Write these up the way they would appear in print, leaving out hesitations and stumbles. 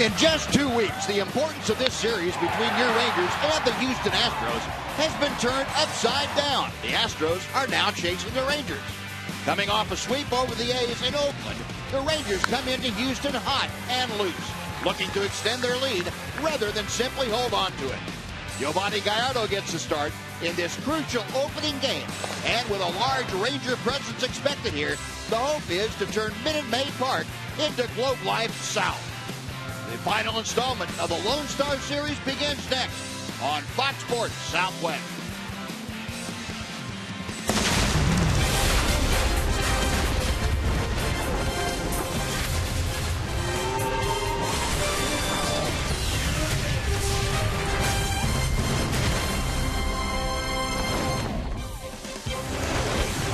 In just 2 weeks, the importance of this series between your Rangers and the Houston Astros has been turned upside down. The Astros are now chasing the Rangers. Coming off a sweep over the A's in Oakland, the Rangers come into Houston hot and loose, looking to extend their lead rather than simply hold on to it. Giovanni Gallardo gets the start in this crucial opening game, and with a large Ranger presence expected here, the hope is to turn Minute Maid Park into Globe Life South. The final installment of the Lone Star Series begins next on Fox Sports Southwest.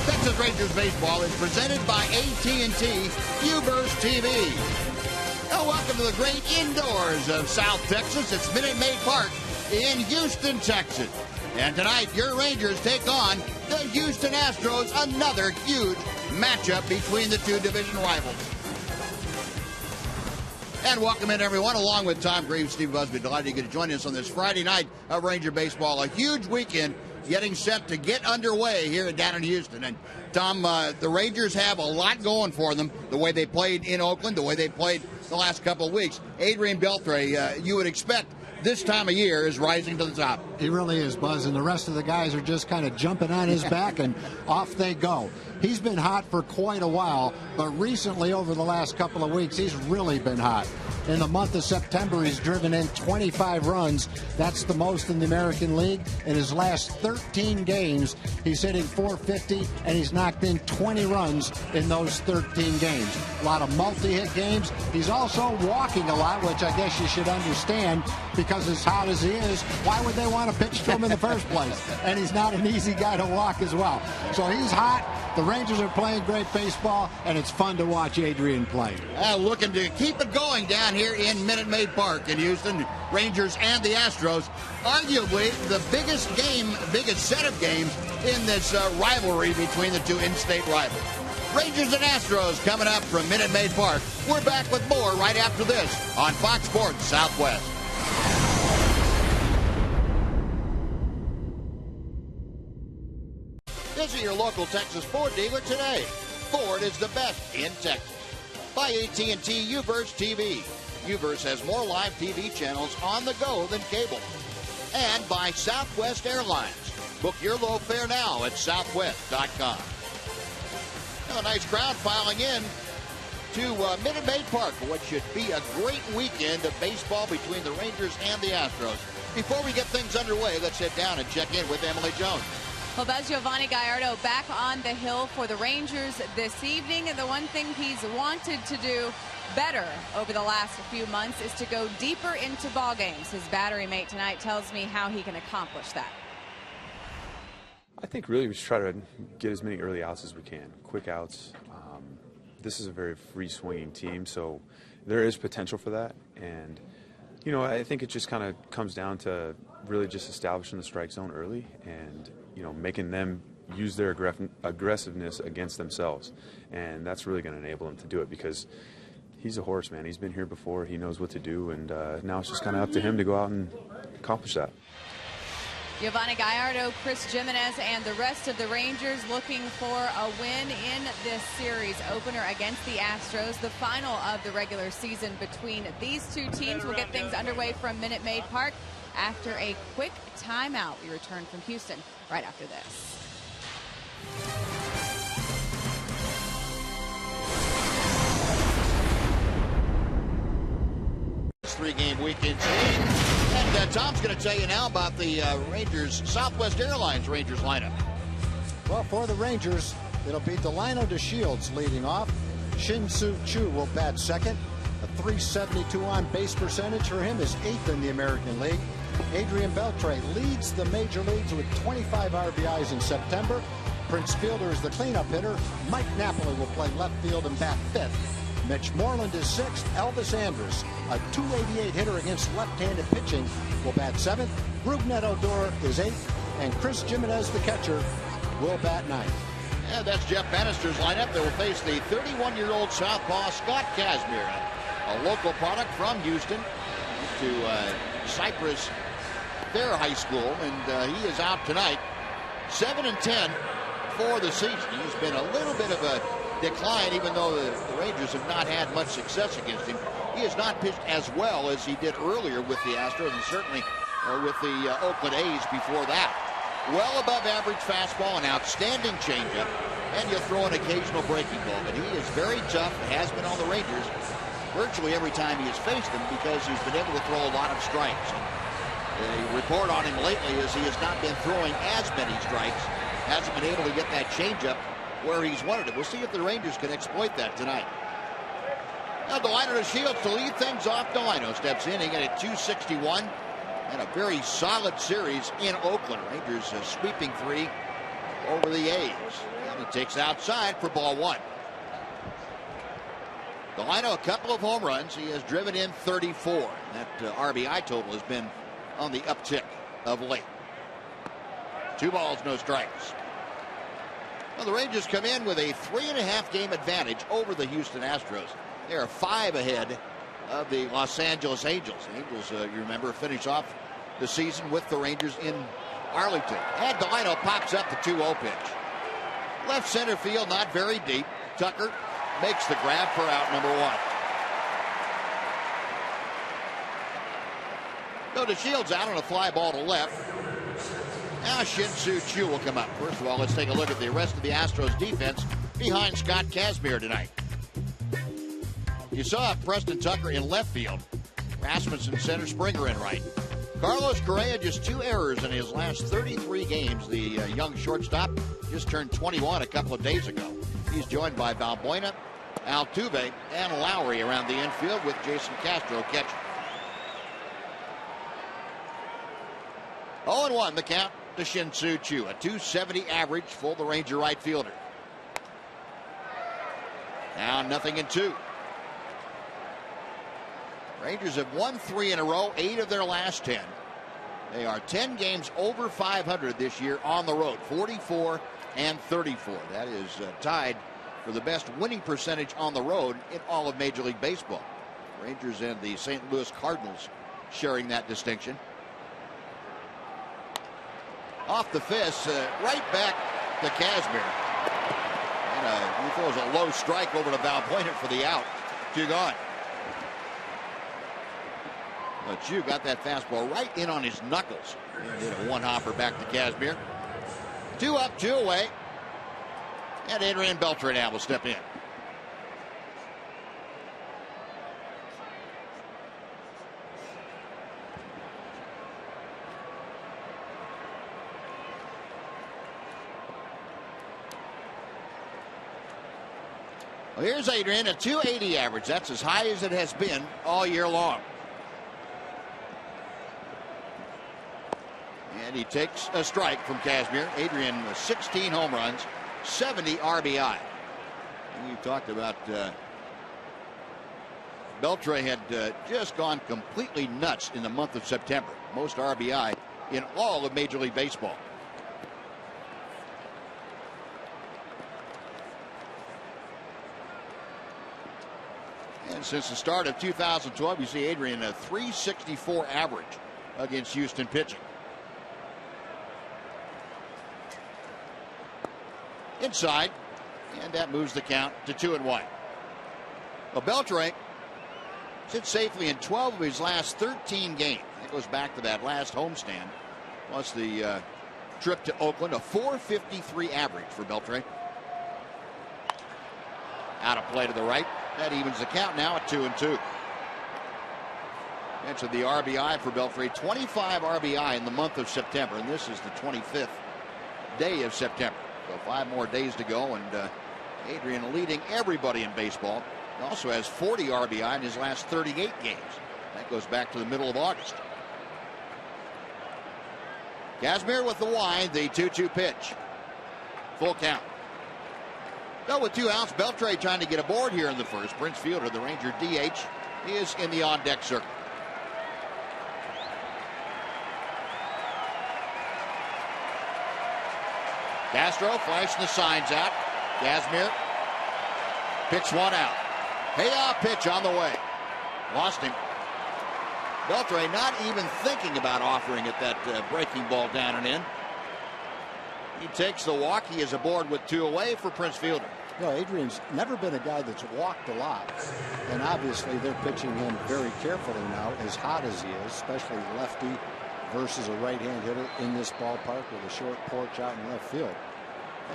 Texas Rangers baseball is presented by AT&T UVerse TV. Now, welcome to the great indoors of South Texas. It's Minute Maid Park in Houston, Texas. And tonight, your Rangers take on the Houston Astros, another huge matchup between the two division rivals. And welcome in, everyone, along with Tom Graves, Steve Busby. Delighted you could join us on this Friday night of Ranger baseball. A huge weekend getting set to get underway here down in Houston. And Tom, the Rangers have a lot going for them, the way they played in Oakland, the way they played the last couple of weeks. Adrian Beltre, you would expect this time of year is rising to the top. He really is, Buzz, and the rest of the guys are just kind of jumping on his back, and off they go. He's been hot for quite a while, but recently, over the last couple of weeks, he's really been hot. In the month of September, he's driven in 25 runs. That's the most in the American League. In his last 13 games, he's hitting .450, and he's knocked in 20 runs in those 13 games. A lot of multi-hit games. He's also walking a lot, which I guess you should understand, because as hot as he is, why would they want to pitch to him in the first place? And he's not an easy guy to walk as well. So he's hot. The Rangers are playing great baseball, and it's fun to watch Adrian play. Looking to keep it going down here in Minute Maid Park in Houston. Rangers and the Astros, arguably the biggest set of games in this rivalry between the two in-state rivals. Rangers and Astros coming up from Minute Maid Park. We're back with more right after this on Fox Sports Southwest. Visit your local Texas Ford dealer today. Ford is the best in Texas. By AT&T UVerse TV. UVerse has more live TV channels on the go than cable. And by Southwest Airlines. Book your low fare now at southwest.com. Now, a nice crowd filing in to Minute Maid Park for what should be a great weekend of baseball between the Rangers and the Astros. Before we get things underway, let's sit down and check in with Emily Jones. Well, Buzz, Giovanni Gallardo back on the hill for the Rangers this evening. And the one thing he's wanted to do better over the last few months is to go deeper into ball games. His battery mate tonight tells me how he can accomplish that. I think really we should try to get as many early outs as we can, quick outs. This is a very free-swinging team, so there is potential for that. And, you know, I think it just kind of comes down to really just establishing the strike zone early and, you know, making them use their aggressiveness against themselves. And that's really going to enable them to do it because he's a horse, man. He's been here before. He knows what to do, and now it's just kind of up to him to go out and accomplish that. Giovanni Gallardo, Chris Jimenez, and the rest of the Rangers looking for a win in this series opener against the Astros. The final of the regular season between these two teams will get things underway from Minute Maid Park after a quick timeout. We return from Houston right after this. Three-game weekend. And Tom's going to tell you now about the Rangers, Southwest Airlines Rangers lineup. Well, for the Rangers, it'll be Delino DeShields leading off. Shin-Soo Choo will bat second. A .372 on base percentage for him is 8th in the American League. Adrian Beltre leads the major leagues with 25 RBIs in September. Prince Fielder is the cleanup hitter. Mike Napoli will play left field and bat 5th. Mitch Moreland is 6th. Elvis Andrus, a .288 hitter against left-handed pitching, will bat 7th. Rougned Odor is 8th. And Chris Jimenez, the catcher, will bat 9th. And that's Jeff Bannister's lineup. They will face the 31-year-old southpaw Scott Kazmir. a local product from Houston to Cypress, their high school, and he is out tonight. 7-10 for the season. He's been a little bit of a decline, even though the Rangers have not had much success against him. He has not pitched as well as he did earlier with the Astros, and certainly with the Oakland A's before that. Well above average fastball, an outstanding changeup, and you'll throw an occasional breaking ball. But he is very tough, has been on the Rangers virtually every time he has faced them, because he's been able to throw a lot of strikes. And the report on him lately is he has not been throwing as many strikes, hasn't been able to get that changeup where he's wanted it. We'll see if the Rangers can exploit that tonight. Now Delino to Shields to lead things off. Delino steps in, he got a 261, and a very solid series in Oakland. Rangers sweeping 3 over the A's. And he takes outside for ball 1. Delino, a couple of home runs. He has driven in 34. That RBI total has been on the uptick of late. 2 balls, no strikes. Well, the Rangers come in with a 3.5 game advantage over the Houston Astros. They are 5 ahead of the Los Angeles Angels. Angels, you remember, finish off the season with the Rangers in Arlington. And Delino pops up the 2-0 pitch. Left center field, not very deep. Tucker makes the grab for out number 1. So DeShields out on a fly ball to left. Now Shin-Soo Choo will come up. First of all, let's take a look at the rest of the Astros defense behind Scott Kazmir tonight. You saw Preston Tucker in left field. Rasmussen center, Springer in right. Carlos Correa just 2 errors in his last 33 games. The young shortstop just turned 21 a couple of days ago. He's joined by Valbuena, Altuve, and Lowry around the infield with Jason Castro catching. 0-1 the count to Shin-Soo Choo. A 270 average for the Ranger right fielder. Now 0-2. Rangers have won 3 in a row, 8 of their last 10. They are 10 games over 500 this year on the road, 44 and 34. That is tied for the best winning percentage on the road in all of Major League Baseball. Rangers and the St. Louis Cardinals sharing that distinction. Off the fist, right back to Kazmir. And he throws a low strike over to Valbuena for the out. 2 gone. But Choo got that fastball right in on his knuckles. And did a 1-hopper back to Kazmir. 2 up, 2 away. And Adrian Beltre now will step in. Well, here's Adrian, a 280 average. That's as high as it has been all year long. And he takes a strike from Kazmir. Adrian with 16 home runs, 70 RBI. And you talked about Beltre had just gone completely nuts in the month of September. Most RBI in all of Major League Baseball. And since the start of 2012, you see Adrian a 364 average against Houston pitching. Inside, and that moves the count to 2-1. Well, Beltre sits safely in 12 of his last 13 games. That goes back to that last homestand, plus the trip to Oakland. A 453 average for Beltre. Out of play to the right. That evens the count now at 2-2. Mentioned the RBI for Beltre. 25 RBI in the month of September, and this is the 25th day of September. So 5 more days to go, and Adrian leading everybody in baseball. He also has 40 RBI in his last 38 games. That goes back to the middle of August. Kazmir with the wind, the 2-2 pitch. Full count. Now with 2 outs, Beltre trying to get aboard here in the first. Prince Fielder, the Ranger DH, is in the on-deck circle. Castro flashing the signs out. Kazmir picks one out. Payoff pitch on the way. Lost him. Beltre not even thinking about offering it that breaking ball down and in. He takes the walk. He is aboard with 2 away for Prince Fielder. You know, Adrian's never been a guy that's walked a lot. And obviously they're pitching him very carefully now, as hot as he is, especially lefty versus a right-hand hitter in this ballpark with a short porch out in left field.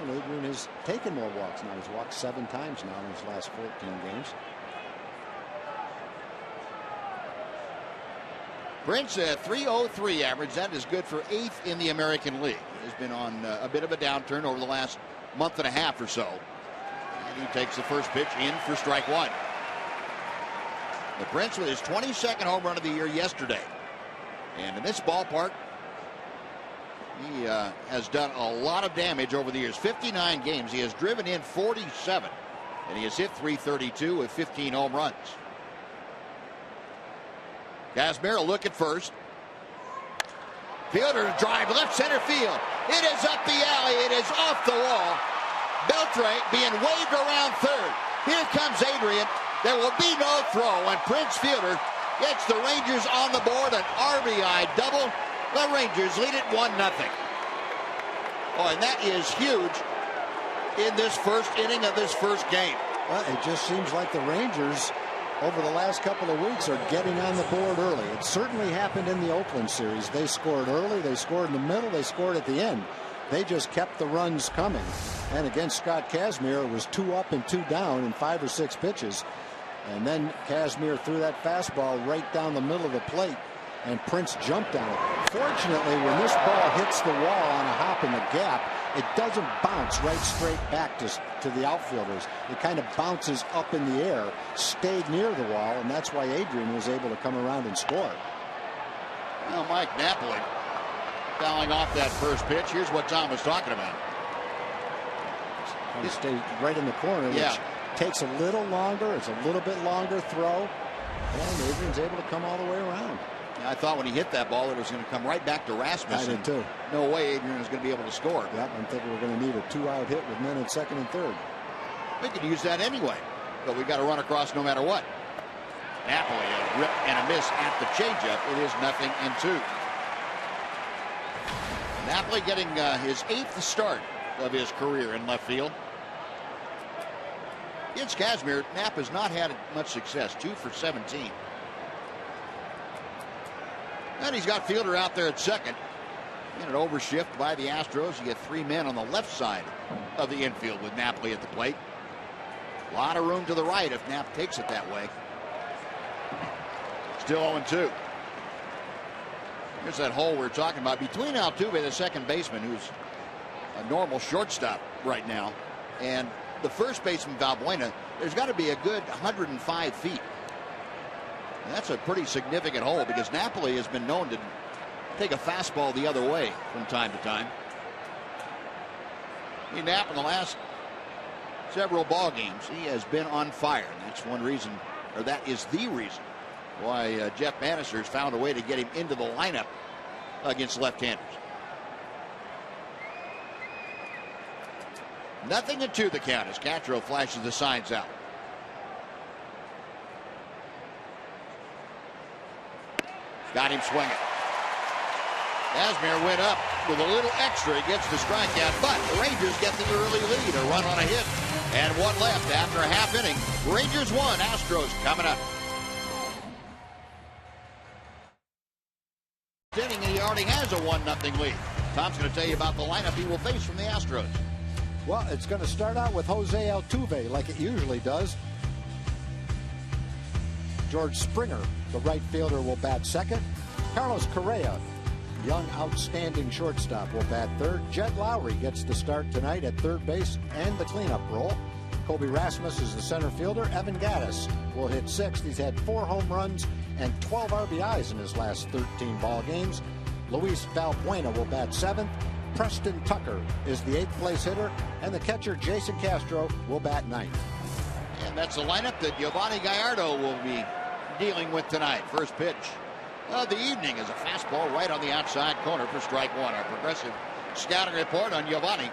And Adrian has taken more walks now. He's walked 7 times now in his last 14 games. Prince, a 3.03 average. That is good for 8th in the American League. He's been on a bit of a downturn over the last month and a half or so. And he takes the first pitch in for strike 1. The Prince with his 22nd home run of the year yesterday. And in this ballpark, he has done a lot of damage over the years. 59 games. He has driven in 47. And he has hit .332 with 15 home runs. Kazmir a look at first. Fielder drive left center field. It is up the alley. It is off the wall. Beltre being waved around third. Here comes Adrian. There will be no throw, and Prince Fielder gets the Rangers on the board. An RBI double. The Rangers lead it 1-0. Oh, and that is huge in this first inning of this first game. Well, it just seems like the Rangers over the last couple of weeks are getting on the board early. It certainly happened in the Oakland series. They scored early, they scored in the middle, they scored at the end. They just kept the runs coming. And against Scott Kazmir, it was 2 up and 2 down in 5 or 6 pitches. And then Kazmir threw that fastball right down the middle of the plate, and Prince jumped on it. Fortunately, when this ball hits the wall on a hop in the gap, it doesn't bounce right straight back to the outfielders. It kind of bounces up in the air, stayed near the wall, and that's why Adrian was able to come around and score. Well, Mike Napoli fouling off that first pitch. Here's what Tom was talking about. He stayed right in the corner, which takes a little longer. It's a little bit longer throw, and Adrian's able to come all the way around. I thought when he hit that ball, it was going to come right back to Rasmussen. I did too. No way Adrian was going to be able to score. Yep, I'm thinking we're going to need a 2-out hit with men at second and third. We could use that anyway, but we got to run across no matter what. Napoli, a rip and a miss at the changeup. It is 0-2. Napoli getting his 8th start of his career in left field. Against Kazmir, Knapp has not had much success. 2 for 17. And he's got Fielder out there at second. In an overshift by the Astros, you get 3 men on the left side of the infield with Napoli at the plate. A lot of room to the right if Knapp takes it that way. Still 0-2. Here's that hole we're talking about between Altuve, the second baseman, who's a normal shortstop right now, and the first baseman, Valbuena. There's got to be a good 105 feet. And that's a pretty significant hole because Napoli has been known to take a fastball the other way from time to time. Knapp in the last several ball games, he has been on fire. And that's one reason, or that is the reason, why Jeff Bannister's found a way to get him into the lineup against left-handers. 0-2 the count as Castro flashes the signs out. Got him swinging. Kazmir went up with a little extra. He gets the strikeout, but the Rangers get the early lead. A run on a hit and 1 left after a half inning. Rangers 1, Astros coming up. Inning, and he already has a 1-0 lead. Tom's going to tell you about the lineup he will face from the Astros. Well, it's going to start out with Jose Altuve like it usually does. George Springer, the right fielder, will bat second. Carlos Correa, young outstanding shortstop, will bat third. Jed Lowry gets the start tonight at third base and the cleanup role. Kobe Rasmus is the center fielder. Evan Gattis will hit sixth. He's had 4 home runs and 12 RBIs in his last 13 ball games. Luis Valbuena will bat seventh. Preston Tucker is the 8th place hitter, and the catcher Jason Castro will bat ninth. And that's the lineup that Giovanni Gallardo will be dealing with tonight. First pitch of the evening is a fastball right on the outside corner for strike 1. Our progressive scouting report on Giovanni.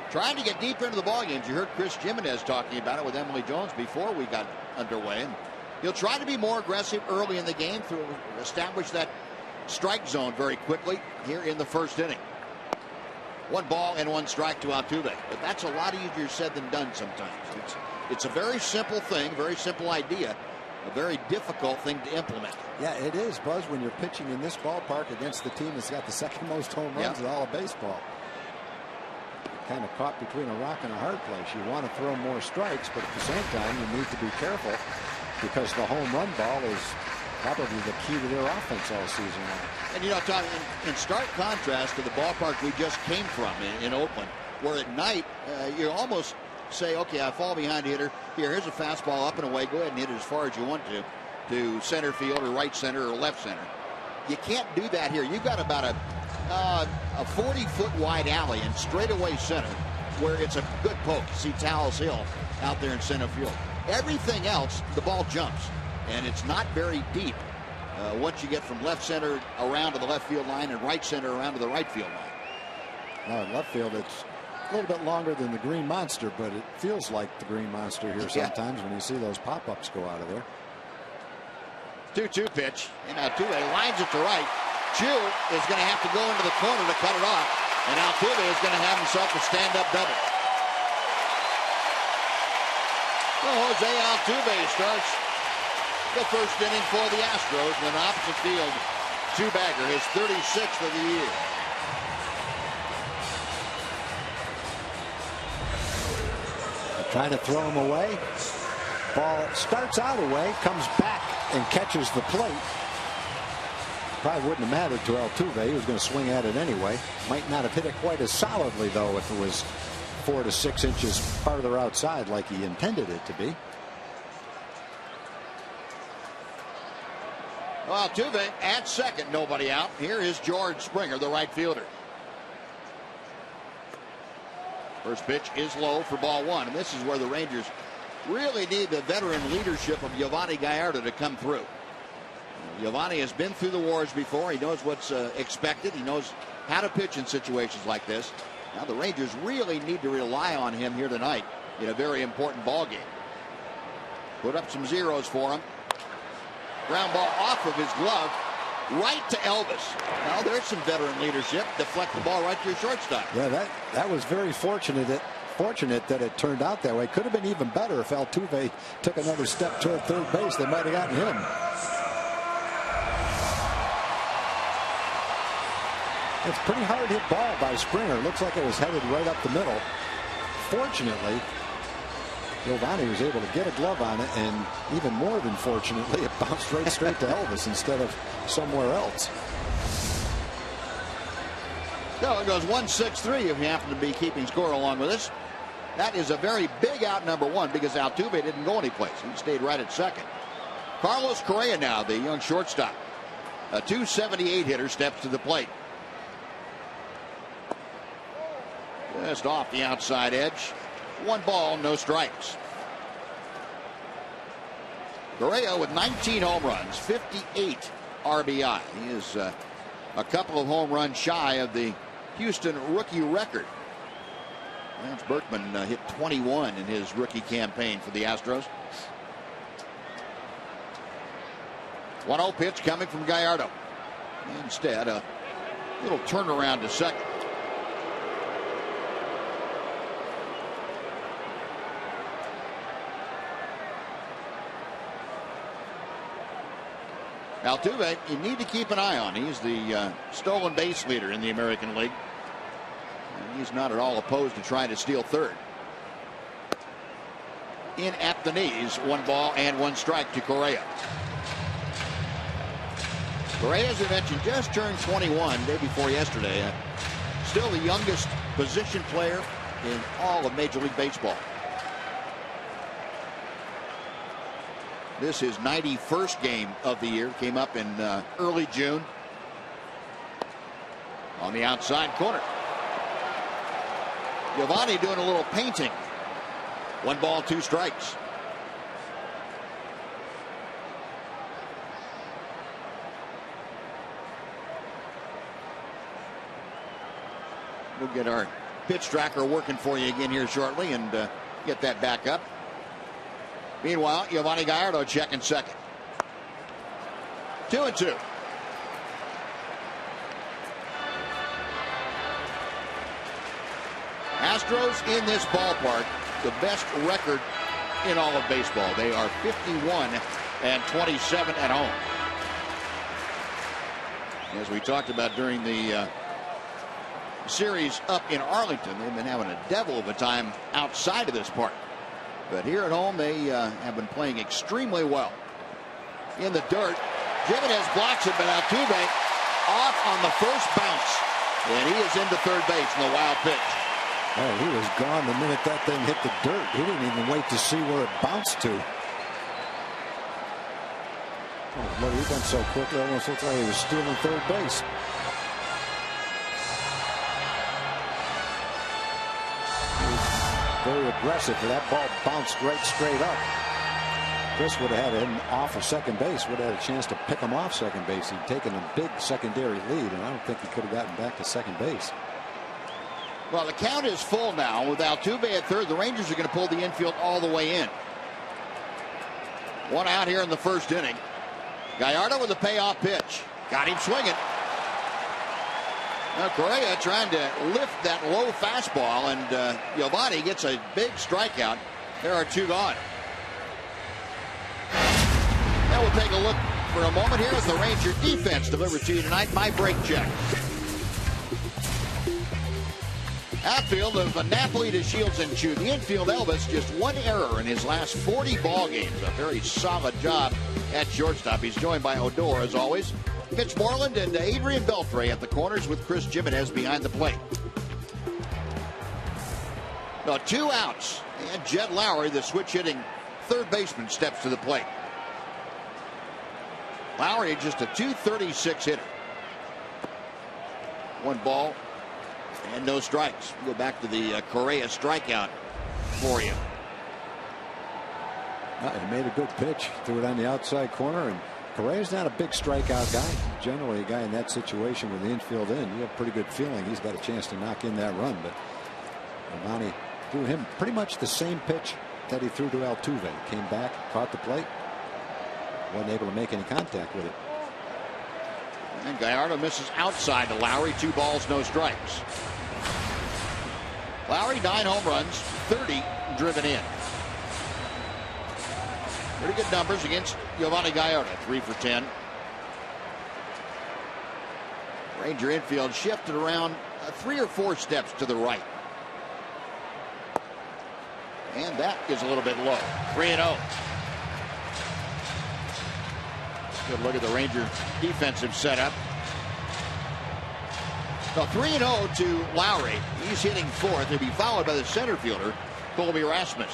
Trying to get deeper into the ball games. You heard Chris Jimenez talking about it with Emily Jones before we got underway. And He'll try to be more aggressive early in the game to establish that strike zone very quickly here in the first inning. 1 ball and 1 strike to Altuve. But that's a lot easier said than done sometimes. It's a very simple thing, very simple idea, a very difficult thing to implement. Yeah, it is, Buzz, when you're pitching in this ballpark against the team that's got the second most home runs in all of baseball. Kind of caught between a rock and a hard place. You want to throw more strikes, but at the same time, you need to be careful because the home run ball is probably the key to their offense all season long. And, you know, Tom, in stark contrast to the ballpark we just came from in Oakland, where at night you almost say, okay, I fall behind a hitter. Here's a fastball up and away. Go ahead and hit it as far as you want to center field or right center or left center. You can't do that here. You've got about a 40-foot wide alley in straightaway center where it's a good poke. You see Towles Hill out there in center field. Everything else, the ball jumps, and it's not very deep once you get from left center around to the left field line and right center around to the right field line. Now in left field, it's a little bit longer than the Green Monster, but it feels like the Green Monster here sometimes when you see those pop-ups go out of there. 2-2 pitch, and Altuve lines it to right. Chu is going to have to go into the corner to cut it off, and Altuve is going to have himself a stand-up double. Well, Jose Altuve starts the first inning for the Astros with an opposite field two-bagger, his 36th of the year. Trying to throw him away. Ball starts out away, comes back and catches the plate. Probably wouldn't have mattered to Altuve. He was going to swing at it anyway. Might not have hit it quite as solidly, though, if it was 4 to 6 inches farther outside like he intended it to be. Well, Altuve at second, nobody out. Here is George Springer, the right fielder. First pitch is low for ball 1, and this is where the Rangers really need the veteran leadership of Yovani Gallardo to come through. Yovani has been through the wars before. He knows what's expected. He knows how to pitch in situations like this. Now the Rangers really need to rely on him here tonight in a very important ball game. Put up some zeros for him. Ground ball off of his glove right to Elvis. Now there's some veteran leadership. Deflect the ball right to your shortstop. Yeah, that was very fortunate that it turned out that way. Could have been even better if Altuve took another step toward third base. They might have gotten him. It's a pretty hard hit ball by Springer. Looks like it was headed right up the middle. Fortunately, Giovanni was able to get a glove on it, and even more than fortunately, it bounced right straight to Elvis instead of somewhere else. So it goes 1-6-3 if you happen to be keeping score along with us. That is a very big out, number 1, because Altuve didn't go anyplace. He stayed right at second. Carlos Correa now, the young shortstop. A .278 hitter steps to the plate. Just off the outside edge. 1 ball, no strikes. Correa with 19 home runs, 58 RBI. He is a couple of home runs shy of the Houston rookie record. Lance Berkman hit 21 in his rookie campaign for the Astros. 1-0 pitch coming from Gallardo. Instead, a little turnaround to second. Altuve, you need to keep an eye on. He's the stolen base leader in the American League. And he's not at all opposed to trying to steal third. In at the knees, 1 ball and 1 strike to Correa. Correa, as I mentioned, just turned 21 day before yesterday. Still the youngest position player in all of Major League Baseball. This is his 91st game of the year. Came up in early June. On the outside corner. Giovanni doing a little painting. 1 ball, 2 strikes. We'll get our pitch tracker working for you again here shortly and get that back up. Meanwhile, Giovanni Gallardo checking second. 2-2. Astros in this ballpark, the best record in all of baseball. They are 51-27 at home. As we talked about during the series up in Arlington, they've been having a devil of a time outside of this park. But here at home, they have been playing extremely well. In the dirt, Jimenez blocks it, but Altuve off on the first bounce. And he is into third base in the wild pitch. Oh, he was gone the minute that thing hit the dirt. He didn't even wait to see where it bounced to. Oh, look, he went so quickly, it almost looked like he was stealing third base. He was very aggressive, but that ball bounced right straight up. Chris would have had him off of second base, would have had a chance to pick him off second base. He'd taken a big secondary lead, and I don't think he could have gotten back to second base. Well, the count is full now. With Altuve at third, the Rangers are going to pull the infield all the way in. One out here in the first inning. Gallardo with a payoff pitch. Got him swinging. Now Correa trying to lift that low fastball, and Giovanni gets a big strikeout. There are two gone. Now we'll take a look for a moment here as the Ranger defense delivers to you tonight. My break check. Outfield of Napoli to Shields and Chu. The infield, Elvis, just one error in his last 40 ball games. A very solid job at shortstop. He's joined by Odor, as always. Mitch Moreland and Adrian Beltre at the corners with Chris Jimenez behind the plate. Now 2 outs. And Jed Lowry, the switch-hitting third baseman, steps to the plate. Lowry, just a .236 hitter. 1 ball. And no strikes. We'll go back to the Correa strikeout for you. He made a good pitch. Threw it on the outside corner. And Correa's not a big strikeout guy. Generally, a guy in that situation with the infield in, you have a pretty good feeling he's got a chance to knock in that run. But Giovanni threw him pretty much the same pitch that he threw to Altuve. Came back, caught the plate. Wasn't able to make any contact with it. And Gallardo misses outside to Lowry. 2 balls, no strikes. Lowry, 9 home runs, 30 driven in. Pretty good numbers against Giovanni Gallardo. 3 for 10. Ranger infield shifted around 3 or 4 steps to the right. And that is a little bit low. 3-0. Good look at the Ranger defensive setup. So 3-0 to Lowry. He's hitting 4th. He'll be followed by the center fielder, Colby Rasmus.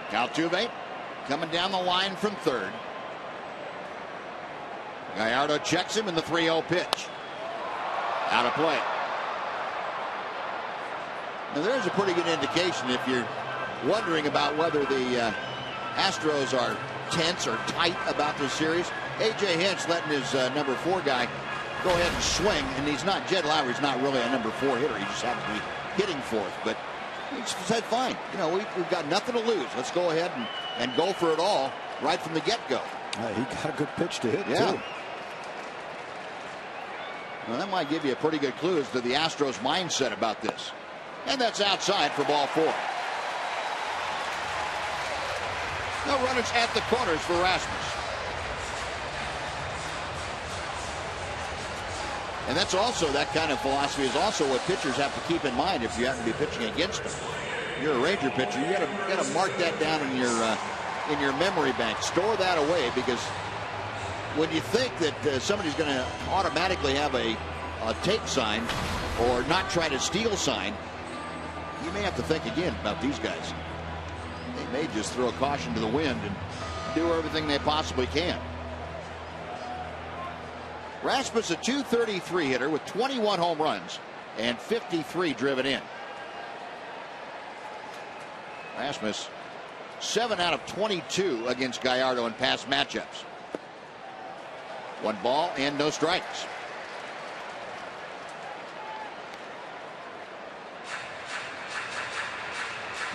Altuve coming down the line from third. Gallardo checks him in the 3-0 pitch. Out of play. Now there's a pretty good indication if you're wondering about whether the Astros are tense or tight about this series. A.J. Hinch letting his number 4 guy go ahead and swing, and he's not, Jed Lowry's not really a number 4 hitter. He just happens to be hitting 4th. But he said, fine, you know, we've got nothing to lose. Let's go ahead and go for it all right from the get-go. He got a good pitch to hit, too. Well, that might give you a pretty good clue as to the Astros' mindset about this. And that's outside for ball 4. No runners at the corners for Rasmus. And that's also, that kind of philosophy is also what pitchers have to keep in mind if you happen to be pitching against them. You're a Ranger pitcher. You got to mark that down in your memory bank. Store that away, because when you think that somebody's going to automatically have a take sign or not try to steal sign, you may have to think again about these guys. They may just throw caution to the wind and do everything they possibly can. Rasmus, a .233 hitter with 21 home runs and 53 driven in. Rasmus, 7 out of 22 against Gallardo in past matchups. 1 ball and no strikes.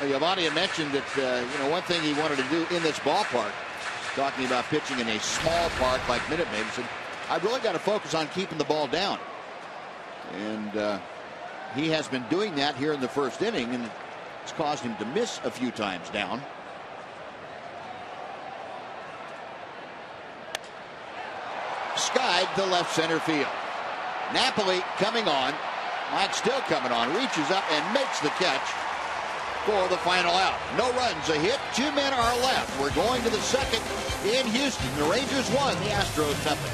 Giovanni had mentioned that one thing he wanted to do in this ballpark, talking about pitching in a small park like Minute Maid, said, I've really got to focus on keeping the ball down. And he has been doing that here in the first inning, and it's caused him to miss a few times down. Skied to left center field. Napoli coming on. Mike still coming on. Reaches up and makes the catch for the final out. No runs, a hit. 2 men are left. We're going to the second in Houston. The Rangers won. The Astros nothing.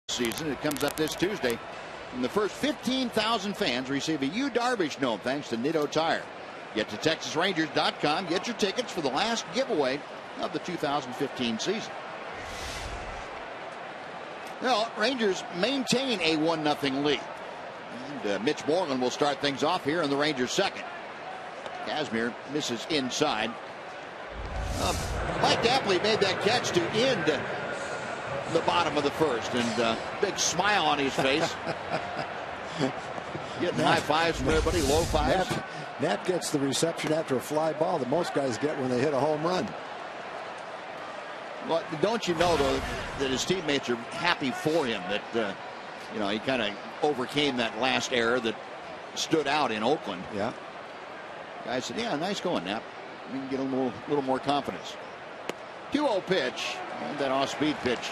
Season. It comes up this Tuesday. And the first 15,000 fans receive a Yu Darvish gnome thanks to Nitto Tire. Get to TexasRangers.com. Get your tickets for the last giveaway of the 2015 season. Well, Rangers maintain a 1-0 lead. And Mitch Moreland will start things off here in the Rangers' second. Kazmir misses inside. Mike Napoli made that catch to end the bottom of the first, and big smile on his face. Getting high fives from everybody, low fives. Nap gets the reception after a fly ball that most guys get when they hit a home run. Well, don't you know, though, that his teammates are happy for him, that he kind of overcame that last error that stood out in Oakland. Yeah. Guys said, yeah, nice going, Nap. You can get a little more confidence. 2-0 pitch, and that off-speed pitch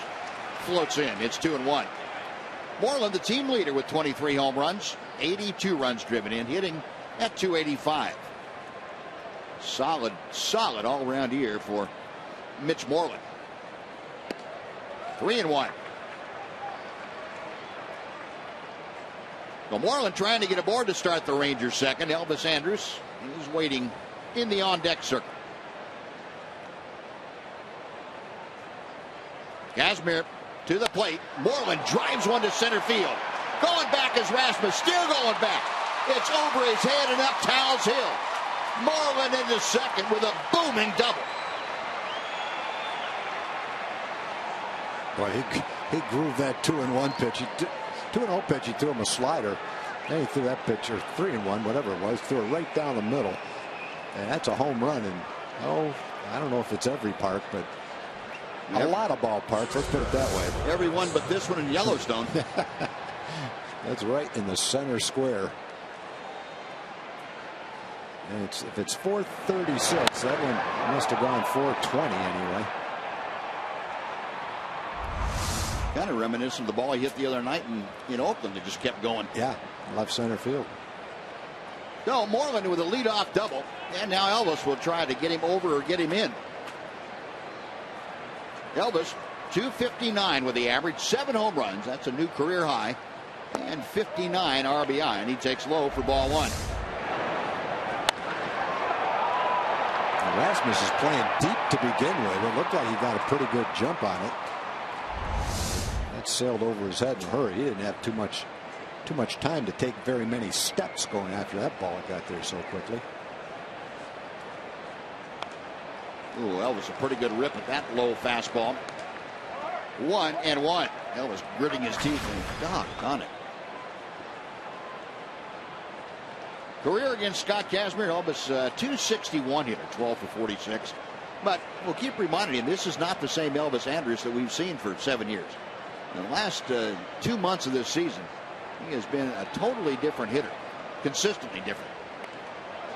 floats in. It's 2-1. Moreland, the team leader with 23 home runs, 82 runs driven in, hitting at .285. Solid all-around year for Mitch Moreland. 3-1. Well, Moreland trying to get aboard to start the Rangers second. Elvis Andrus is waiting in the on-deck circle. Kazmir to the plate. Moreland drives one to center field. Going back is Rasmus, still going back. It's over his head and up Towles Hill. Moreland into second with a booming double. Boy, he grooved that 2-1 pitch. 2-0 pitch, he threw him a slider. Then he threw that pitch, or 3-1, whatever it was, threw it right down the middle. And that's a home run. And I don't know if it's every park, but a lot of ballparks, let's put it that way. Every one but this one in Yellowstone. That's right in the center square. And if it's 436, that one must have gone 420 anyway. Kind of reminiscent of the ball he hit the other night in Oakland. It just kept going. Yeah, left center field. No, Moreland with a leadoff double. And now Elvis will try to get him over or get him in. Elvis, .259 with the average, 7 home runs. That's a new career high. And 59 RBI. And he takes low for ball one. Rasmus is playing deep to begin with. It looked like he got a pretty good jump on it. That sailed over his head in a hurry. He didn't have too much time to take very many steps going after that ball. It got there so quickly. Ooh, Elvis a pretty good rip at that low fastball. 1-1. Elvis gritting his teeth and doggone it. Career against Scott Kazmir. Elvis .261 hitter, 12 for 46. But we'll keep reminding him this is not the same Elvis Andrus that we've seen for 7 years. In the last 2 months of this season, he has been a totally different hitter, consistently different.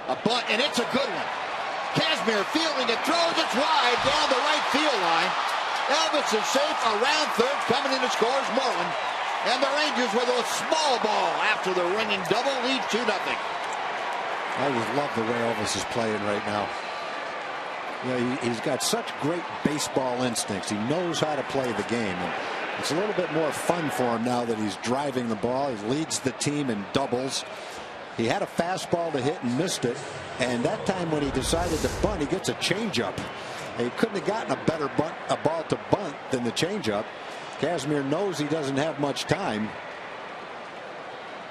A bunt, and it's a good one. Kazmir fielding it, throws it wide down the right field line. Elvis is safe around third. Coming in to score is Moreland. And the Rangers with a small ball after the ringing double lead 2-0. I just love the way Elvis is playing right now. You know, he's got such great baseball instincts. He knows how to play the game. And it's a little bit more fun for him now that he's driving the ball. He leads the team in doubles. He had a fastball to hit and missed it. And that time when he decided to bunt, he gets a changeup. He couldn't have gotten a better ball to bunt than the changeup. Kazmir knows he doesn't have much time.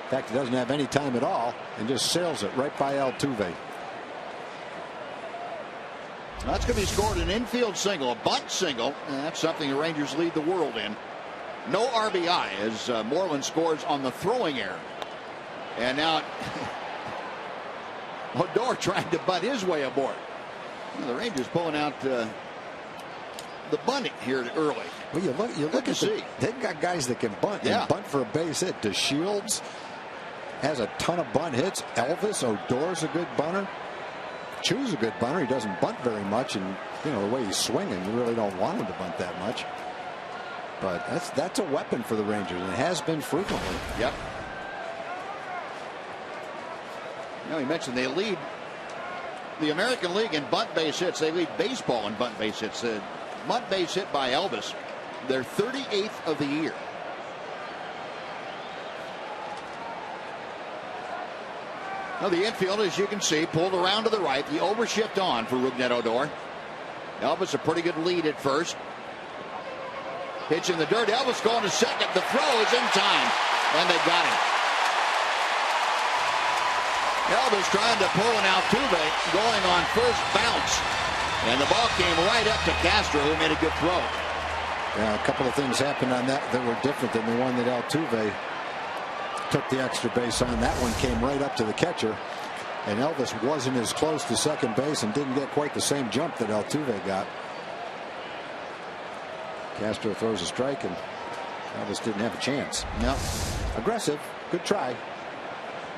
In fact, he doesn't have any time at all, and just sails it right by Altuve. That's going to be scored an infield single, a bunt single, and that's something the Rangers lead the world in. No RBI as Moreland scores on the throwing error. And now Odor trying to bunt his way aboard. Well, the Rangers pulling out the bunting here early. Well, you look at see. They've got guys that can bunt and bunt for a base hit. DeShields has a ton of bunt hits. Elvis, Odor's a good bunter. Chu's a good bunter. He doesn't bunt very much, and you know the way he's swinging, you really don't want him to bunt that much. But that's a weapon for the Rangers, and it has been frequently. Yep. You know, he mentioned they lead the American League in bunt base hits. They lead baseball in bunt base hits. The bunt base hit by Elvis, they're 38th of the year. Now the infield, as you can see, pulled around to the right. The overshift on for Rougned Odor. Elvis a pretty good lead at first. Pitch in the dirt. Elvis going to second. The throw is in time, and they got him. Elvis trying to pull an Altuve, going on first bounce, and the ball came right up to Castro, who made a good throw. Yeah, a couple of things happened on that were different than the one that Altuve took the extra base on. That one came right up to the catcher, and Elvis wasn't as close to second base and didn't get quite the same jump that Altuve got. Castro throws a strike, and Elvis didn't have a chance. No. Aggressive. Good try.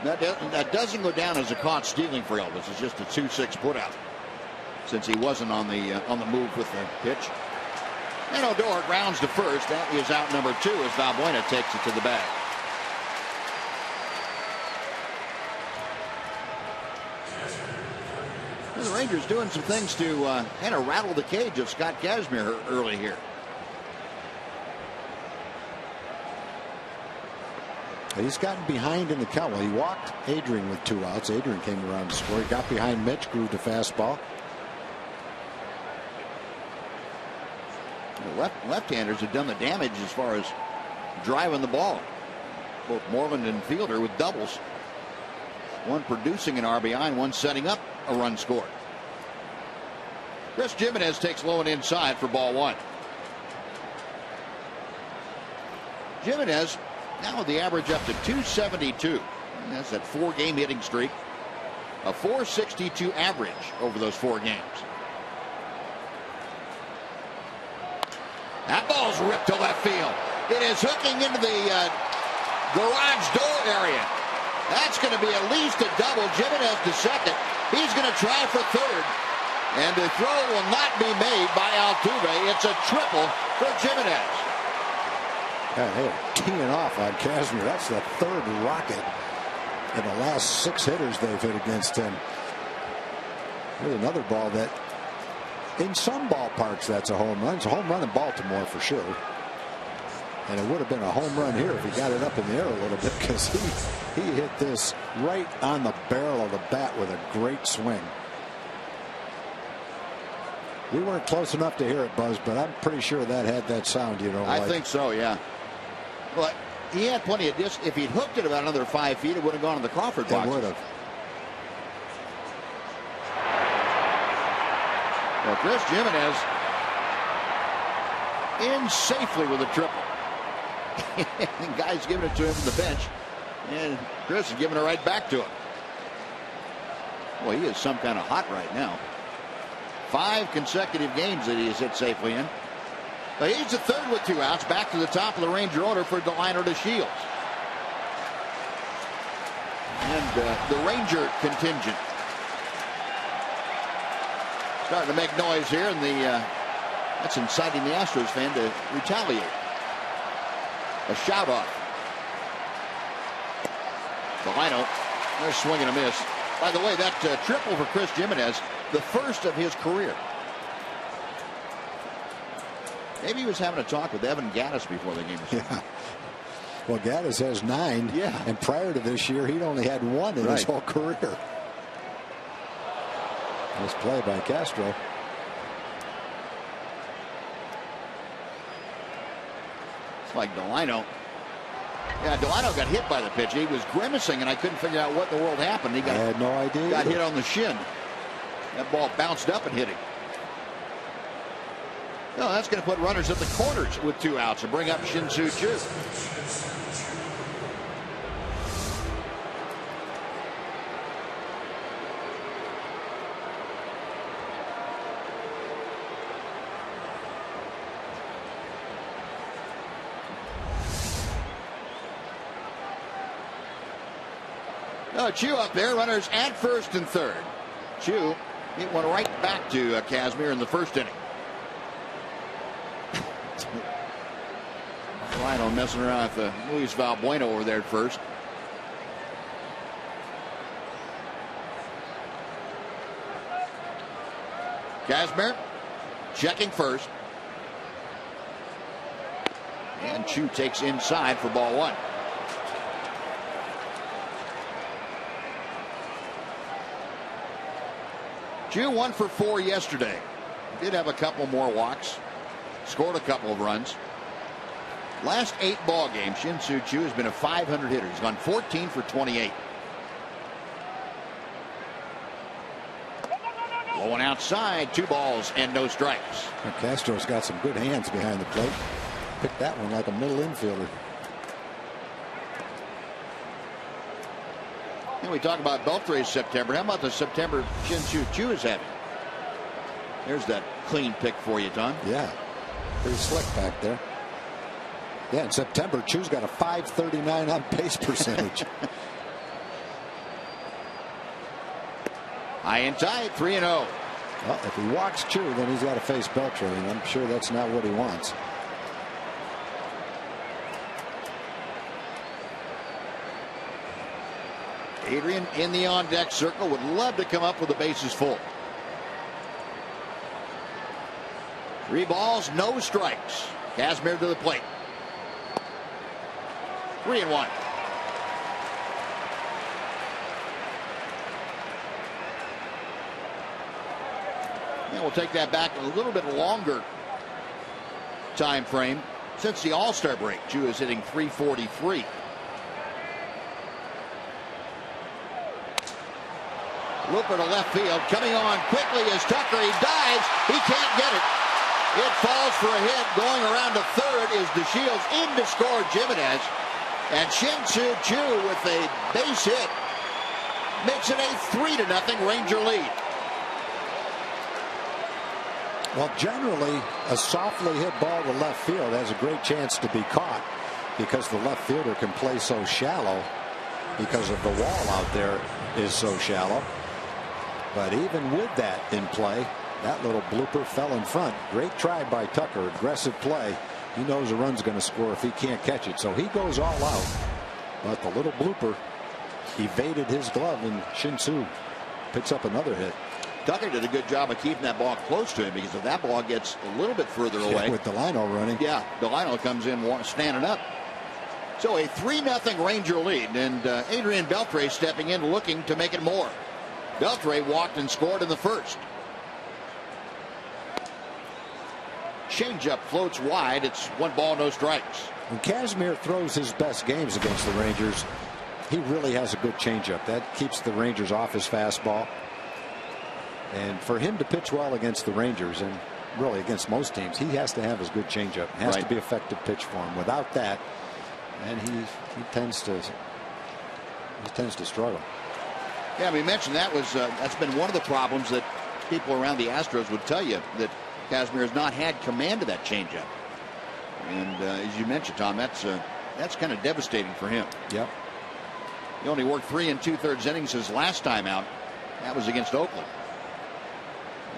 That doesn't go down as a caught stealing for Elvis. It's just a 2-6 putout, since he wasn't on the move with the pitch. And Odor grounds to first. That is out number 2 as Valbuena takes it to the bag. The Rangers doing some things to kind of rattle the cage of Scott Kazmir early here. He's gotten behind in the count. Well, he walked Adrian with 2 outs. Adrian came around to score. He got behind Mitch, grooved a fastball. The left-handers have done the damage as far as driving the ball. Both Moreland and Fielder with doubles. One producing an RBI and one setting up a run scored. Chris Jimenez takes low and inside for ball 1. Jimenez now with the average up to 272. That's that 4-game hitting streak. A 462 average over those 4 games. That ball's ripped to left field. It is hooking into the garage door area. That's going to be at least a double. Jimenez to second. He's going to try for third. And the throw will not be made by Altuve. It's a triple for Jimenez. Yeah, they are teeing off on Kazmir. That's the 3rd rocket in the last 6 hitters they've hit against him. Here's another ball that, in some ballparks, that's a home run. It's a home run in Baltimore for sure. And it would have been a home run here if he got it up in the air a little bit, because he hit this right on the barrel of the bat with a great swing. We weren't close enough to hear it, Buzz, but I'm pretty sure that had that sound, you know. I think so, yeah. But he had plenty of distance. If he'd hooked it about another 5 feet, it would have gone to the Crawford box. It would have. Well, Chris Jimenez in safely with a triple. The guy's giving it to him from the bench, and Chris is giving it right back to him. Well, he is some kind of hot right now. 5 consecutive games that he has hit safely in. But he's the 3rd with 2 outs. Back to the top of the Ranger order for Delino DeShields. And the Ranger contingent starting to make noise here, and that's inciting the Astros fan to retaliate. A shout off. Delino, they're swinging a miss. By the way, that triple for Chris Jimenez, the 1st of his career. Maybe he was having a talk with Evan Gattis before the game was started. Yeah. Well, Gattis has 9. Yeah. And prior to this year, he'd only had 1 in his whole career. Nice play by Castro. It's like Delino. Yeah, Delino got hit by the pitch. He was grimacing, and I couldn't figure out what in the world happened. I had no idea. Got hit on the shin. That ball bounced up and hit him. No, that's going to put runners at the corners with 2 outs and bring up Shin-Soo Choo. Chu up there, runners at first and third. Chu hit one right back to Kazmir in the first inning. Lino messing around with Luis Valbuena over there at first. Kazmir checking first. And Chu takes inside for ball 1. Chu 1 for 4 yesterday. Did have a couple more walks. Scored a couple of runs. Last 8 ball games, Shin-Soo Choo has been a 500 hitter. He's gone 14 for 28. Low one outside, 2 balls and no strikes. Castro's got some good hands behind the plate. Picked that one like a middle infielder. And we talk about Beltre's September. How about the September Shin-Soo Choo is having? There's that clean pick for you, Tom. Yeah, pretty slick back there. Yeah, in September, Chu's got a .539 on base percentage. High and tight, 3-0. Well, if he walks Chu, then he's got to face Beltre, and I'm sure that's not what he wants. Adrian in the on-deck circle, would love to come up with the bases full. 3 balls, no strikes. Kazmir to the plate. 3-1. And we'll take that back a little bit longer time frame. Since the All-Star break, Chu is hitting .343. Looper to left field, coming on quickly as Tucker. He dives. He can't get it. It falls for a hit. Going around to third is DeShields in to score Jimenez. And Shin-Soo Choo with a base hit makes it a 3-0 Ranger lead. Well, generally, a softly hit ball to left field has a great chance to be caught because the left fielder can play so shallow because of the wall out there is so shallow. But even with that in play, that little blooper fell in front. Great try by Tucker. Aggressive play. He knows a run's going to score if he can't catch it. So he goes all out. But the little blooper evaded his glove, and Shin-Soo picks up another hit. Tucker did a good job of keeping that ball close to him, because if that ball gets a little bit further away. With Delino running. Yeah, Delino comes in standing up. So a 3-0 Ranger lead, and Adrian Beltre stepping in looking to make it more. Beltre walked and scored in the first. Changeup floats wide. It's 1 ball, no strikes. When Kazmir throws his best games against the Rangers, he really has a good changeup. That keeps the Rangers off his fastball. And for him to pitch well against the Rangers, and really against most teams, he has to have his good changeup. It has to be effective pitch for him. Without that, and he tends to struggle. Yeah, we mentioned that's been one of the problems that people around the Astros would tell you, that Kazmir has not had command of that changeup. And as you mentioned, Tom, that's kind of devastating for him. Yep. He only worked 3 2/3 innings his last time out. That was against Oakland.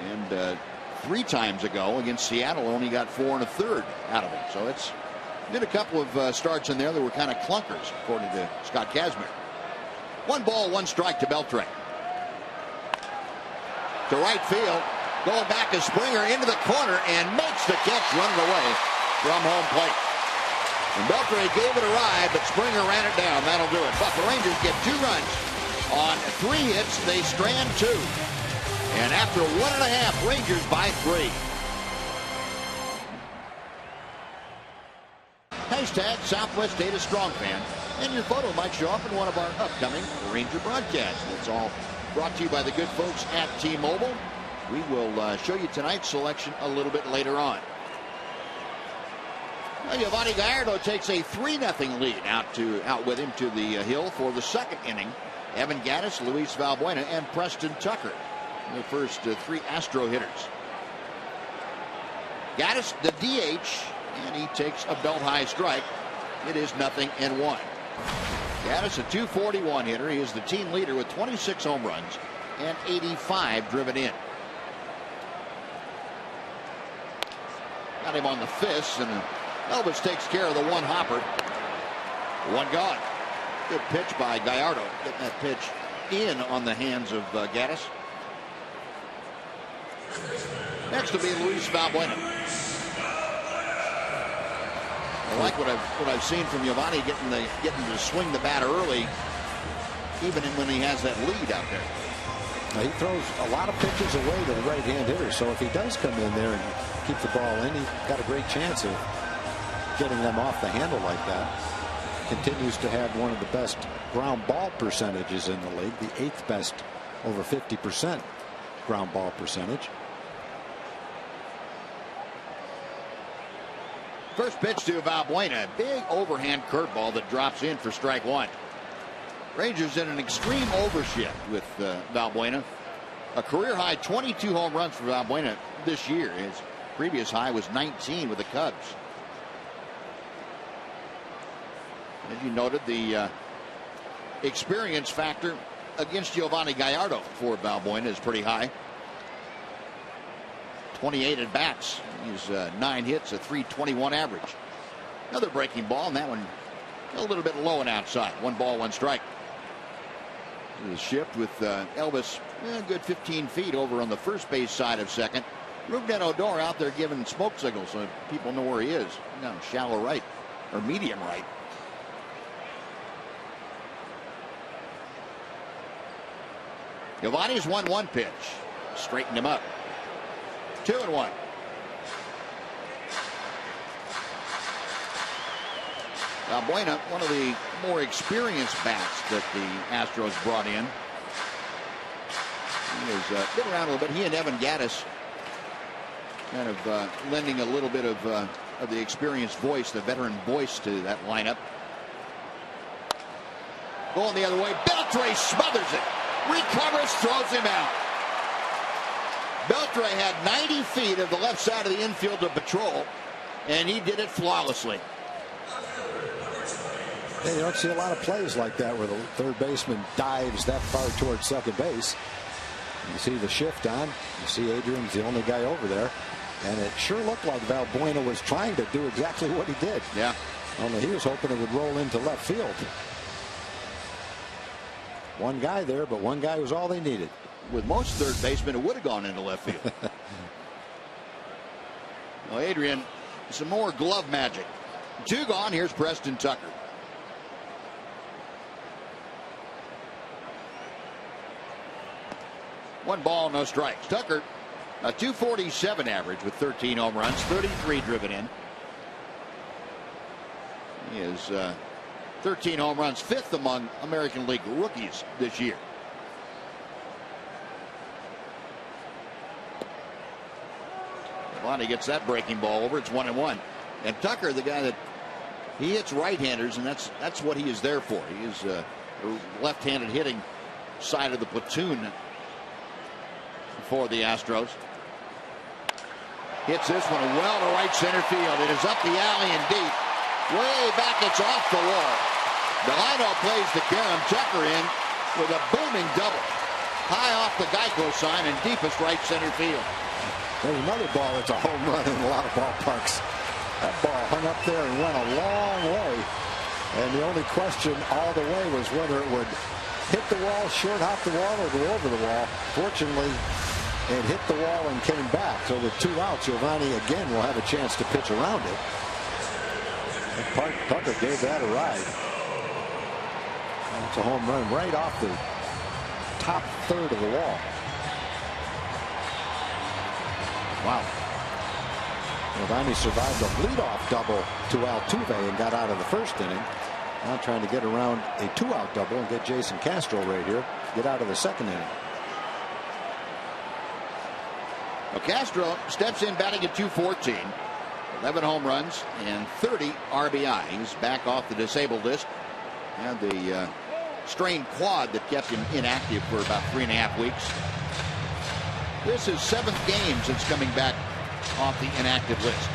And 3 times ago against Seattle, only got 4 1/3 out of it. So it's been a couple of starts in there that were kind of clunkers, according to Scott Kazmir. 1 ball, 1 strike to Beltre. To right field, going back to Springer into the corner and makes the catch, running away from home plate. And Beltre gave it a ride, but Springer ran it down. That'll do it. But the Rangers get 2 runs on 3 hits. They strand 2. And after 1.5, Rangers by 3. Hashtag Southwest Data Strong Fan. And your photo might show up in one of our upcoming Ranger broadcasts. It's all brought to you by the good folks at T-Mobile. We will show you tonight's selection a little bit later on. Well, Giovanni Gallardo takes a 3-0 lead out with him to the hill for the second inning. Evan Gattis, Luis Valbuena, and Preston Tucker, the first three Astro hitters. Gattis, the DH, and he takes a belt-high strike. It is 0-1. Gattis, a .241 hitter. He is the team leader with 26 home runs and 85 driven in. Got him on the fists, and Elvis takes care of the one hopper. One gone. Good pitch by Gallardo. Getting that pitch in on the hands of Gattis. Next will be Luis Valbuena. I like what I've seen from Giovanni, getting to swing the bat early, even when he has that lead out there. He throws a lot of pitches away to the right-hand hitter, so if he does come in there and keep the ball in, he's got a great chance of getting them off the handle like that. Continues to have one of the best ground ball percentages in the league, the 8th best, over 50% ground ball percentage. First pitch to Valbuena, big overhand curveball that drops in for strike one. Rangers in an extreme overshift with Valbuena. A career high 22 home runs for Valbuena this year. His previous high was 19 with the Cubs. As you noted, the experience factor against Giovanni Gallardo for Valbuena is pretty high. 28 at bats. He's 9 hits, a .321 average. Another breaking ball, and that one a little bit low and outside. 1 ball, 1 strike. The shift with Elvis a good 15 feet over on the first base side of second. Rougned Odor out there giving smoke signals so people know where he is. Down shallow right or medium right. Giovanni's 1-1 pitch. Straightened him up. 2-1. Valbuena, one of the more experienced bats that the Astros brought in. He has been around a little bit. He and Evan Gattis kind of lending a little bit of the experienced voice, the veteran voice to that lineup. Going the other way. Beltre smothers it. Recovers, throws him out. Beltre had 90 feet of the left side of the infield to patrol, and he did it flawlessly. Yeah, you don't see a lot of plays like that where the third baseman dives that far towards second base. You see the shift on. You see Adrian's the only guy over there. And it sure looked like Valbuena was trying to do exactly what he did. Yeah. Only he was hoping it would roll into left field. One guy there, but one guy was all they needed. With most third basemen, it would have gone into left field. Well, Adrian, some more glove magic. 2 gone. Here's Preston Tucker. One ball, no strikes. Tucker, a .247 average with 13 home runs, 33 driven in. He is 13 home runs, 5th among American League rookies this year. Giovanni gets that breaking ball over. It's 1-1. And Tucker, the guy that he hits right-handers, and that's what he is there for. He is a left-handed hitting side of the platoon for the Astros. Hits this one well to right center field. It is up the alley and deep. Way back, it's off the wall. Delino plays the carom. Tucker in with a booming double. High off the Geico sign and deepest right center field. There's another ball that's a home run in a lot of ballparks. That ball hung up there and went a long way. And the only question all the way was whether it would hit the wall, short hop the wall, or go over the wall. Fortunately, it hit the wall and came back. So with 2 outs, Giovanni again will have a chance to pitch around it. And Tucker gave that a ride. It's a home run right off the top third of the wall. Wow. Giovanni survived a leadoff double to Altuve and got out of the first inning. Now trying to get around a 2-out double and get Jason Castro right here. Get out of the second inning. Well, Castro steps in batting at .214. 11 home runs and 30 RBI. He's back off the disabled list. Had the strained quad that kept him inactive for about 3.5 weeks. This is 7th game since coming back off the inactive list.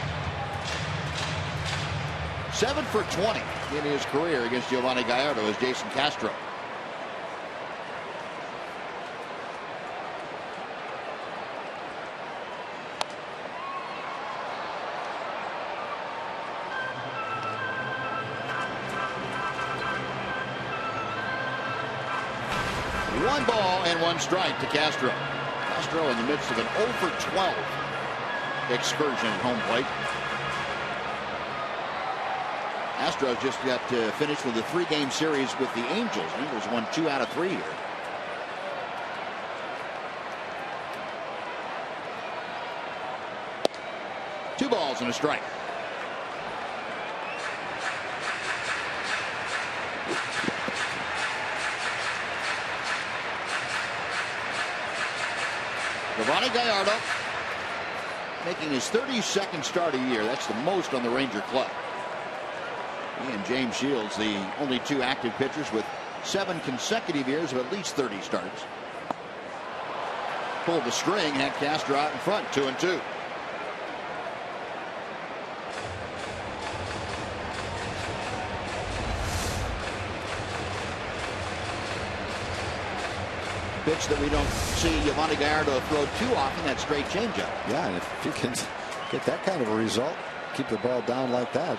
7 for 20 in his career against Giovanni Gallardo as Jason Castro. One ball and 1 strike to Castro. Castro in the midst of an 0 for 12 excursion at home plate. Astros just got finished with a 3-game series with the Angels. Angels won 2 out of 3 here. Two balls and a strike. Giovanni Gallardo making his 32nd start a year. That's the most on the Ranger club. He and James Shields, the only 2 active pitchers with 7 consecutive years of at least 30 starts. Pulled the string and had Castro out in front, 2-2. Pitch that we don't see Giovanni Gallardo throw too often, that straight changeup. Yeah, and if you can get that kind of a result, keep the ball down like that,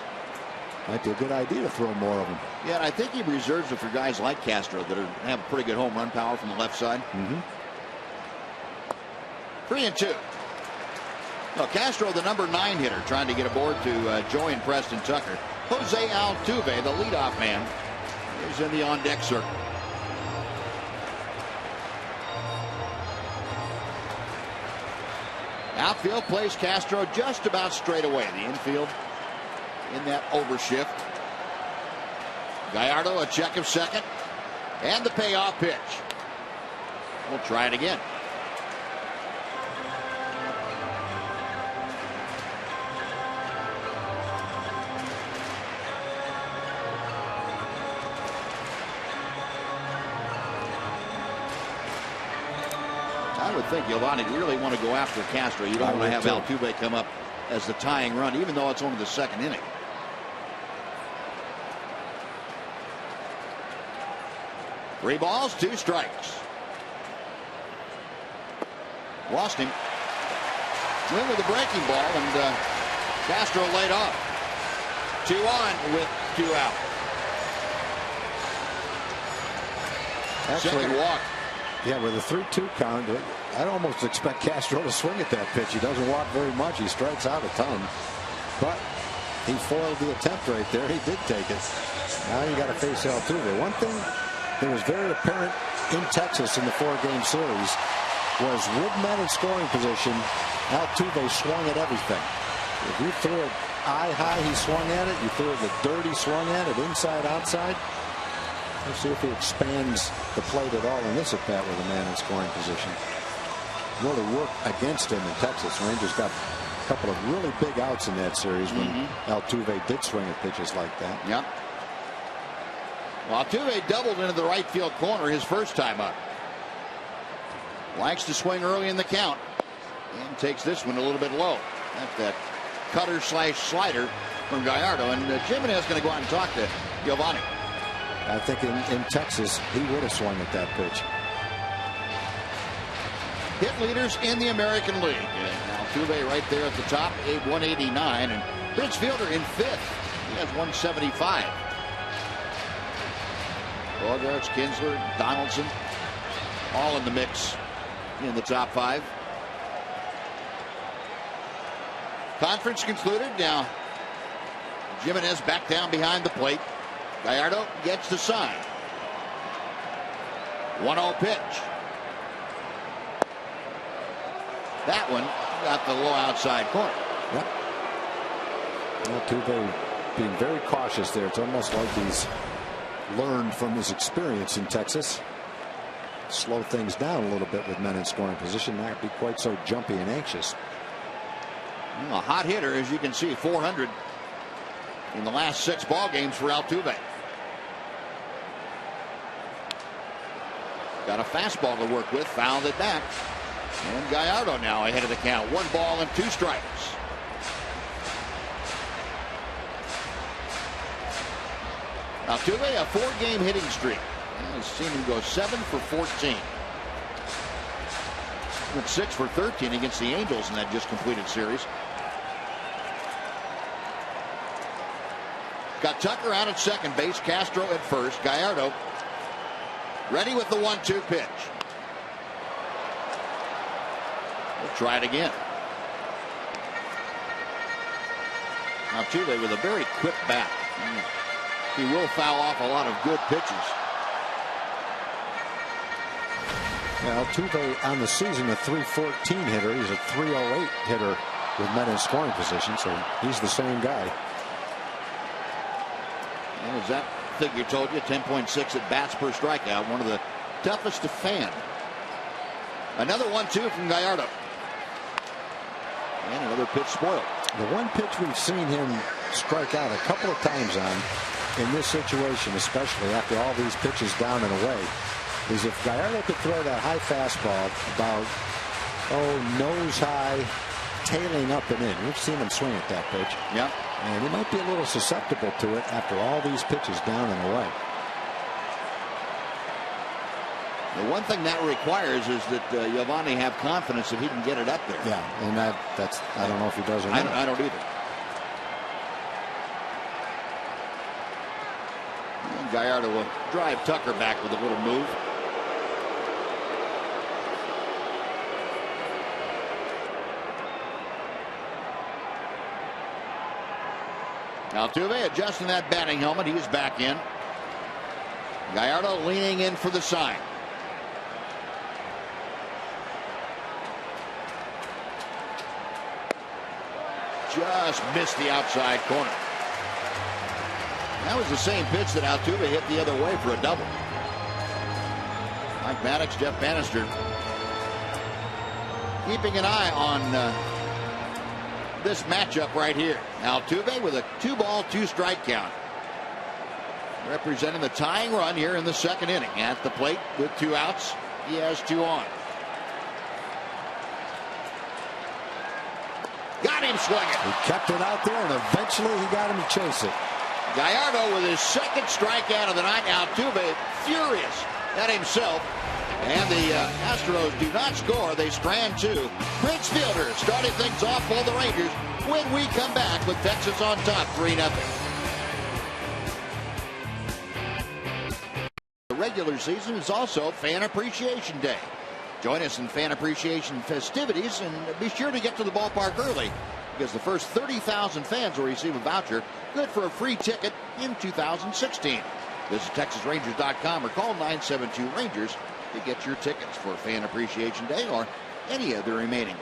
might be a good idea to throw more of them. Yeah, and I think he reserves it for guys like Castro that have pretty good home run power from the left side. 3-2. Well, Castro, the number 9 hitter, trying to get aboard to join Preston Tucker. Jose Altuve, the leadoff man, is in the on-deck circle. Outfield plays Castro just about straight away. The infield in that overshift. Gallardo a check of second. And the payoff pitch. We'll try it again. I would think Giovanni really want to go after Castro. You don't want to have Altuve come up as the tying run, even though it's only the 2nd inning. Three balls, 2 strikes. Lost him. Went with a breaking ball, and Castro laid off. 2 on with 2 out. Second walk. Yeah, with a 3-2 count, I'd almost expect Castro to swing at that pitch. He doesn't walk very much. He strikes out a ton. But he foiled the attempt right there. He did take it. Now you got to face Altuve. One thing that was very apparent in Texas in the 4-game series was with men in scoring position, Altuve swung at everything. If you threw it eye high, he swung at it. You threw it with dirt, he swung at it, inside, outside. Let's see if he expands the plate at all in this at-bat with a man in scoring position. Really worked against him in Texas. Rangers got a couple of really big outs in that series when Altuve did swing at pitches like that. Yep. Well, Altuve doubled into the right field corner his first time up. Likes to swing early in the count and takes this one a little bit low. That's that cutter slash slider from Gallardo. And Jimenez is going to go out and talk to Giovanni. I think in Texas, he would have swung at that pitch. Hit leaders in the American League. And Altuve right there at the top, 189. And Prince Fielder in 5th. He has 175. Bogarts, Kinsler, Donaldson, all in the mix in the top 5. Conference concluded. Now, Jimenez back down behind the plate. Gallardo gets the sign. 1-0 pitch. That one got the low outside corner. Yep. Altuve being very cautious there. It's almost like he's learned from his experience in Texas. Slow things down a little bit with men in scoring position, not be quite so jumpy and anxious. A hot hitter, as you can see, 400 in the last 6 ball games for Altuve. Got a fastball to work with, fouled it back. And Gallardo now ahead of the count. 1 ball and 2 strikes. Altuve, a 4-game hitting streak. He's seen him go 7 for 14. Went 6 for 13 against the Angels in that just completed series. Got Tucker out at second base, Castro at first. Gallardo ready with the 1-2 pitch. We'll try it again. Altuve with a very quick bat. He will foul off a lot of good pitches. Well, Altuve on the season a 314 hitter. He's a 308 hitter with men in scoring position, so he's the same guy. And as that figure told you, 10.6 at bats per strikeout, one of the toughest to fan. Another 1-2 from Gallardo. And another pitch spoiled. The one pitch we've seen him strike out a couple of times on in this situation, especially after all these pitches down and away, is if Gallardo could throw that high fastball about, nose high, tailing up and in. We've seen him swing at that pitch. Yeah. And he might be a little susceptible to it after all these pitches down and away. The one thing that requires is that Giovanni have confidence that he can get it up there. Yeah, and that's I don't know if he does or not. I don't either. And Gallardo will drive Tucker back with a little move. Altuve adjusting that batting helmet. He is back in. Gallardo leaning in for the sign. Just missed the outside corner. That was the same pitch that Altuve hit the other way for a double. Mike Maddox, Jeff Bannister keeping an eye on this matchup right here. Altuve with a 2-ball, 2-strike count. Representing the tying run here in the second inning. At the plate with 2 outs. He has 2 on. Got him swinging. He kept it out there, and eventually he got him to chase it. Gallardo with his second strikeout of the night. Altuve furious at himself. And the Astros do not score. They strand 2. Prince Fielder starting things off for the Rangers when we come back with Texas on top 3-0. The regular season is also Fan Appreciation Day. Join us in fan appreciation festivities and be sure to get to the ballpark early because the first 30,000 fans will receive a voucher good for a free ticket in 2016. Visit TexasRangers.com or call 972-RANGERS to get your tickets for Fan Appreciation Day or any of the remaining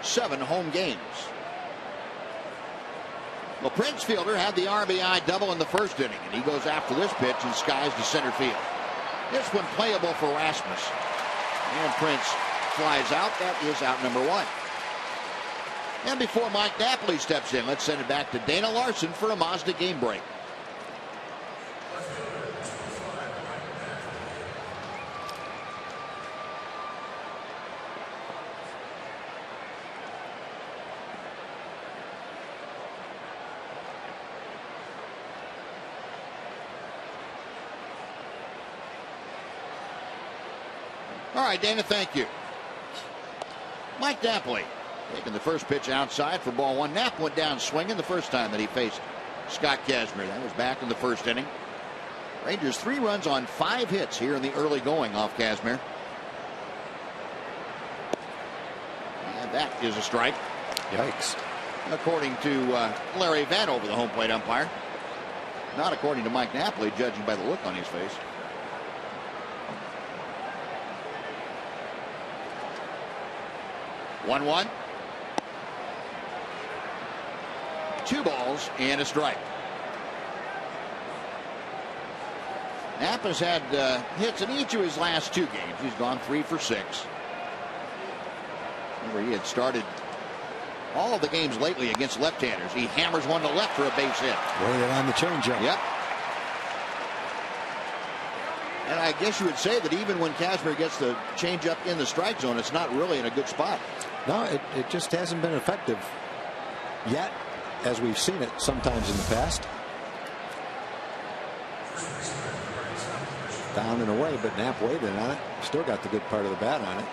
7 home games. Well, Prince Fielder had the RBI double in the first inning, and he goes after this pitch and skies to center field. This one playable for Rasmus. And Prince flies out. That is out number 1. And before Mike Napoli steps in, let's send it back to Dana Larson for a Mazda game break. All right, Dana, thank you. Mike Napoli taking the first pitch outside for ball 1. Knapp went down swinging the first time that he faced Scott Kazmir. That was back in the first inning. Rangers 3 runs on 5 hits here in the early going off Kazmir. And that is a strike. Yikes. According to Larry Vanover, the home plate umpire. Not according to Mike Napoli, judging by the look on his face. 1-1. 2 balls and a strike. Knapp has had hits in each of his last 2 games. He's gone 3 for 6. Remember, he had started all of the games lately against left-handers. He hammers one to left for a base hit. Waited on the changeup. Yep. And I guess you would say that even when Kazmir gets the changeup in the strike zone, it's not really in a good spot. No, it just hasn't been effective yet, as we've seen it sometimes in the past. Down and away, but Knapp waited on it. Still got the good part of the bat on it.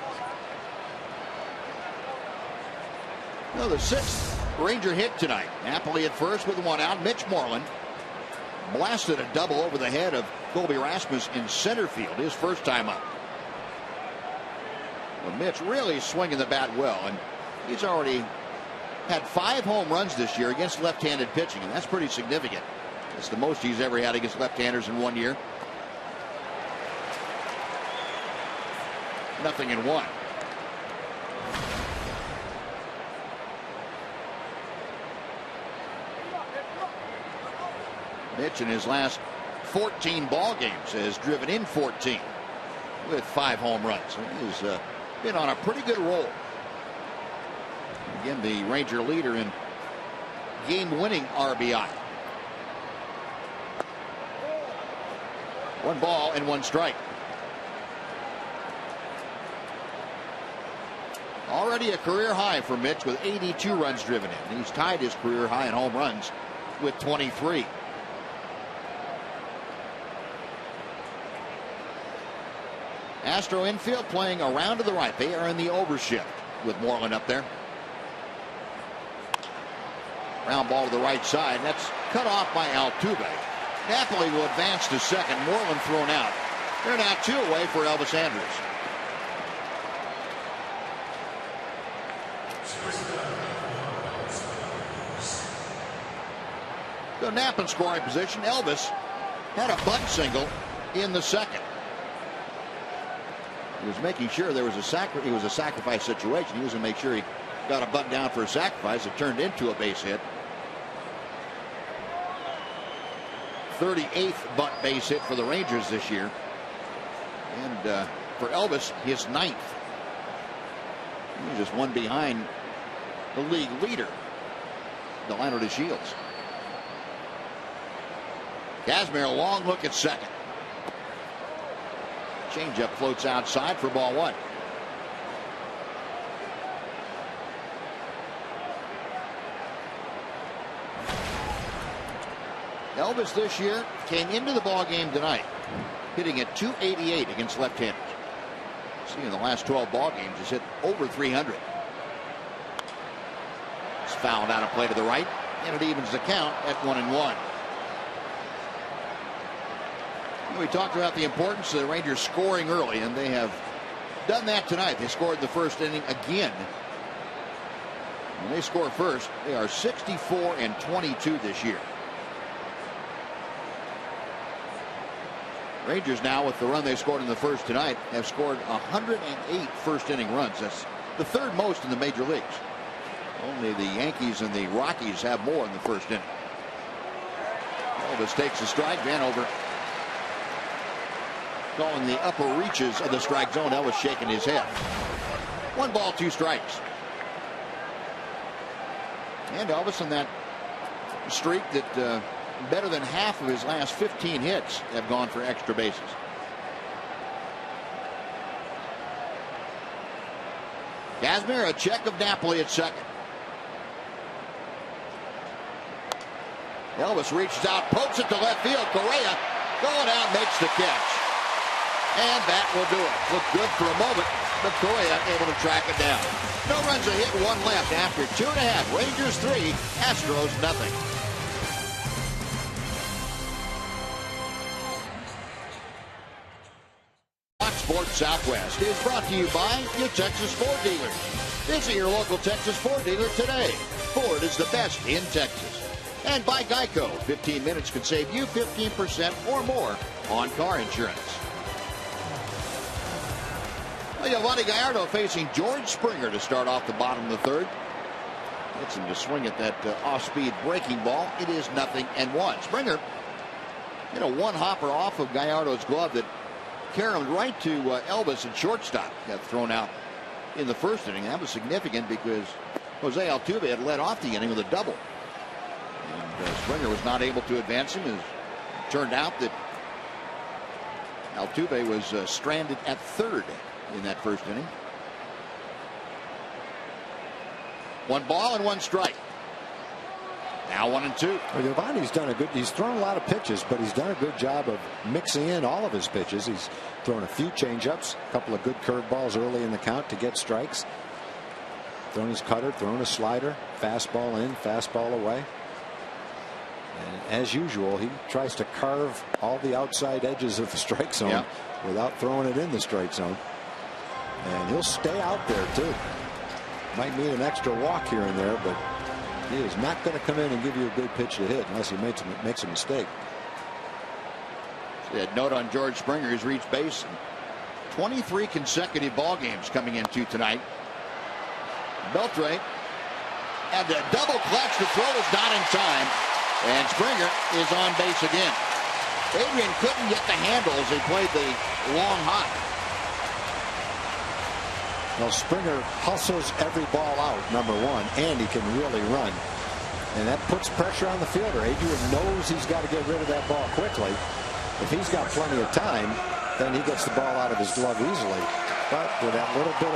Well, the 6th Ranger hit tonight. Napoli at first with 1 out. Mitch Moreland blasted a double over the head of Colby Rasmus in center field, his first time up. Well, Mitch really swinging the bat well, and he's already had 5 home runs this year against left-handed pitching, and that's pretty significant. It's the most he's ever had against left-handers in 1 year. 0-1. Mitch in his last 14 ball games has driven in 14 with 5 home runs. He's been on a pretty good roll. Again, the Ranger leader in game-winning RBI. 1 ball and 1 strike. Already a career high for Mitch with 82 runs driven in. He's tied his career high in home runs with 23. Astro infield playing around to the right. They are in the overshift with Moreland up there. Ground ball to the right side. That's cut off by Altuve. Napoli will advance to second. Moreland thrown out. They're now 2 away for Elvis Andrus. So Knapp in scoring position. Elvis had a bunt single in the second. He was making sure there was a sacrifice situation. He was going to make sure he got a bunt down for a sacrifice. It turned into a base hit. 38th bunt base hit for the Rangers this year. And for Elvis, his 9th. He's just 1 behind the league leader, Delano DeShields. Kazmir, a long look at second. Changeup floats outside for ball 1. Elvis this year came into the ball game tonight hitting at .288 against left-handers. See, in the last 12 ball games, he's hit over 300. It's fouled out of play to the right, and it evens the count at 1-1. We talked about the importance of the Rangers scoring early, and they have done that tonight. They scored the first inning again. When they score first, they are 64-22 this year. Rangers now, with the run they scored in the first tonight, have scored 108 first inning runs. That's the 3rd most in the major leagues. Only the Yankees and the Rockies have more in the first inning. Elvis takes a strike. Vanover going the upper reaches of the strike zone. Elvis shaking his head. 1 ball, 2 strikes. And Elvis in that streak that better than half of his last 15 hits have gone for extra bases. Kazmir, a check of Napoli at second. Elvis reaches out, pokes it to left field. Correa going out, makes the catch. And that will do it. Looked good for a moment, but Correa able to track it down. No runs a hit, 1 left after 2.5. Rangers 3, Astros nothing. Fox Sports Southwest is brought to you by your Texas Ford dealer. Visit your local Texas Ford dealer today. Ford is the best in Texas. And by Geico, 15 minutes could save you 15% or more on car insurance. Giovanni Gallardo facing George Springer to start off the bottom of the 3rd. Gets him to swing at that off-speed breaking ball. It is 0-1. Springer, 1 hopper off of Gallardo's glove that carried him right to Elvis at shortstop. Got thrown out in the first inning. That was significant because Jose Altuve had led off the inning with a double. And Springer was not able to advance him. It turned out that Altuve was stranded at third in that first inning. 1 ball and 1 strike. Now 1-2. Well, Giovanni's done he's thrown a lot of pitches, but he's done a good job of mixing in all of his pitches. He's thrown a few changeups, a couple of good curveballs early in the count to get strikes. Thrown his cutter, thrown a slider, fastball in, fastball away. And as usual, he tries to carve all the outside edges of the strike zone without throwing it in the strike zone. And he'll stay out there too. Might need an extra walk here and there, but he is not going to come in and give you a good pitch to hit unless he makes a mistake. That note on George Springer, he's reached base in 23 consecutive ball games coming into tonight. Beltre had the double clutch. The throw is not in time, and Springer is on base again. Adrian couldn't get the handle as he played the long hop. Well, Springer hustles every ball out, number one, and he can really run. And that puts pressure on the fielder. Adrian knows he's got to get rid of that ball quickly. If he's got plenty of time, then he gets the ball out of his glove easily. But with that little bit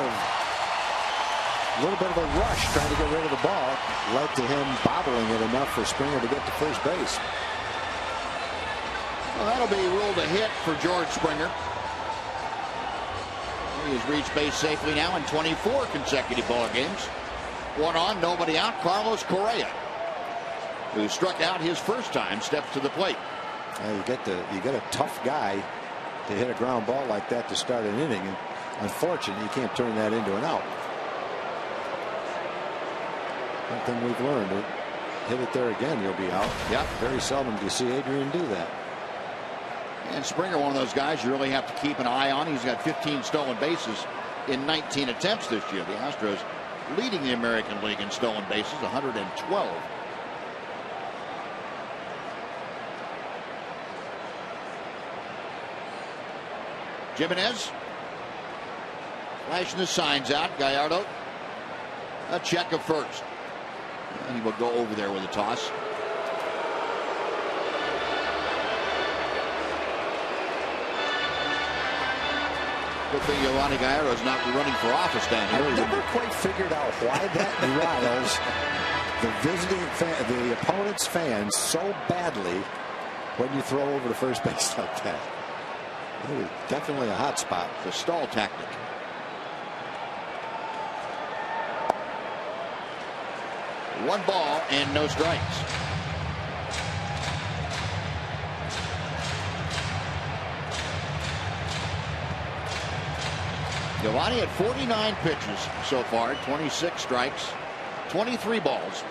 of a rush trying to get rid of the ball led to him bobbling it enough for Springer to get to first base. Well, that'll be ruled a hit for George Springer. He has reached base safely now in 24 consecutive ball games. 1 on, nobody out. Carlos Correa, who struck out his first time, steps to the plate. You get a tough guy to hit a ground ball like that to start an inning, and unfortunately, you can't turn that into an out. One thing we've learned: hit it there again, you'll be out. Yeah, very seldom do you see Adrian do that. And Springer, one of those guys you really have to keep an eye on. He's got 15 stolen bases in 19 attempts this year. The Astros leading the American League in stolen bases, 112. Jimenez flashing the signs out. Gallardo, a check of first. And he will go over there with a toss. Good thing Giovanni Gallardo is not running for office down here. I've never quite figured out why that riles the opponent's fans so badly when you throw over to first base like that. It is definitely a hot spot. The stall tactic. One ball and no strikes. Giovanni had 49 pitches so far, 26 strikes, 23 balls.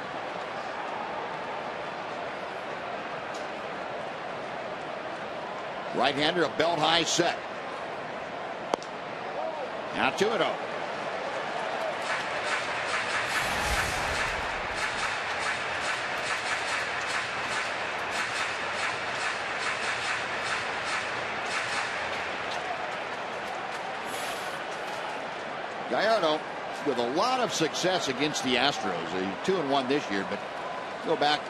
Right-hander, a belt high set. Now 2-0. Gallardo with a lot of success against the Astros. He's 2-1 this year, but go back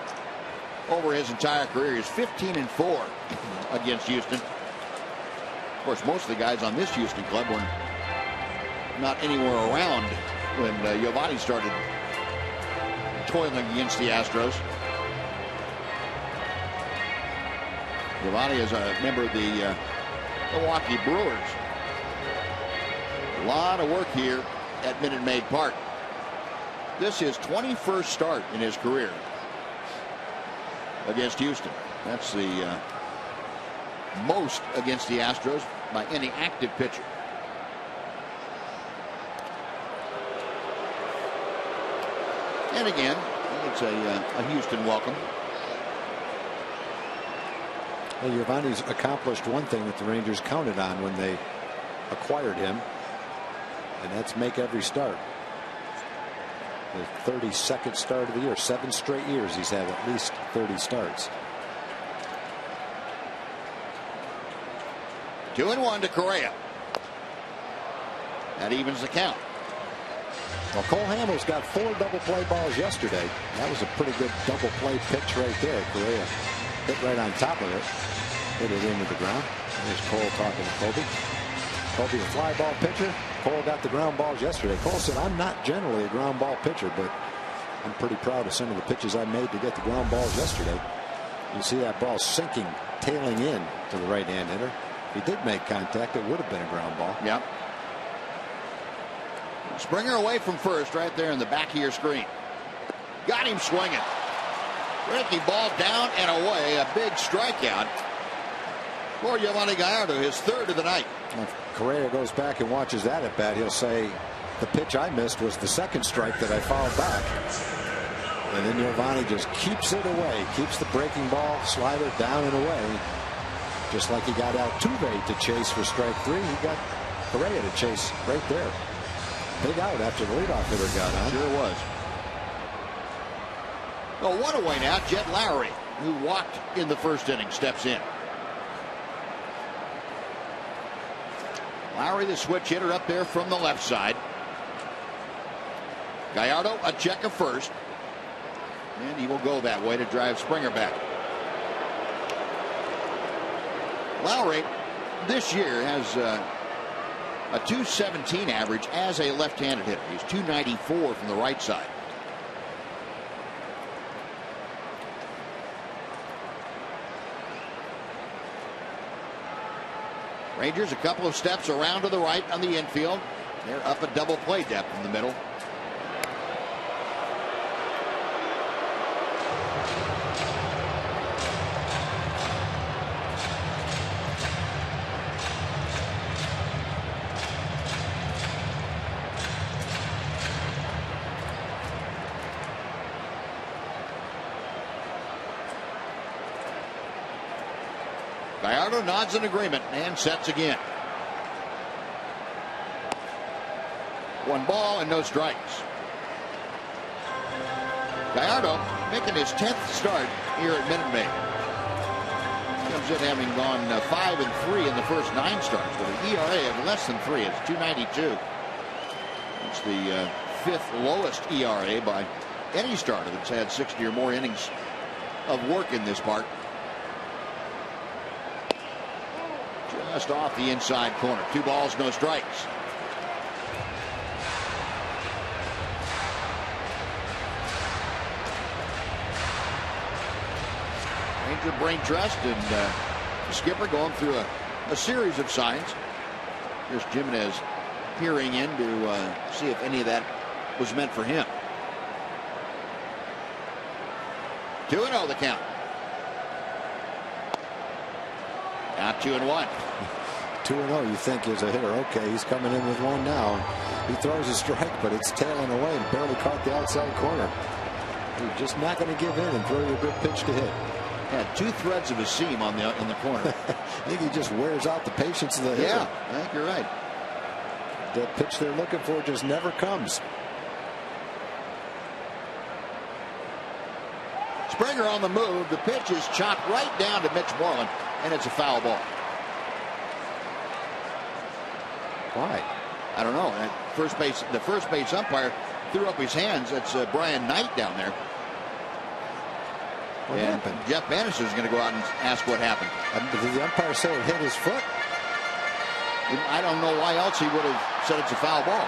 over his entire career, he's 15-4 against Houston. Of course, most of the guys on this Houston club were not anywhere around when Giovanni started toiling against the Astros. Giovanni is a member of the Milwaukee Brewers. A lot of work here at Minute Maid Park. This is his 21st start in his career against Houston. That's the most against the Astros by any active pitcher. And again, it's a Houston welcome. Well, Giovanni's accomplished one thing that the Rangers counted on when they acquired him, and that's make every start. The 32nd start of the year, 7 straight years he's had at least 30 starts. 2-1 to Correa. That evens the count. Well, Cole Hamels got 4 double play balls yesterday. That was a pretty good double play pitch right there. Correa hit right on top of it. Hit it into the ground. There's Cole talking to Kobe. Kobe, a fly ball pitcher. Cole got the ground balls yesterday. Cole said, I'm not generally a ground ball pitcher, but I'm pretty proud of some of the pitches I made to get the ground balls yesterday. You see that ball sinking, tailing in to the right-hand hitter. If he did make contact, it would have been a ground ball. Yep. Springer away from first right there in the back of your screen. Got him swinging. Breaking ball down and away. A big strikeout for Giovanni Gallardo, his 3rd of the night. If Correa goes back and watches that at bat, he'll say the pitch I missed was the 2nd strike that I fouled back. And then Giovanni just keeps it away, keeps the breaking ball slider down and away. Just like he got Altuve to chase for strike 3, he got Correa to chase right there. Big out after the leadoff hitter got on. Sure was. Oh, one away now. Jet Lowry, who walked in the 1st inning, steps in. Lowry, the switch hitter, up there from the left side. Gallardo, a check of first. And he will go that way to drive Springer back. Lowry this year has a .217 average as a left-handed hitter. He's .294 from the right side. Rangers a couple of steps around to the right on the infield. They're up a double play depth in the middle. Gallardo nods in agreement and sets again. 1 ball and no strikes. Gallardo making his 10th start here at Minute Maid. Comes in having gone 5-3 in the first 9 starts with an ERA of less than 3. It's .292. It's the 5th lowest ERA by any starter that's had 60 or more innings of work in this park. Just off the inside corner. 2 balls, no strikes. Ranger brain trust and the skipper going through a series of signs. Here's Jimenez peering in to see if any of that was meant for him. 2-0 the count. Now 2-1. 2-0, you think is a hitter. Okay, he's coming in with 1 now. He throws a strike, but it's tailing away and barely caught the outside corner. You're just not going to give in and throw you a good pitch to hit. Had 2 threads of a seam on in the corner. I think he just wears out the patience of the hitter. Yeah, I think you're right. The pitch they're looking for just never comes. Springer on the move. The pitch is chopped right down to Mitch Moreland, and it's a foul ball. Why? I don't know. The first base umpire threw up his hands. That's Brian Knight down there. What happened? Jeff Bannister is going to go out and ask what happened. Did the umpire say it hit his foot? I don't know why else he would have said it's a foul ball.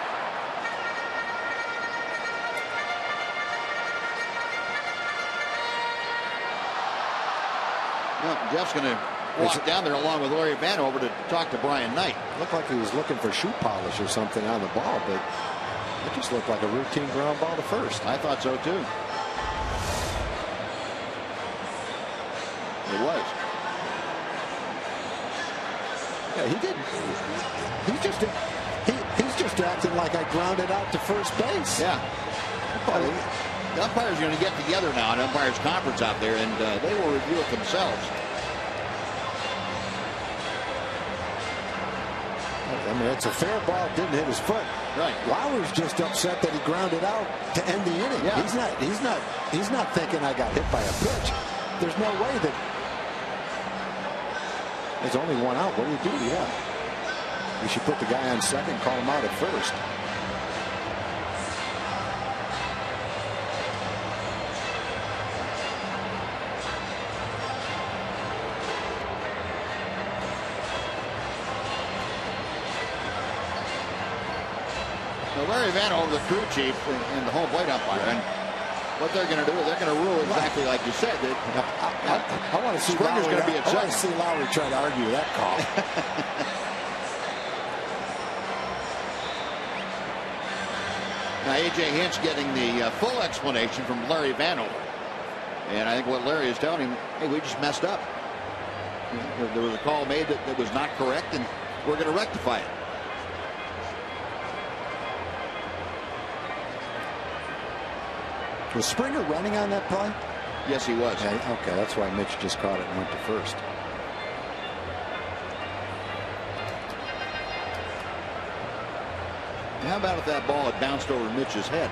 Well, Jeff's going to walk down there along with Larry Vanover to talk to Brian Knight. Looked like he was looking for shoe polish or something on the ball, but it just looked like a routine ground ball to first. I thought so too. It was. Yeah, he didn't. He's just acting like I grounded out to first base. Yeah. The umpires are going to get together now, an umpires conference out there, and they will review it themselves. I mean, it's a fair ball. It didn't hit his foot. Right. Lowry's just upset that he grounded out to end the inning. Yeah. He's not thinking I got hit by a pitch. There's no way that. There's only 1 out. What do you do? Yeah. You should put the guy on second, call him out at first. So Larry Vanover, the crew chief, and the home plate umpire, and what they're going to do is they're going to rule exactly like you said. I want to see Springer's going to be at second. I want to see Lowry try to argue that call. Now A.J. Hinch getting the full explanation from Larry Vanover. And I think what Larry is telling him, hey, we just messed up. There was a call made that was not correct, and we're going to rectify it. Was Springer running on that play? Yes, he was. Okay, that's why Mitch just caught it and went to first. How about if that ball had bounced over Mitch's head?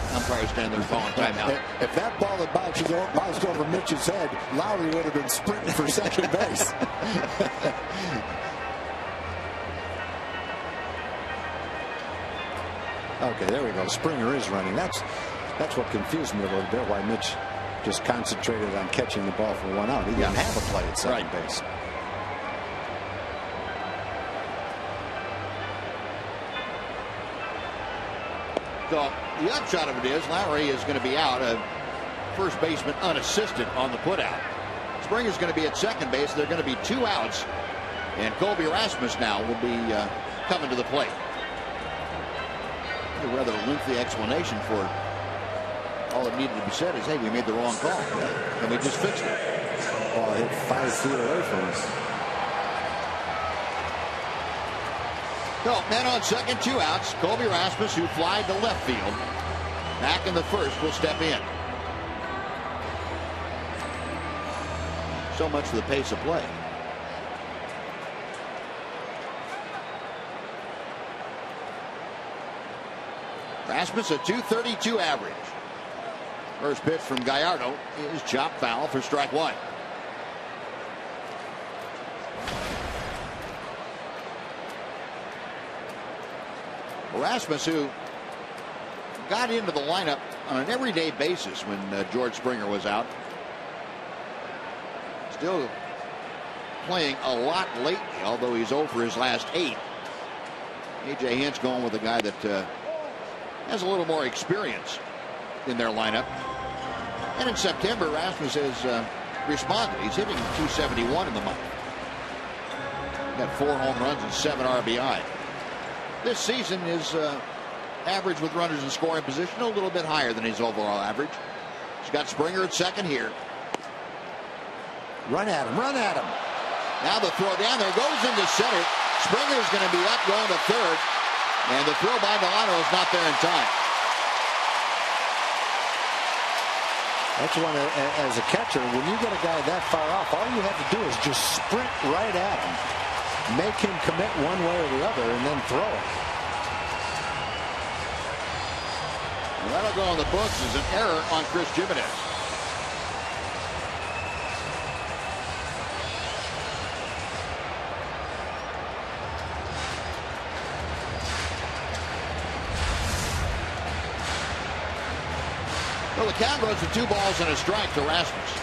The umpire standing there calling timeout. If that ball had bounced over Mitch's head, Lowry would have been sprinting for second base. Okay, there we go. Springer is running. That's what confused me a little bit, why Mitch just concentrated on catching the ball for one out. He didn't have a play at second base. So the upshot of it is Lowry is going to be out, first baseman unassisted on the putout. Springer's going to be at second base. There are going to be 2 outs, and Colby Rasmus now will be coming to the plate. A rather lengthy explanation for all that needed to be said is, hey, we made the wrong call, and we just fixed it. Ball hit 5 feet away from us. No, men on second, 2 outs. Colby Rasmus, who flied to left field, back in the first, will step in. So much for the pace of play. Rasmus, a .232 average. First pitch from Gallardo is chopped foul for strike 1. Rasmus, who got into the lineup on an everyday basis when George Springer was out, still playing a lot lately, although he's 0 for his last 8. A.J. Hinch going with a guy that has a little more experience in their lineup. And in September, Rasmus has responded. He's hitting .271 in the month. Got 4 home runs and 7 RBI. This season is average with runners in scoring position a little bit higher than his overall average. He's got Springer at second here. Run at him, run at him. Now the throw down there goes into center. Springer's going to be up going to third. And the throw by Delano is not there in time. That's one, as a catcher, when you get a guy that far off, all you have to do is just sprint right at him. Make him commit one way or the other and then throw it. And that'll go on the books as an error on Chris Jimenez. Well, the count goes to 2 balls and a strike to Rasmus.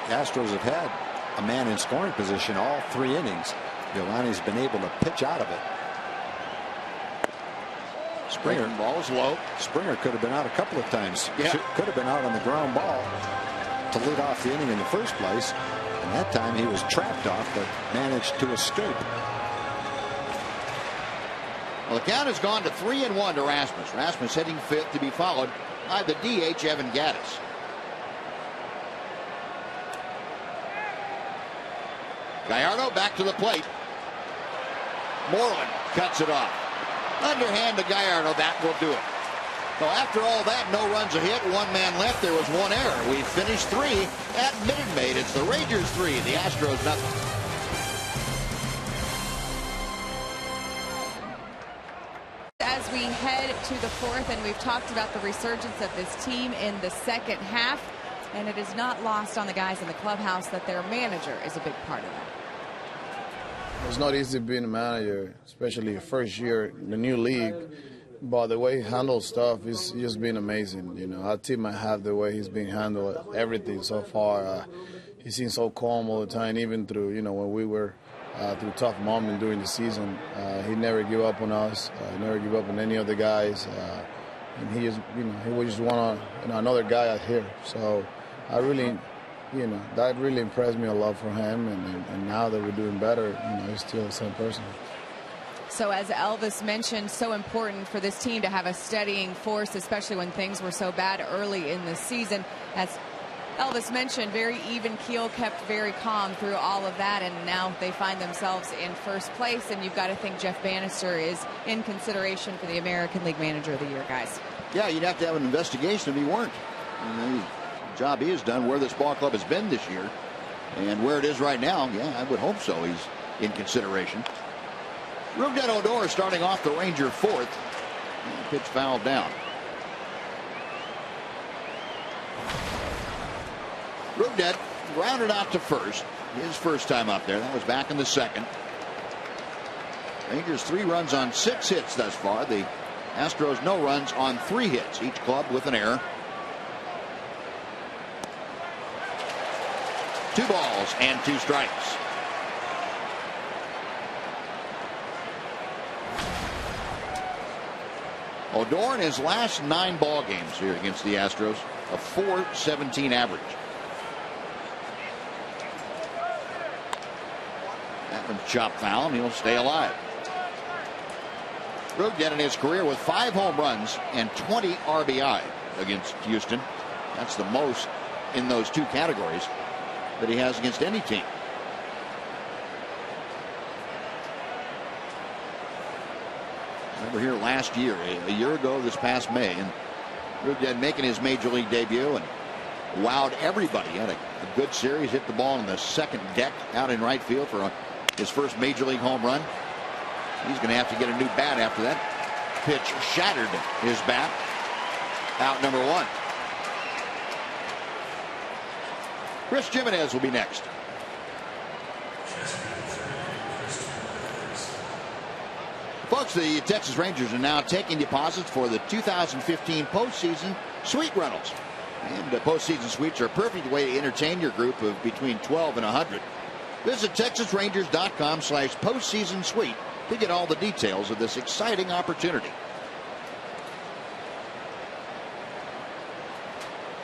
The Astros have had a man in scoring position all 3 innings. Giovanni's been able to pitch out of it. Springer ball is low. Springer could have been out a couple of times. Yeah. Could have been out on the ground ball to lead off the inning in the first place. And that time he was trapped off, but managed to escape. Well, the count has gone to 3-1 to Rasmus. Rasmus hitting 5th to be followed by the DH Evan Gattis. Gallardo back to the plate. Moreland cuts it off. Underhand to Gallardo, that will do it. So after all that, no runs a hit, 1 man left. There was 1 error. We finished 3 at Minute Maid. It's the Rangers 3, the Astros nothing. As we head to the 4th, and we've talked about the resurgence of this team in the second half, and it is not lost on the guys in the clubhouse that their manager is a big part of that. It's not easy being a manager, especially your first year in the new league. But the way he handles stuff is just been amazing. You know, our team might have the way he's been handled everything so far. He seems so calm all the time, even through, you know, when we were through tough moments during the season. He never gave up on us. He never gave up on any other guys. And he just, he was just another guy out here. So I really, that really impressed me a lot for him. And now that we're doing better, he's still the same person. So as Elvis mentioned, so important for this team to have a steadying force, especially when things were so bad early in the season. As Elvis mentioned, very even keel, kept very calm through all of that, and now they find themselves in first place, and you've got to think Jeff Bannister is in consideration for the American League Manager of the Year, guys. Yeah, you'd have to have an investigation if he weren't. The job he has done, where this ball club has been this year, and where it is right now, yeah, I would hope so. He's in consideration. Rougned Odor starting off the Ranger fourth. Pitch fouled down. Rougned grounded out to first. His first time up there. That was back in the second. Rangers 3 runs on 6 hits thus far. The Astros no runs on 3 hits. Each club with an error. 2 balls and 2 strikes. Odor in his last 9 ball games here against the Astros, a .417 average. That one's chopped foul, and he'll stay alive. Rougned in his career with 5 home runs and 20 RBI against Houston. That's the most in those 2 categories that he has against any team. Remember here last year, a year ago this past May, and Rougned making his major league debut and wowed everybody. He had a good series, hit the ball in the second deck out in right field for his first major league home run. He's going to have to get a new bat after that. Pitch shattered his bat. Out number 1. Chris Jimenez will be next. Folks, the Texas Rangers are now taking deposits for the 2015 postseason suite rentals. And postseason suites are a perfect way to entertain your group of between 12 and 100. Visit TexasRangers.com/postseason suite to get all the details of this exciting opportunity.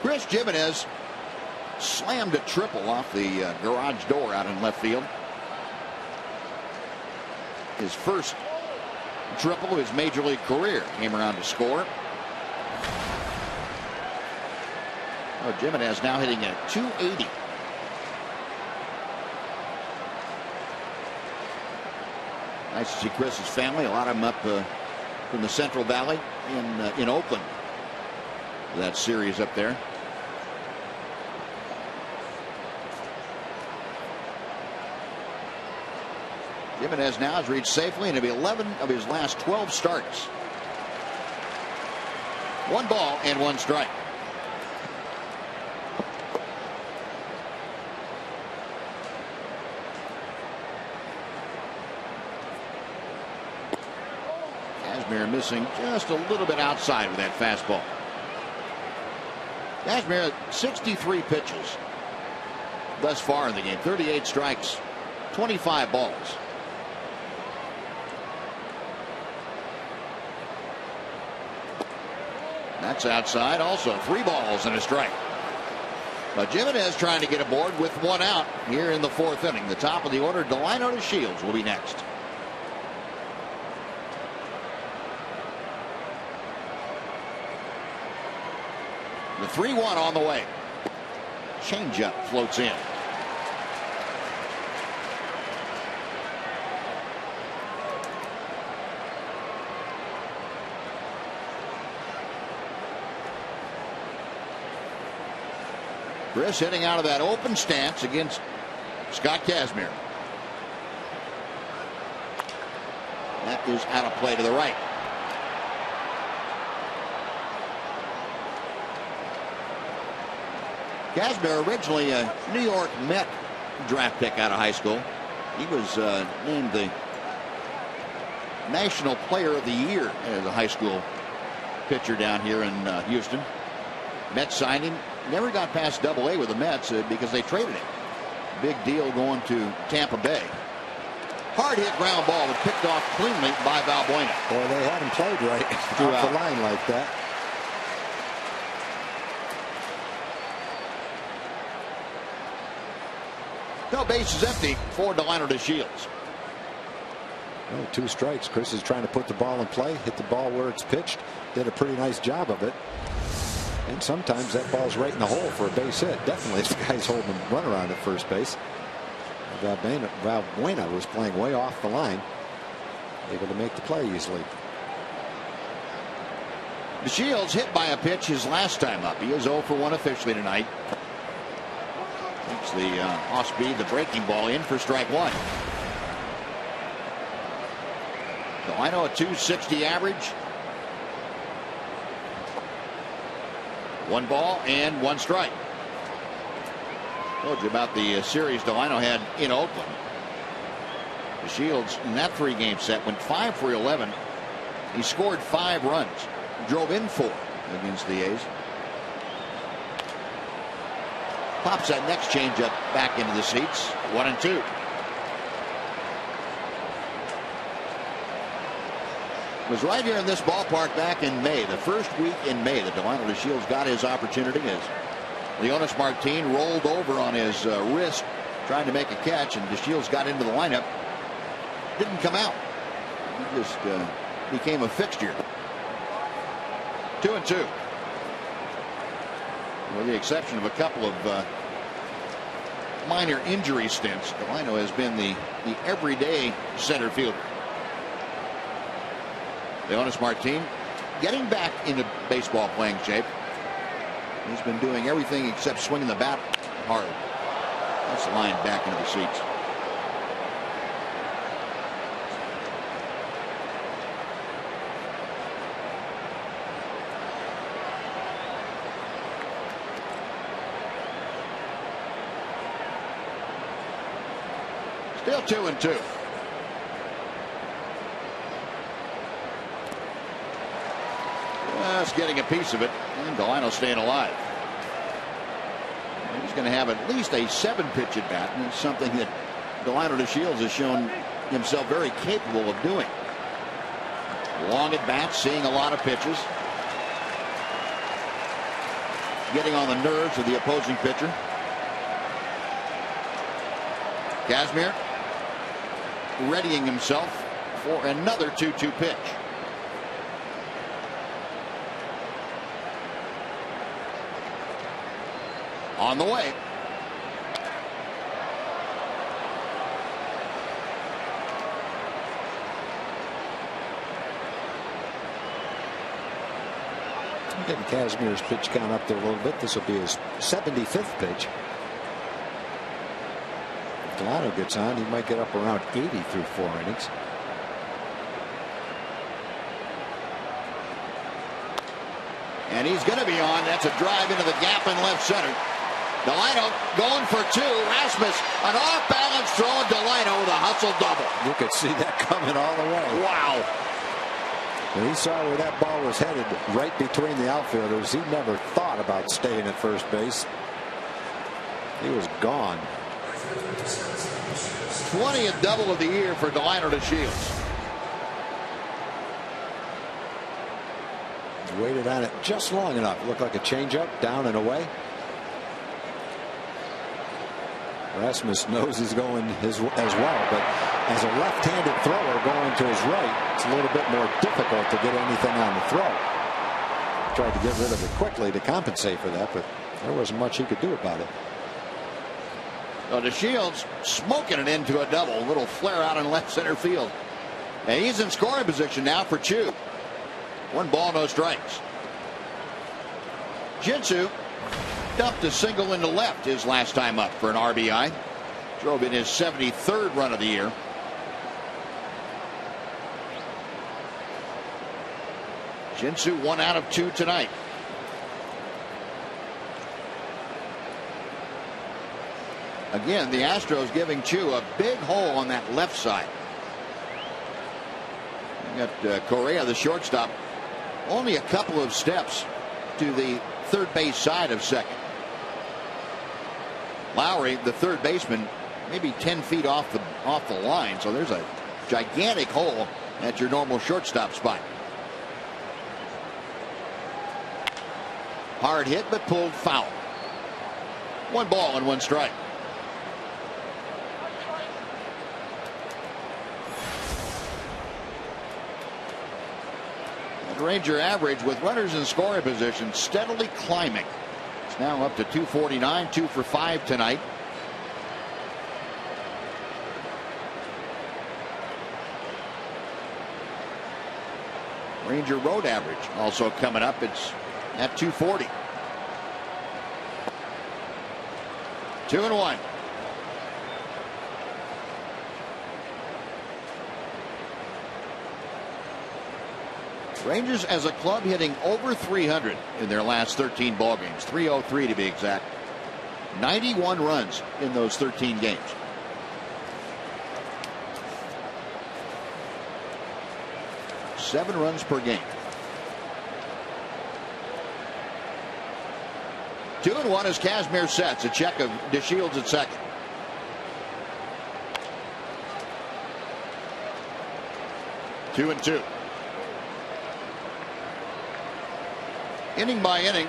Chris Jimenez slammed a triple off the garage door out in left field. His first triple of his major league career came around to score. Jimenez now hitting at .280. Nice to see Chris's family. A lot of them up from the Central Valley in Oakland. That series up there. Jimenez now has reached safely into 11 of his last 12 starts. 1 ball and 1 strike. Kazmir missing just a little bit outside with that fastball. Kazmir 63 pitches thus far in the game. 38 strikes, 25 balls. That's outside also. 3 balls and a strike. But Jimenez trying to get aboard with 1 out here in the 4th inning. The top of the order, Delino to Shields will be next. The 3-1 on the way. Changeup floats in. Chris hitting out of that open stance against Scott Kazmir. That is out of play to the right. Kazmir, originally a New York Met draft pick out of high school. He was named the National Player of the Year as a high school pitcher down here in Houston. Mets signed him. Never got past Double-A with the Mets because they traded him. Big deal going to Tampa Bay. Hard hit ground ball was picked off cleanly by Valbuena. Boy, they hadn't played right off the line like that. No bases empty for Delino DeShields. Well, 2 strikes. Chris is trying to put the ball in play, hit the ball where it's pitched. Did a pretty nice job of it. And sometimes that ball's right in the hole for a base hit. Definitely, if the guy's holding a run around at first base. Valbuena was playing way off the line, able to make the play easily. DeShields hit by a pitch his last time up. He is 0 for 1 officially tonight. Takes the off speed, the breaking ball in for strike 1. Delino a 260 average. 1 ball and 1 strike. Told you about the series Delino had in Oakland. DeShields in that 3-game set went 5 for 11. He scored 5 runs, drove in 4 against the A's. Pops that next changeup back into the seats. 1-2. It was right here in this ballpark back in May, the first week in May, that Delino DeShields got his opportunity as Leonys Martin rolled over on his wrist trying to make a catch, and DeShields got into the lineup. Didn't come out. He just became a fixture. 2-2. With the exception of a couple of minor injury stints, Delino has been the everyday center fielder. Leonys Martin getting back into baseball playing shape. He's been doing everything except swinging the bat hard. That's the line back into the seats. Still 2-2. Just getting a piece of it, and Delino staying alive. He's going to have at least a 7-pitch at bat, and it's something that Delino DeShields has shown himself very capable of doing. Long at bats, seeing a lot of pitches, getting on the nerves of the opposing pitcher. Kazmir readying himself for another 2-2 pitch. On the way. Getting Kazmir's pitch count up there a little bit. This will be his 75th pitch. If Delino gets on, he might get up around 80 through 4 innings. And he's going to be on. That's a drive into the gap in left center. Delino going for 2. Rasmus, an off-balance throw, and Delino with a hustle double. You could see that coming all the way. Wow. When he saw where that ball was headed, right between the outfielders, he never thought about staying at first base. He was gone. 20th double of the year for Delino DeShields. Waited on it just long enough. Looked like a changeup, down and away. Rasmus knows he's going as well, but as a left-handed thrower going to his right, it's a little bit more difficult to get anything on the throw. Tried to get rid of it quickly to compensate for that, but there wasn't much he could do about it. So DeShields smoking it into a double. A little flare out in left center field. And he's in scoring position now for Chu. 1 ball, no strikes. Jinsu dumped a single into left his last time up for an RBI. Drove in his 73rd run of the year. Jinsu 1 out of 2 tonight. Again, the Astros giving Chu a big hole on that left side. You got Correa, the shortstop, only a couple of steps to the third base side of second. Lowry, the third baseman, maybe 10 feet off the line. So there's a gigantic hole at your normal shortstop spot. Hard hit, but pulled foul. 1 ball and 1 strike. The Ranger average with runners in scoring position steadily climbing. It's now up to 249, 2 for 5 tonight. Ranger road average also coming up. It's at 240. 2-1. Rangers as a club hitting over 300 in their last 13 ball games. 303 to be exact. 91 runs in those 13 games. Seven runs per game. 2-1 as Kazmir sets. A check of DeShields at second. Two and two. Inning by inning.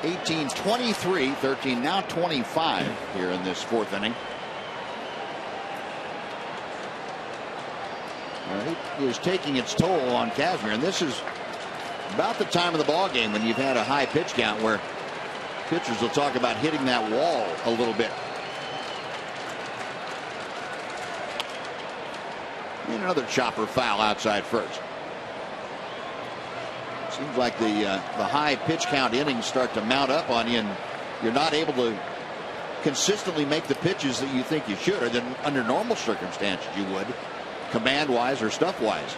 18-23, 13 now 25 here in this 4th inning. It is taking its toll on Kazmir, and this is about the time of the ball game when you've had a high pitch count where pitchers will talk about hitting that wall a little bit. And another chopper foul outside first. Seems like the high pitch count innings start to mount up on you, and you're not able to consistently make the pitches that you think you should, or that under normal circumstances you would, command wise or stuff wise.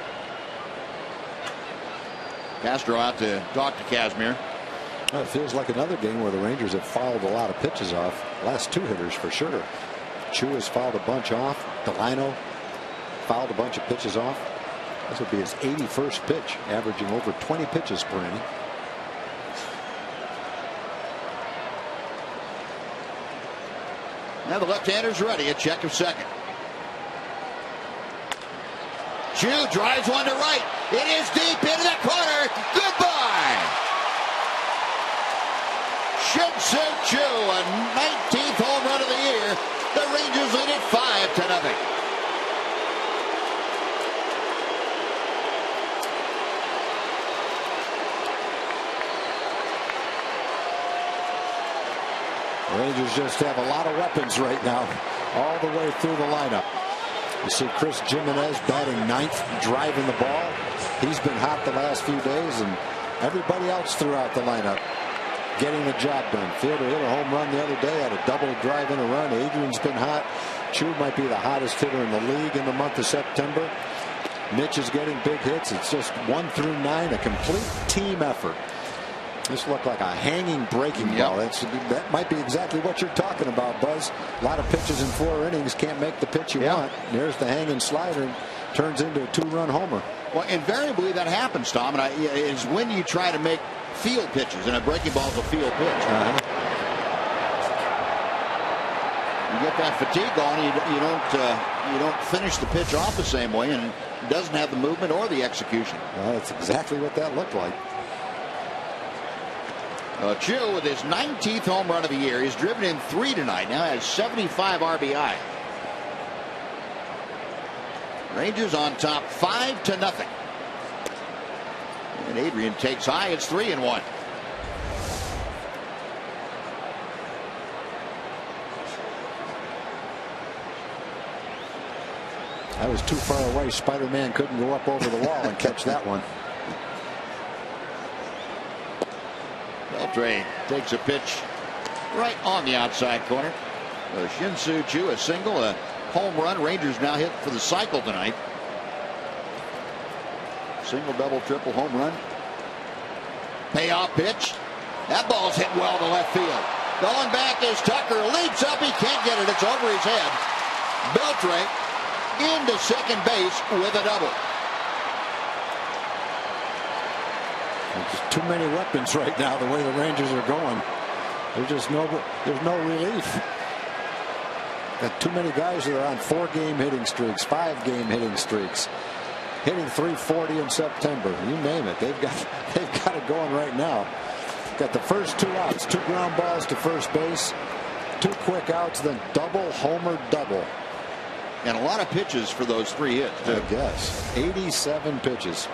Castro out to talk to Kazmir. Well, it feels like another game where the Rangers have fouled a lot of pitches off. Last 2 hitters for sure. Chu has fouled a bunch off. Delino fouled a bunch of pitches off. This would be his 81st pitch, averaging over 20 pitches per inning. Now the left-hander's ready. A check of second. Chu drives one to right. It is deep into the corner. Goodbye. Shin-Soo Choo, a 19th home run of the year. The Rangers lead it 5-0. Rangers just have a lot of weapons right now, all the way through the lineup. You see Chris Jimenez batting 9th, driving the ball. He's been hot the last few days, and everybody else throughout the lineup getting the job done. Fielder hit a home run the other day, had a double drive in a run. Adrian's been hot. Chu might be the hottest hitter in the league in the month of September. Mitch is getting big hits. It's just 1 through 9, a complete team effort. This looked like a hanging breaking ball. That might be exactly what you're talking about, Buzz. A lot of pitches in 4 innings, can't make the pitch you want. There's the hanging slider, and turns into a 2-run homer. Well, invariably that happens, Tom, and it's when you try to make field pitches, and a breaking ball is a field pitch. You get that fatigue on, you don't finish the pitch off the same way, and it doesn't have the movement or the execution. Well, that's exactly what that looked like. Chu with his 19th home run of the year. He's driven in 3 tonight. Now has 75 RBI. Rangers on top 5-0. And Adrian takes high. It's 3-1. That was too far away. Spider-Man couldn't go up over the wall and catch that one. Beltre takes a pitch right on the outside corner. Shin-Soo Choo, a single, a home run. Rangers now hit for the cycle tonight. Single, double, triple, home run. Payoff pitch. That ball's hit well to left field. Going back is Tucker. Leaps up. He can't get it. It's over his head. Beltre into second base with a double. There's too many weapons right now, the way the Rangers are going. There's no relief. Got too many guys that are on 4-game hitting streaks, 5-game hitting streaks, hitting .340 in September. You name it. They've got it going right now. Got the first 2 outs, 2 ground balls to first base, 2 quick outs, then double, homer, double. And a lot of pitches for those 3 hits, too. I guess. 87 pitches.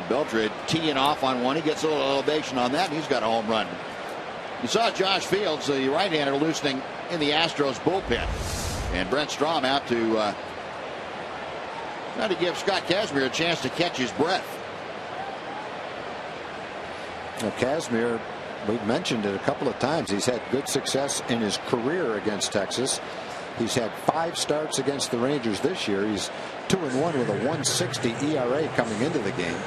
Beltre teeing off on one. He gets a little elevation on that, and he's got a home run. You saw Josh Fields, the right-hander, loosening in the Astros bullpen. And Brent Strom out to try to give Scott Kazmir a chance to catch his breath. Now, Kazmir, we've mentioned it a couple of times. He's had good success in his career against Texas. He's had 5 starts against the Rangers this year. He's 2-1 with a 1.60 ERA coming into the game.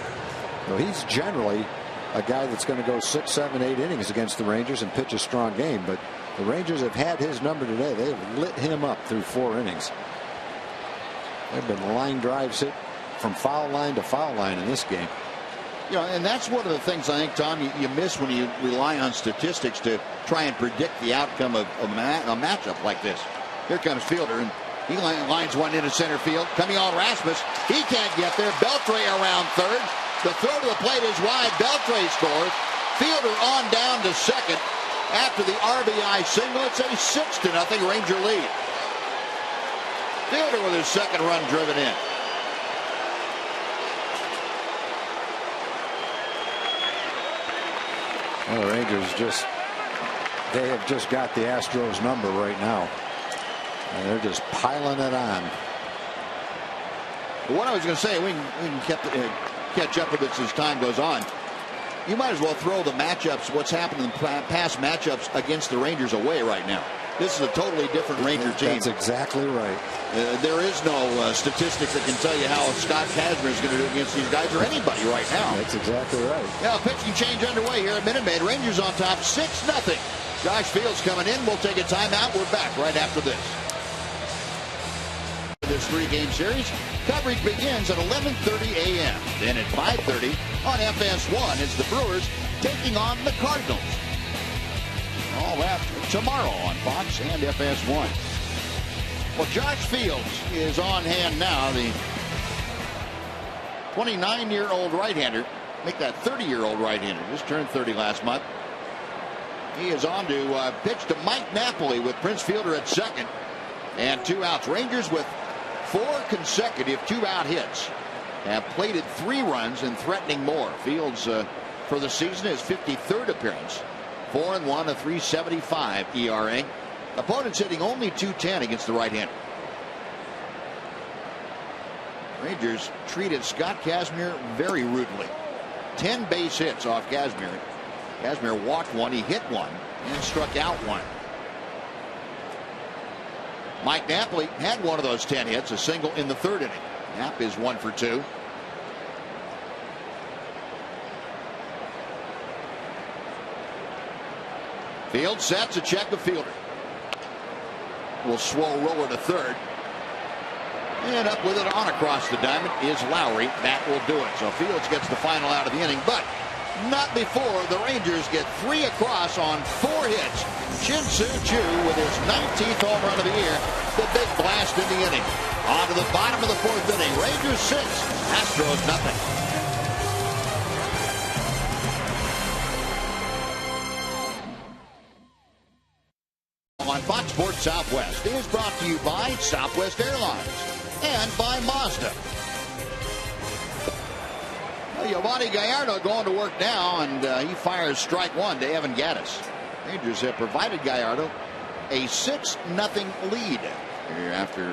So he's generally a guy that's going to go 6, 7, 8 innings against the Rangers and pitch a strong game. But the Rangers have had his number today. They've lit him up through 4 innings. There have been line drives hit from foul line to foul line in this game. You know, and that's one of the things I think, Tom, you miss when you rely on statistics to try and predict the outcome of a matchup like this. Here comes Fielder, and he lines one into center field. Coming on Rasmus. He can't get there. Beltre around third. The throw to the plate is wide. Beltre scores. Fielder on down to second after the RBI single. It's a 6-0 Ranger lead. Fielder with his second run driven in. Well, the Rangers they have just got the Astros number right now. And they're just piling it on. What I was going to say, we can catch up with this as time goes on. You might as well throw the matchups, what's happened in the past matchups against the Rangers away right now. This is a totally different Ranger team. That's exactly right. There is no statistics that can tell you how Scott Kazmir is going to do against these guys or anybody right now. That's exactly right. Now, pitching change underway here at Minute Maid. Rangers on top 6-0. Josh Fields coming in. We'll take a timeout. We're back right after this. This 3-game series coverage begins at 11:30 a.m. Then at 5:30 on FS1, it's the Brewers taking on the Cardinals. All that tomorrow on Fox and FS1. Well, Josh Fields is on hand now. The 29-year-old right-hander, make that 30-year-old right-hander, just turned 30 last month. He is on to pitch to Mike Napoli with Prince Fielder at second and 2 outs. Rangers with 4 consecutive 2-out hits have plated 3 runs and threatening more. Fields for the season his 53rd appearance. 4-1, a 3.75 ERA. Opponents hitting only .210 against the right-hander. Rangers treated Scott Kazmir very rudely. 10 base hits off Kazmir. Kazmir walked 1, he hit 1, and struck out 1. Mike Napoli had one of those 10 hits, a single in the 3rd inning. Knapp is 1 for 2. Fields sets a check of Fielder. Will slow roller to third. And up with it on across the diamond is Lowry. That will do it. So Fields gets the final out of the inning, but not before the Rangers get 3 across on 4 hits. Shin-Soo Choo with his 19th home run of the year. The big blast in the inning. On to the bottom of the 4th inning. Rangers 6, Astros nothing. On Fox Sports Southwest is brought to you by Southwest Airlines and by Mazda. Giovanni Gallardo going to work now, and he fires strike 1 to Evan Gattis. Rangers have provided Gallardo a 6-0 lead here after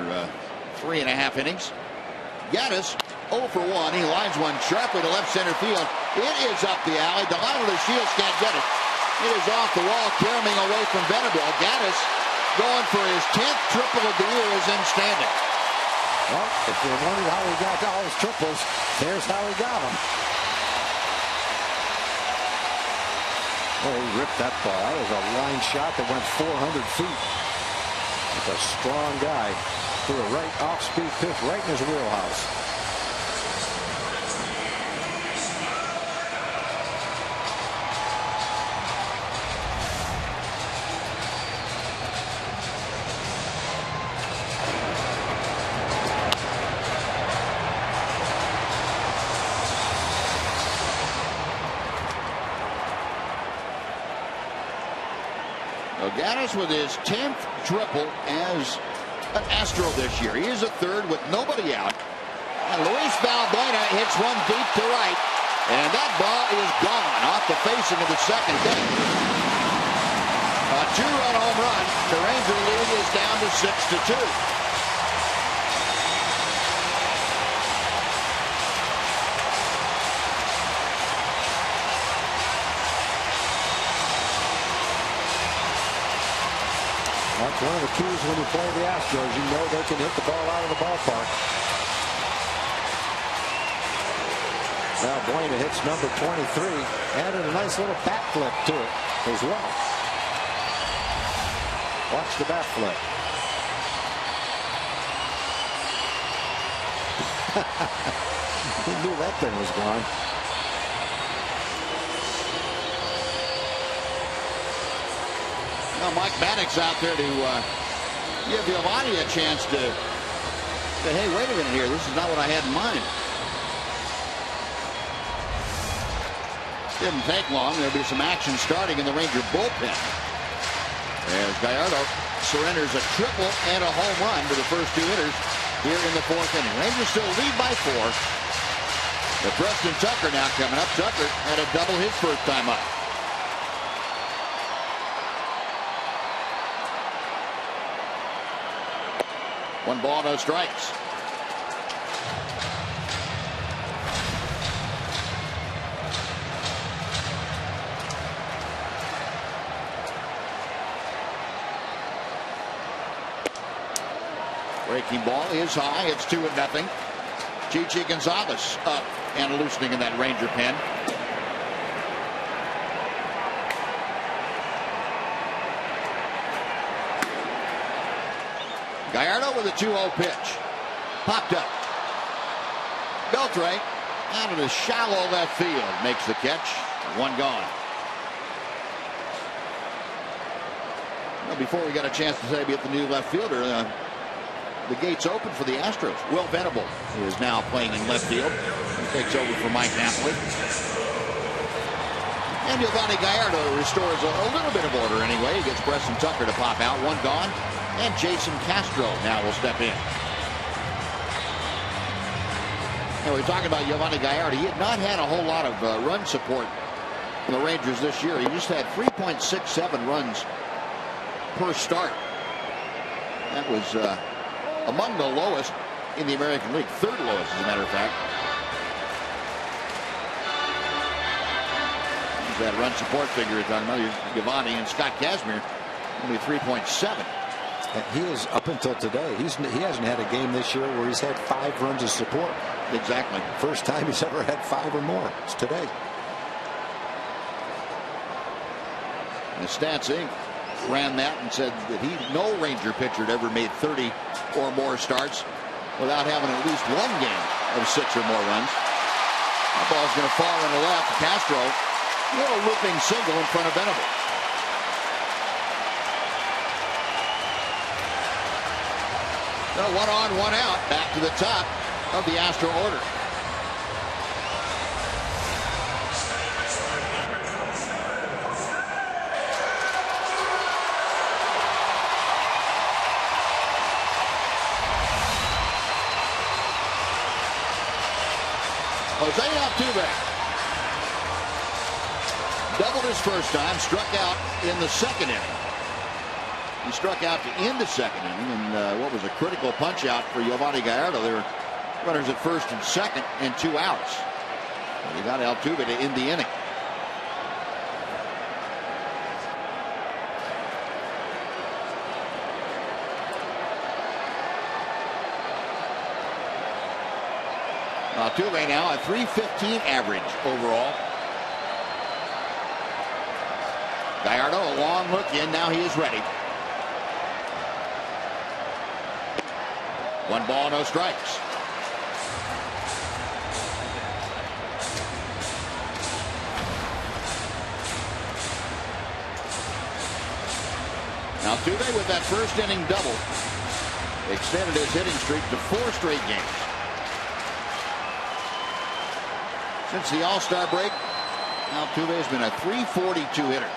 3.5 innings. Gattis 0 for 1. He lines one sharply to left center field. It is up the alley. Delano to Shields can't get it. It is off the wall, carrying away from Venable. Gattis going for his 10th triple of the year is in standing. Well, if you're wondering how he got all his triples, there's how he got them. Oh, he ripped that ball. That was a line shot that went 400 feet. It's a strong guy. Threw a right off-speed pitch right in his wheelhouse. Gaddis with his 10th triple as an Astro this year. He is a third with nobody out. And Luis Valbuena hits one deep to right. And that ball is gone off the facing of the second deck. A 2-run home run. The Ranger lead is down to 6-2. That's one of the keys when you play the Astros. You know they can hit the ball out of the ballpark. Valbuena hits number 23. Added a nice little bat flip to it as well. Watch the bat flip. He knew that thing was gone. Well, Mike Maddox out there to give Giovanni a chance to say, hey, wait a minute here. This is not what I had in mind. Didn't take long. There'll be some action starting in the Ranger bullpen. As Gallardo surrenders a triple and a home run to the first two hitters here in the fourth inning. Rangers still lead by 4. But Preston Tucker now coming up. Tucker had a double his first time up. One ball, no strikes. Breaking ball is high. It's 2-0. Chichi Gonzalez up and loosening in that Ranger pen. Gallardo with a 2-0 pitch. Popped up. Beltre out of the shallow left field makes the catch. One gone. Well, before we got a chance to say about the new left fielder, the gates open for the Astros. Will Venable is now playing in left field. He takes over for Mike Napoli. And Giovanni Gallardo restores a little bit of order anyway. He gets Preston Tucker to pop out. One gone. And Jason Castro now will step in. And we're talking about Giovanni Gallardo. He had not had a whole lot of run support from the Rangers this year. He just had 3.67 runs per start. That was among the lowest in the American League. Third lowest, as a matter of fact. That run support figure you're talking about. Giovanni and Scott Kazmir only 3.7. He is, up until today, he hasn't had a game this year where he's had 5 runs of support. Exactly. First time he's ever had 5 or more. It's today. And Stats Inc. ran that and said that no Ranger pitcher had ever made 30 or more starts without having at least one game of 6 or more runs. That ball's going to fall in the left. Castro, a little looping single in front of Venable. So 1 on, 1 out, back to the top of the Astro order. Jose Altuve doubled his first time, struck out in the second inning. He struck out to end the second inning, and what was a critical punch out for Giovanni Gallardo. There were runners at first and second and 2 outs. And he got Altuve to end the inning. Altuve now a .315 average overall. Gallardo, a long look in. Now he is ready. 1 ball, no strikes. Altuve with that first inning double extended his hitting streak to 4 straight games. Since the All-Star break, Altuve has been a .342 hitter.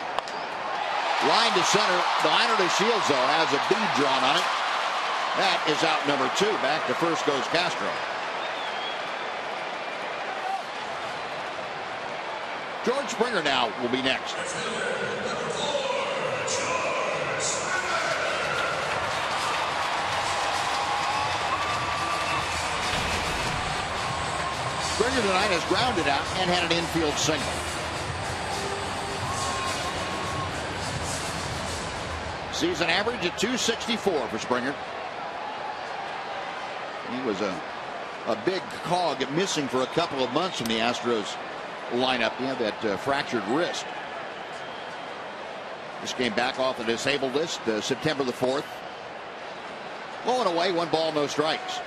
Line to center. The liner to Shields, though, has a bead drawn on it. That is out number 2. Back to first goes Castro. George Springer now will be next. Springer tonight has grounded out and had an infield single. Season average at 264 for Springer. He was a big cog missing for a couple of months from the Astros lineup. He had that fractured wrist. This came back off the disabled list September the 4th. Blowing away, 1 ball, no strikes.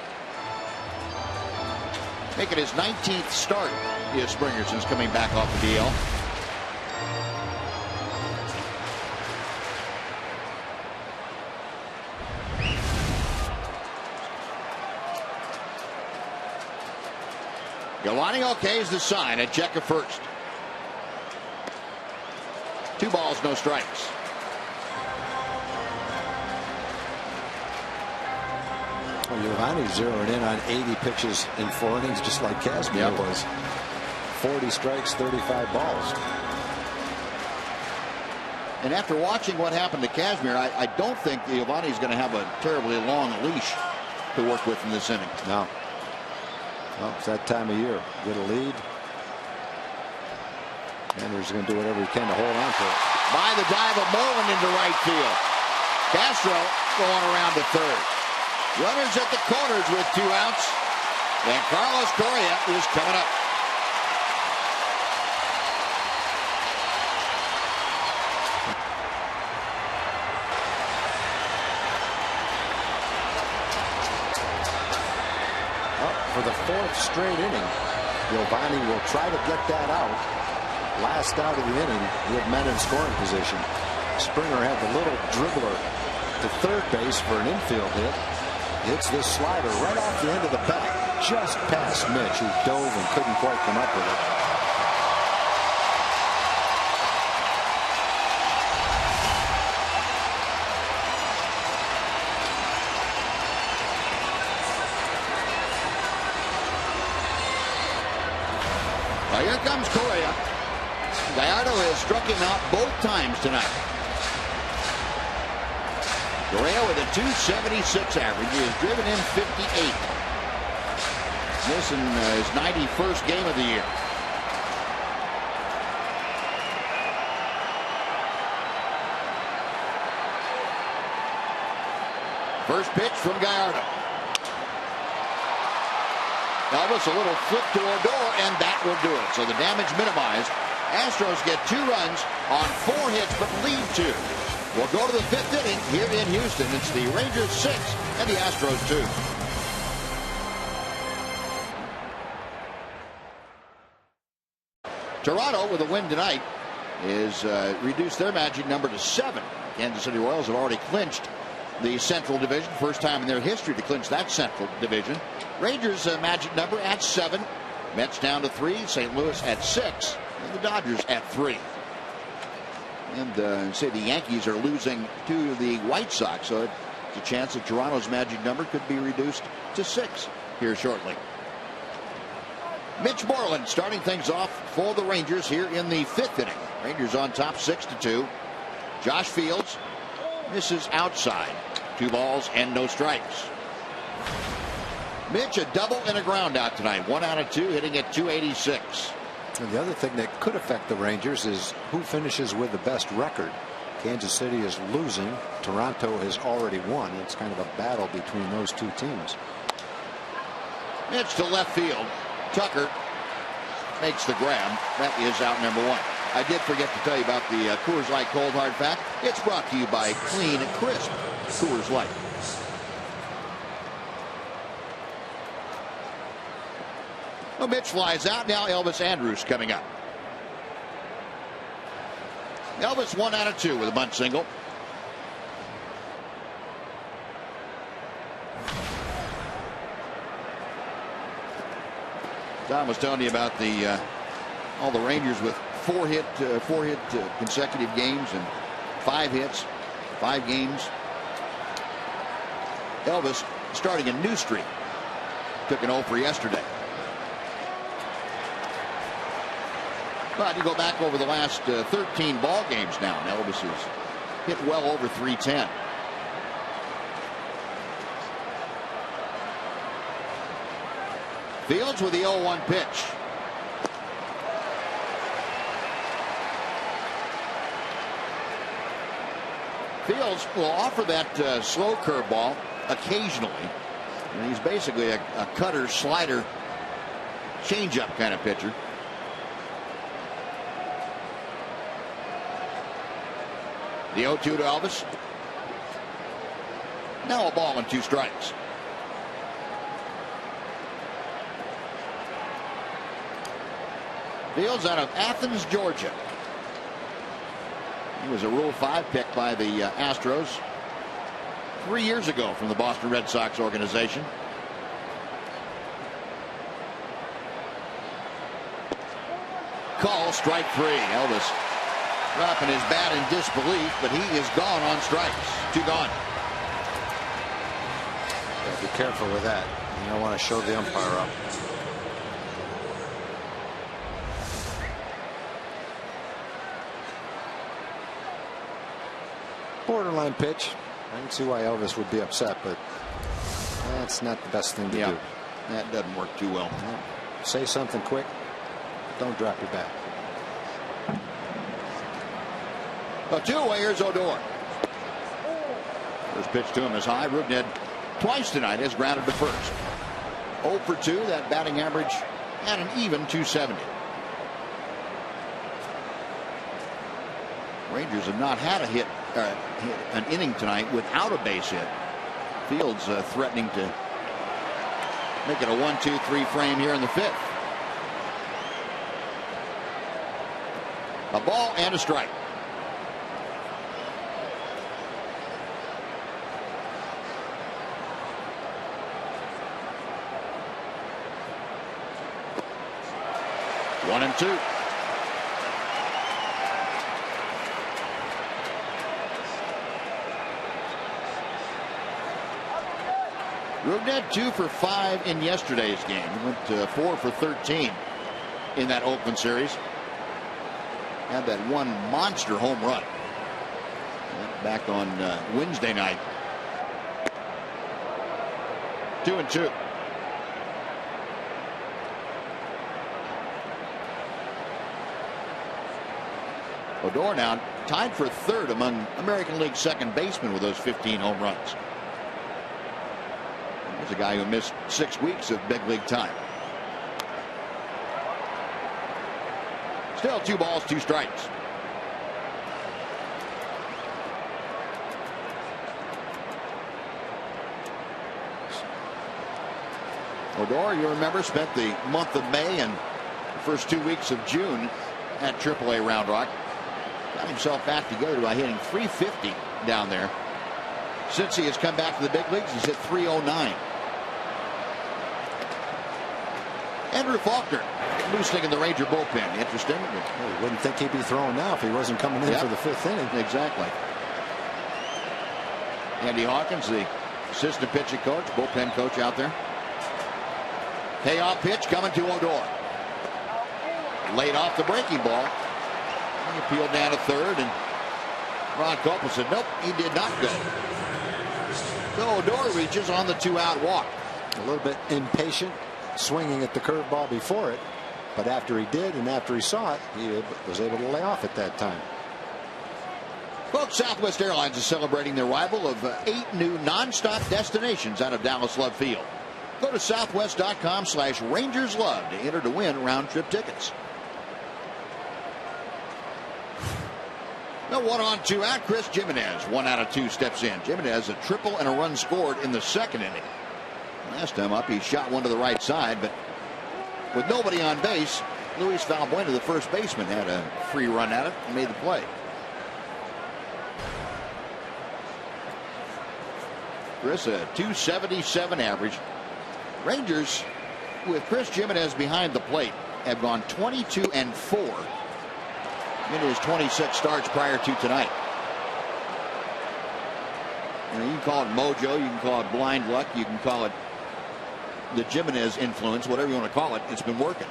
Making his 19th start is Springer since coming back off the DL. Galani okays the sign at check of first. 2 balls, no strikes. Well, Giovanni zeroing in on 80 pitches in 4 innings, just like Kazmir was. 40 strikes, 35 balls. And after watching what happened to Kazmir, I don't think Giovanni is going to have a terribly long leash to work with in this inning. No. Well, it's that time of year. Get a lead. Andrews going to do whatever he can to hold on to it. By the dive of Moreland into right field. Castro going around to third. Runners at the corners with 2 outs. And Carlos Correa is coming up. For the 4th straight inning, Giovanni will try to get that out. Last out of the inning with men in scoring position. Springer had the little dribbler to third base for an infield hit. Hits this slider right off the end of the bat, just past Mitch, who dove and couldn't quite come up with it. Now here comes Correa. Gallardo has struck him out both times tonight. Correa with a 276 average. He has driven in 58. This in his 91st game of the year. First pitch from Gallardo. Elvis a little flip to Odor, and that will do it. So the damage minimized. Astros get 2 runs on 4 hits, but lead 2. We'll go to the 5th inning here in Houston. It's the Rangers 6 and the Astros 2. Toronto, with a win tonight, is reduced their magic number to 7. Kansas City Royals have already clinched the Central Division. First time in their history to clinch that Central Division. Rangers magic number at 7. Mets down to 3. St. Louis at 6. And the Dodgers at 3. And say the Yankees are losing to the White Sox. So it's a chance that Toronto's magic number could be reduced to 6 here shortly. Mitch Moreland starting things off for the Rangers here in the 5th inning. Rangers on top 6-2. Josh Fields misses outside. 2 balls and no strikes. Mitch a double and a ground out tonight. 1 out of 2, hitting at 286. And the other thing that could affect the Rangers is who finishes with the best record. Kansas City is losing. Toronto has already won. It's kind of a battle between those 2 teams. Mitch to left field. Tucker makes the grab. That is out number 1. I did forget to tell you about the Coors Light Cold Hard Fact. It's brought to you by Clean and Crisp Coors Light. Well, Mitch flies out. Now Elvis Andrus coming up. Elvis 1 out of 2 with a bunt single. Tom was telling you about all the Rangers with 4 hit consecutive games and 5 hits, 5 games. Elvis starting a new streak. Took an 0 for yesterday. But you go back over the last 13 ball games now, and Elvis has hit well over 310. Fields with the 0-1 pitch. Fields will offer that slow curveball occasionally. And he's basically a cutter, slider, changeup kind of pitcher. The 0-2 to Elvis. Now a ball and 2 strikes. Fields out of Athens, Georgia. He was a Rule 5 pick by the Astros 3 years ago from the Boston Red Sox organization. Call, strike 3. Elvis dropping his bat in disbelief, but he is gone on strikes. 2 gone. Yeah, be careful with that. You don't want to show the umpire up. Borderline pitch. I can see why Elvis would be upset, but that's not the best thing to do. That doesn't work too well. Yeah. Say something quick. Don't drop your bat. 2 away. Here's Odor. First pitch to him is high. Rubned twice tonight has grounded to first. 0 for 2. That batting average at an even 270. Rangers have not had a hit, an inning tonight without a base hit. Fields threatening to make it a 1-2-3 frame here in the 5th. A ball and a strike. One and 2. Rubned 2 for 5 in yesterday's game. He went 4 for 13 in that Oakland series. Had that one monster home run back on Wednesday night. 2 and 2. Odor now tied for 3rd among American League second basemen with those 15 home runs. There's a guy who missed 6 weeks of big league time. Still 2 balls, 2 strikes. Odor, you remember, spent the month of May and the first 2 weeks of June at AAA Round Rock. Got himself back together by hitting .350 down there. Since he has come back to the big leagues, he's hit .309. Andrew Faulkner loosening in the Ranger bullpen. Interesting. Well, you wouldn't think he'd be throwing now if he wasn't coming in for the 5th inning. Exactly. Andy Hawkins, the assistant pitching coach, bullpen coach out there. Payoff pitch coming to Odor. Laid off the breaking ball. He appealed down to 3rd, and Ron Copeland said, nope, he did not go. So Odor reaches on the 2-out walk. A little bit impatient, swinging at the curveball before it, but after he did and after he saw it, he was able to lay off at that time. Folks, Southwest Airlines is celebrating the arrival of 8 new nonstop destinations out of Dallas Love Field. Go to southwest.com/RangersLove to enter to win round-trip tickets. Now 1 on 2 out. Chris Jimenez, 1 out of 2, steps in. Jimenez a triple and a run scored in the 2nd inning. Last time up, he shot one to the right side, but with nobody on base, Luis Valbuena, the first baseman, had a free run at it and made the play. Chris, a .277 average. Rangers, with Chris Jimenez behind the plate, have gone 22-4 in his 26 starts prior to tonight. You can call it mojo, you can call it blind luck, you can call it the Jimenez influence, whatever you want to call it. It's been working.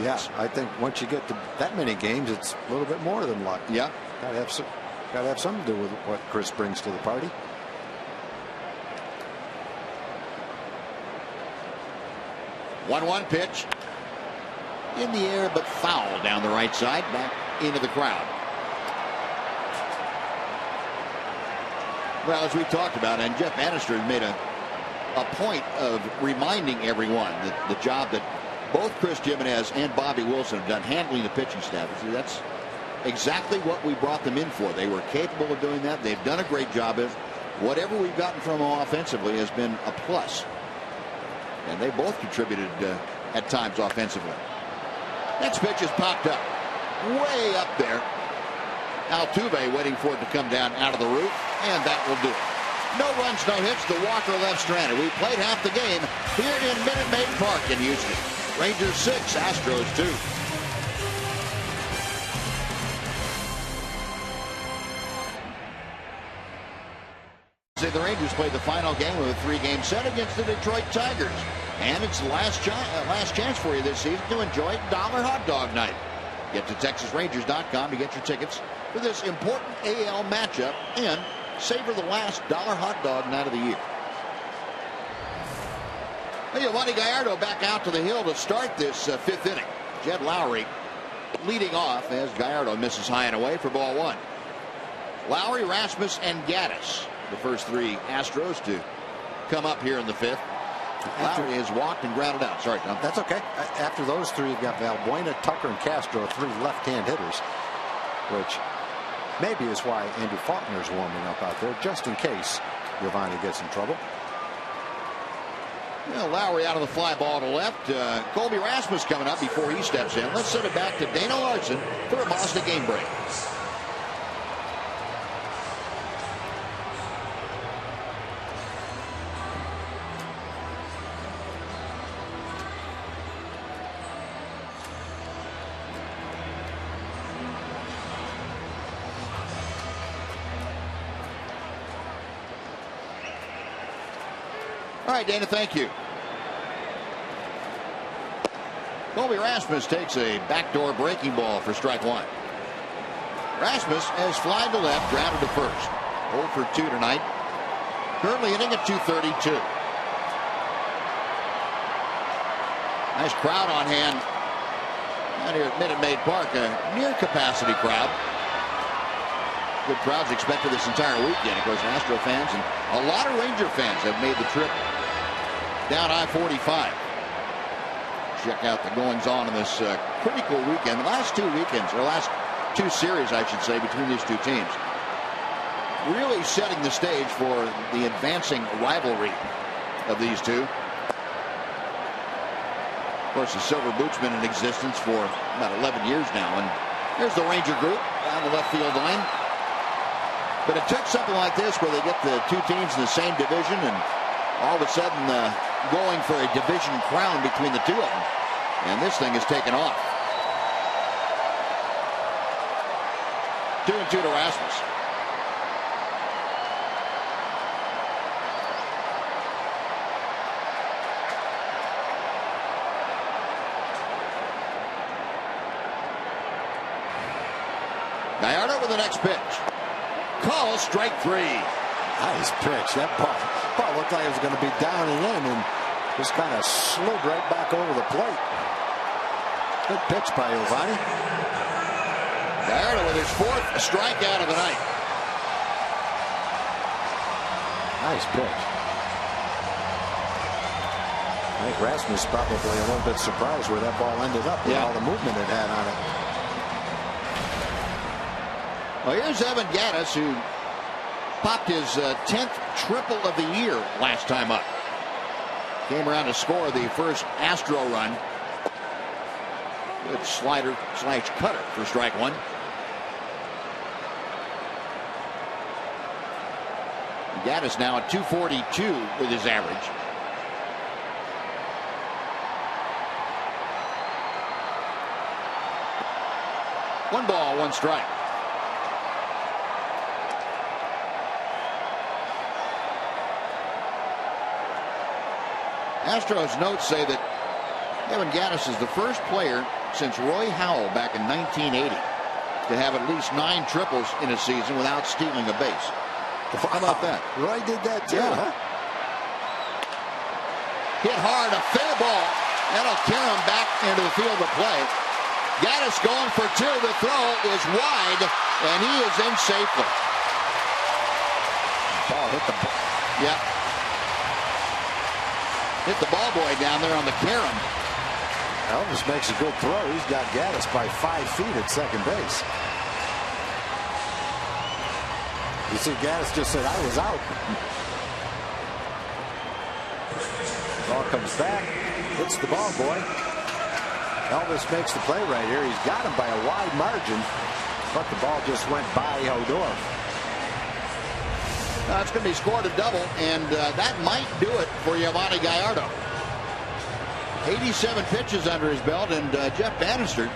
Yeah, I think once you get to that many games, it's a little bit more than luck. Yeah. Got to have something to do with what Chris brings to the party. One pitch in the air, but foul down the right side, back into the crowd. Well, as we talked about, and Jeff Bannister made a point of reminding everyone that the job that both Chris Jimenez and Bobby Wilson have done handling the pitching staff. That's exactly what we brought them in for. They were capable of doing that. They've done a great job of it. Whatever we've gotten from them offensively has been a plus. And they both contributed at times offensively. Next pitch is popped up. Way up there. Altuve waiting for it to come down out of the roof. And that will do it. No runs, no hits. The Walker left stranded. We played half the game here in Minute Maid Park in Houston. Rangers 6, Astros 2. The Rangers played the final game of a 3-game set against the Detroit Tigers. And it's the last chance for you this season to enjoy Dollar Hot Dog Night. Get to TexasRangers.com to get your tickets for this important AL matchup and savor the last Dollar Hot Dog Night of the year. Giovanni Gallardo back out to the hill to start this 5th inning. Jed Lowry leading off as Gallardo misses high and away for ball 1. Lowry, Rasmus, and Gaddis, the first 3 Astros to come up here in the 5th. Lowry has walked and grounded out. Sorry, Tom. That's okay. After those 3, you've got Valbuena, Tucker, and Castro, 3 left-hand hitters, which maybe is why Andrew Faulkner's warming up out there, just in case Giovanni gets in trouble. Well, Lowry out of the fly ball to left. Colby Rasmus coming up before he steps in. Let's send it back to Dana Larson for a Mazda game break. All right, Dana, thank you. Colby Rasmus takes a backdoor breaking ball for strike 1. Rasmus has flied to left, grounded to first. 0 for 2 tonight. Currently hitting at .232. Nice crowd on hand out here at Minute Maid Park. A near capacity crowd. Good crowds expected this entire weekend. Of course, Astro fans and a lot of Ranger fans have made the trip down I-45. Check out the goings-on in this critical weekend. The last 2 weekends, or last 2 series, I should say, between these 2 teams, really setting the stage for the advancing rivalry of these 2. Of course, the Silver Boot's been in existence for about 11 years now, and there's the Ranger group down the left field line. But it took something like this where they get the 2 teams in the same division, and all of a sudden going for a division crown between the 2 of them. And this thing has taken off. 2-2 to Rasmus. Gallardo with the next pitch. Call strike 3. Nice pitch. That ball looked like it was going to be down and in, and just kind of slid right back over the plate. Good pitch by Giovanni. Gallardo with his 4th strikeout of the night. Nice pitch. I think Rasmus probably a little bit surprised where that ball ended up with all the movement it had on it. Well, here's Evan Gaddis, who popped his 10th triple of the year last time up. Came around to score the first Astro run. Good slider / cutter for strike 1. Gaddis now at .242 with his average. One ball, 1 strike. Astros notes say that Evan Gattis is the first player since Roy Howell back in 1980 to have at least 9 triples in a season without stealing a base. How about that? Roy did that too, huh? Hit hard, a fair ball. That'll carry him back into the field of play. Gattis going for 2. The throw is wide, and he is in safely. Ball hit the ball. Yep. Hit the ball boy down there on the carom. Elvis makes a good throw. He's got Gattis by 5 feet at second base. You see, Gattis just said, I was out. Ball comes back, hits the ball boy. Elvis makes the play right here. He's got him by a wide margin, but the ball just went by Odor. It's going to be scored a double, and that might do it for Yovani Gallardo. 87 pitches under his belt, and Jeff Bannister,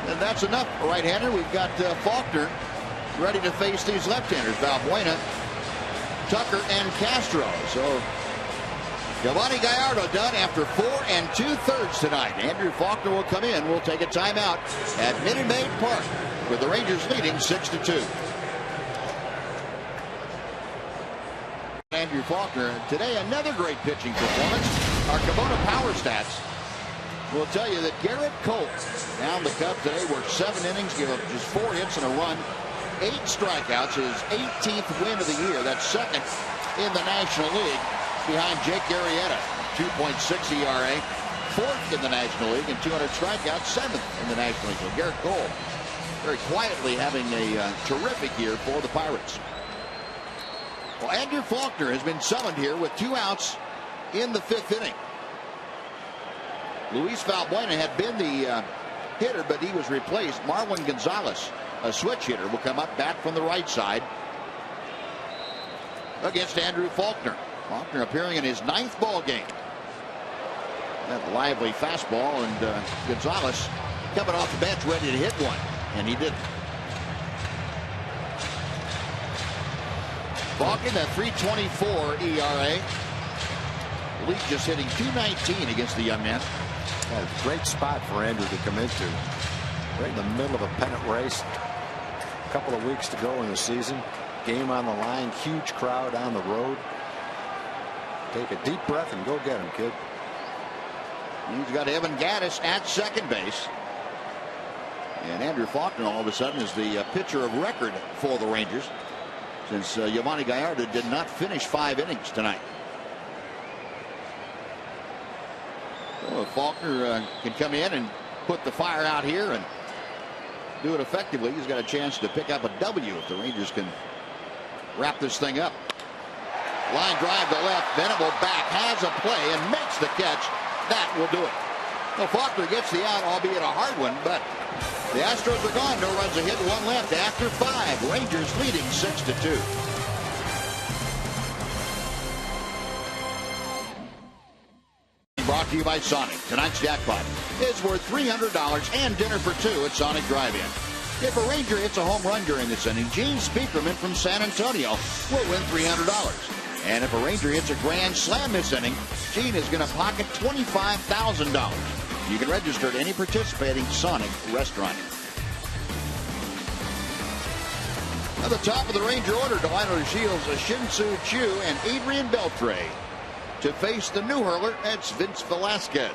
and that's enough. Right-hander, we've got Faulkner ready to face these left-handers, Valbuena, Tucker, and Castro. So Yovani Gallardo done after 4 2/3 tonight. Andrew Faulkner will come in. We'll take a timeout at Minute Maid Park with the Rangers leading 6-2. Andrew Faulkner today, another great pitching performance. Our Kubota Power Stats will tell you that Garrett Cole down the Cubs today worked 7 innings, gave up just 4 hits and a run, 8 strikeouts, his 18th win of the year. That's second in the National League behind Jake Arrieta, 2.6 ERA, 4th in the National League, and 200 strikeouts, 7th in the National League. So Garrett Cole very quietly having a terrific year for the Pirates. Well, Andrew Faulkner has been summoned here with 2 outs in the 5th inning. Luis Valbuena had been the hitter, but he was replaced. Marwin Gonzalez, a switch hitter, will come up bat from the right side against Andrew Faulkner. Faulkner appearing in his 9th ball game. That lively fastball, and Gonzalez coming off the bench ready to hit one, and he didn't. Faulkner, that 3.24 ERA. League just hitting .219 against the young man. Yeah, great spot for Andrew to come into. Right in the middle of a pennant race. A couple of weeks to go in the season. Game on the line. Huge crowd on the road. Take a deep breath and go get him, kid. He's got Evan Gattis at second base. And Andrew Faulkner all of a sudden is the pitcher of record for the Rangers, since Yovani Gallardo did not finish 5 innings tonight. So if Faulkner can come in and put the fire out here and do it effectively, he's got a chance to pick up a W if the Rangers can wrap this thing up. Line drive to left, Venable back, has a play and makes the catch. That will do it. Well, Faulkner gets the out, albeit a hard one, but the Astros are gone. No runs, a hit, 1 left after 5. Rangers leading 6-2. Brought to you by Sonic. Tonight's jackpot is worth $300 and dinner for 2 at Sonic Drive-In. If a Ranger hits a home run during this inning, Gene Speakerman from San Antonio will win $300. And if a Ranger hits a grand slam this inning, Gene is going to pocket $25,000. You can register at any participating Sonic restaurant. At the top of the Ranger order, Delino Shields, Shin-Soo Choo, and Adrian Beltre to face the new hurler. That's Vince Velasquez.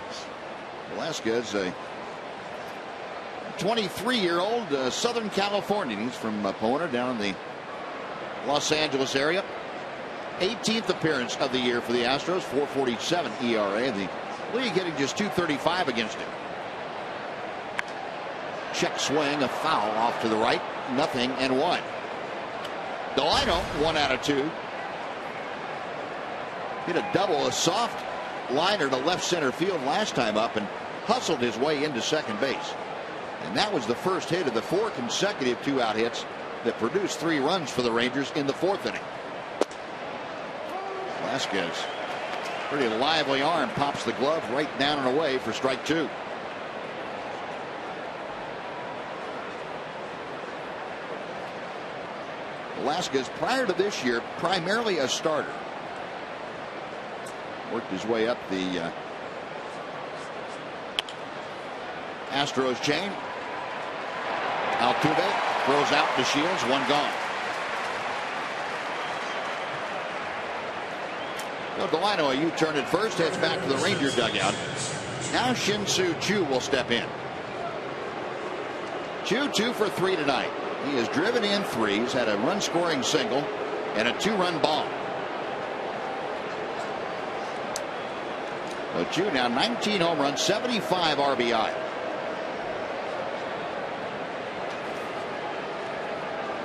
Velasquez, a 23-year-old Southern Californian. He's from Pomona, down in the Los Angeles area. 18th appearance of the year for the Astros, 4.47 ERA. The league hitting just .235 against him. Check swing, a foul off to the right, 0-1. Delino, 1 out of 2. Hit a double, a soft liner to left center field last time up, and hustled his way into second base. And that was the first hit of the 4 consecutive 2-out hits that produced 3 runs for the Rangers in the 4th inning. Velasquez, pretty lively arm, pops the glove right down and away for strike 2. Velasquez, prior to this year, primarily a starter. worked his way up the Astros chain. Altuve throws out to Shields, one gone. Well, Delino, a U-turn at first, heads back to the Ranger dugout. Now Shin-Soo Choo will step in. Choo 2 for 3 tonight. He has driven in 3. He's had a run-scoring single and a 2-run bomb. So Choo now 19 home runs, 75 RBI.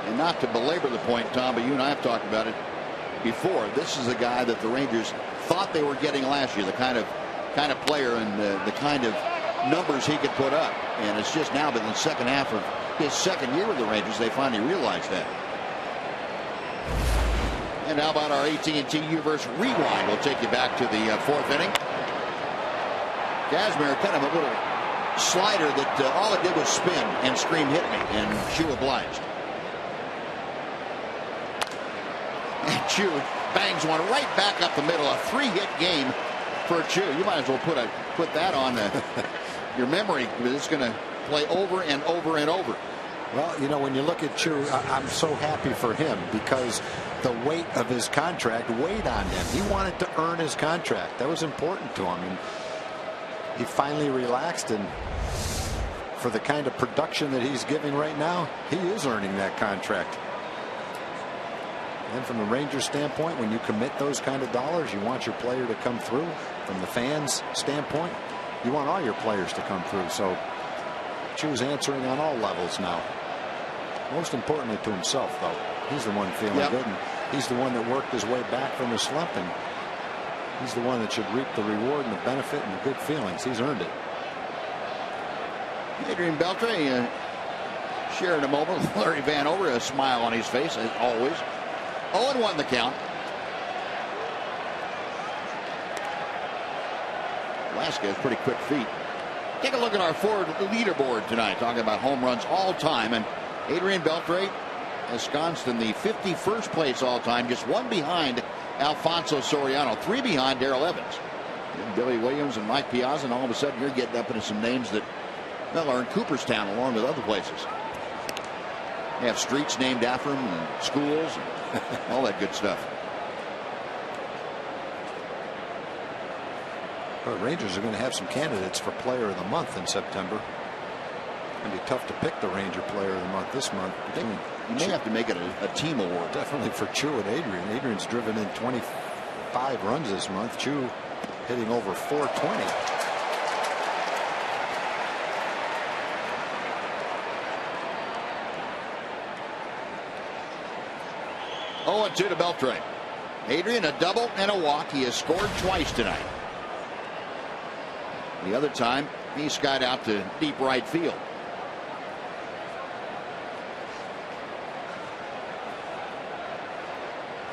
And not to belabor the point, Tom, but you and I have talked about it before. This is a guy that the Rangers thought they were getting last year, the kind of player and the kind of numbers he could put up. And it's just now been the second half of his second year with the Rangers they finally realized that. And how about our AT&T Uverse rewind? We'll take you back to the fourth inning. Kazmir, kind of a little slider that all it did was spin and scream "hit me," and Choo obliged. And Choo bangs one right back up the middle. A 3-hit game for Choo. You might as well put that on your memory, because it's going to play over and over and over. Well, you know, when you look at Choo, I'm so happy for him, because the weight of his contract weighed on him. He wanted to earn his contract. That was important to him. And he finally relaxed, and for the kind of production that he's giving right now, he is earning that contract. And from the Rangers standpoint, when you commit those kind of dollars, you want your player to come through. From the fans' standpoint, you want all your players to come through. So Choo's answering on all levels now. Most importantly to himself, though. He's the one feeling good, and he's the one that worked his way back from the slump, and he's the one that should reap the reward and the benefit and the good feelings. He's earned it. Adrian Beltre sharing a moment with Larry Vanover, a smile on his face as always. 0-1 the count. Velasquez, pretty quick feet. Take a look at our Ford leaderboard tonight, talking about home runs all time, and Adrian Beltre ensconced in the 51st place all time, just one behind Alfonso Soriano, 3 behind Darrell Evans. And Billy Williams and Mike Piazza, and all of a sudden you're getting up into some names that, well, are in Cooperstown along with other places. They have streets named after them and schools and all that good stuff. Well, the Rangers are going to have some candidates for Player of the Month in September. It's going to be tough to pick the Ranger Player of the Month this month. You may have to make it a team award. Definitely for Choo and Adrian. Adrian's driven in 25 runs this month. Choo hitting over 420. 0-2 to Beltre. Adrian, a double and a walk. He has scored twice tonight. The other time, he skied out to deep right field.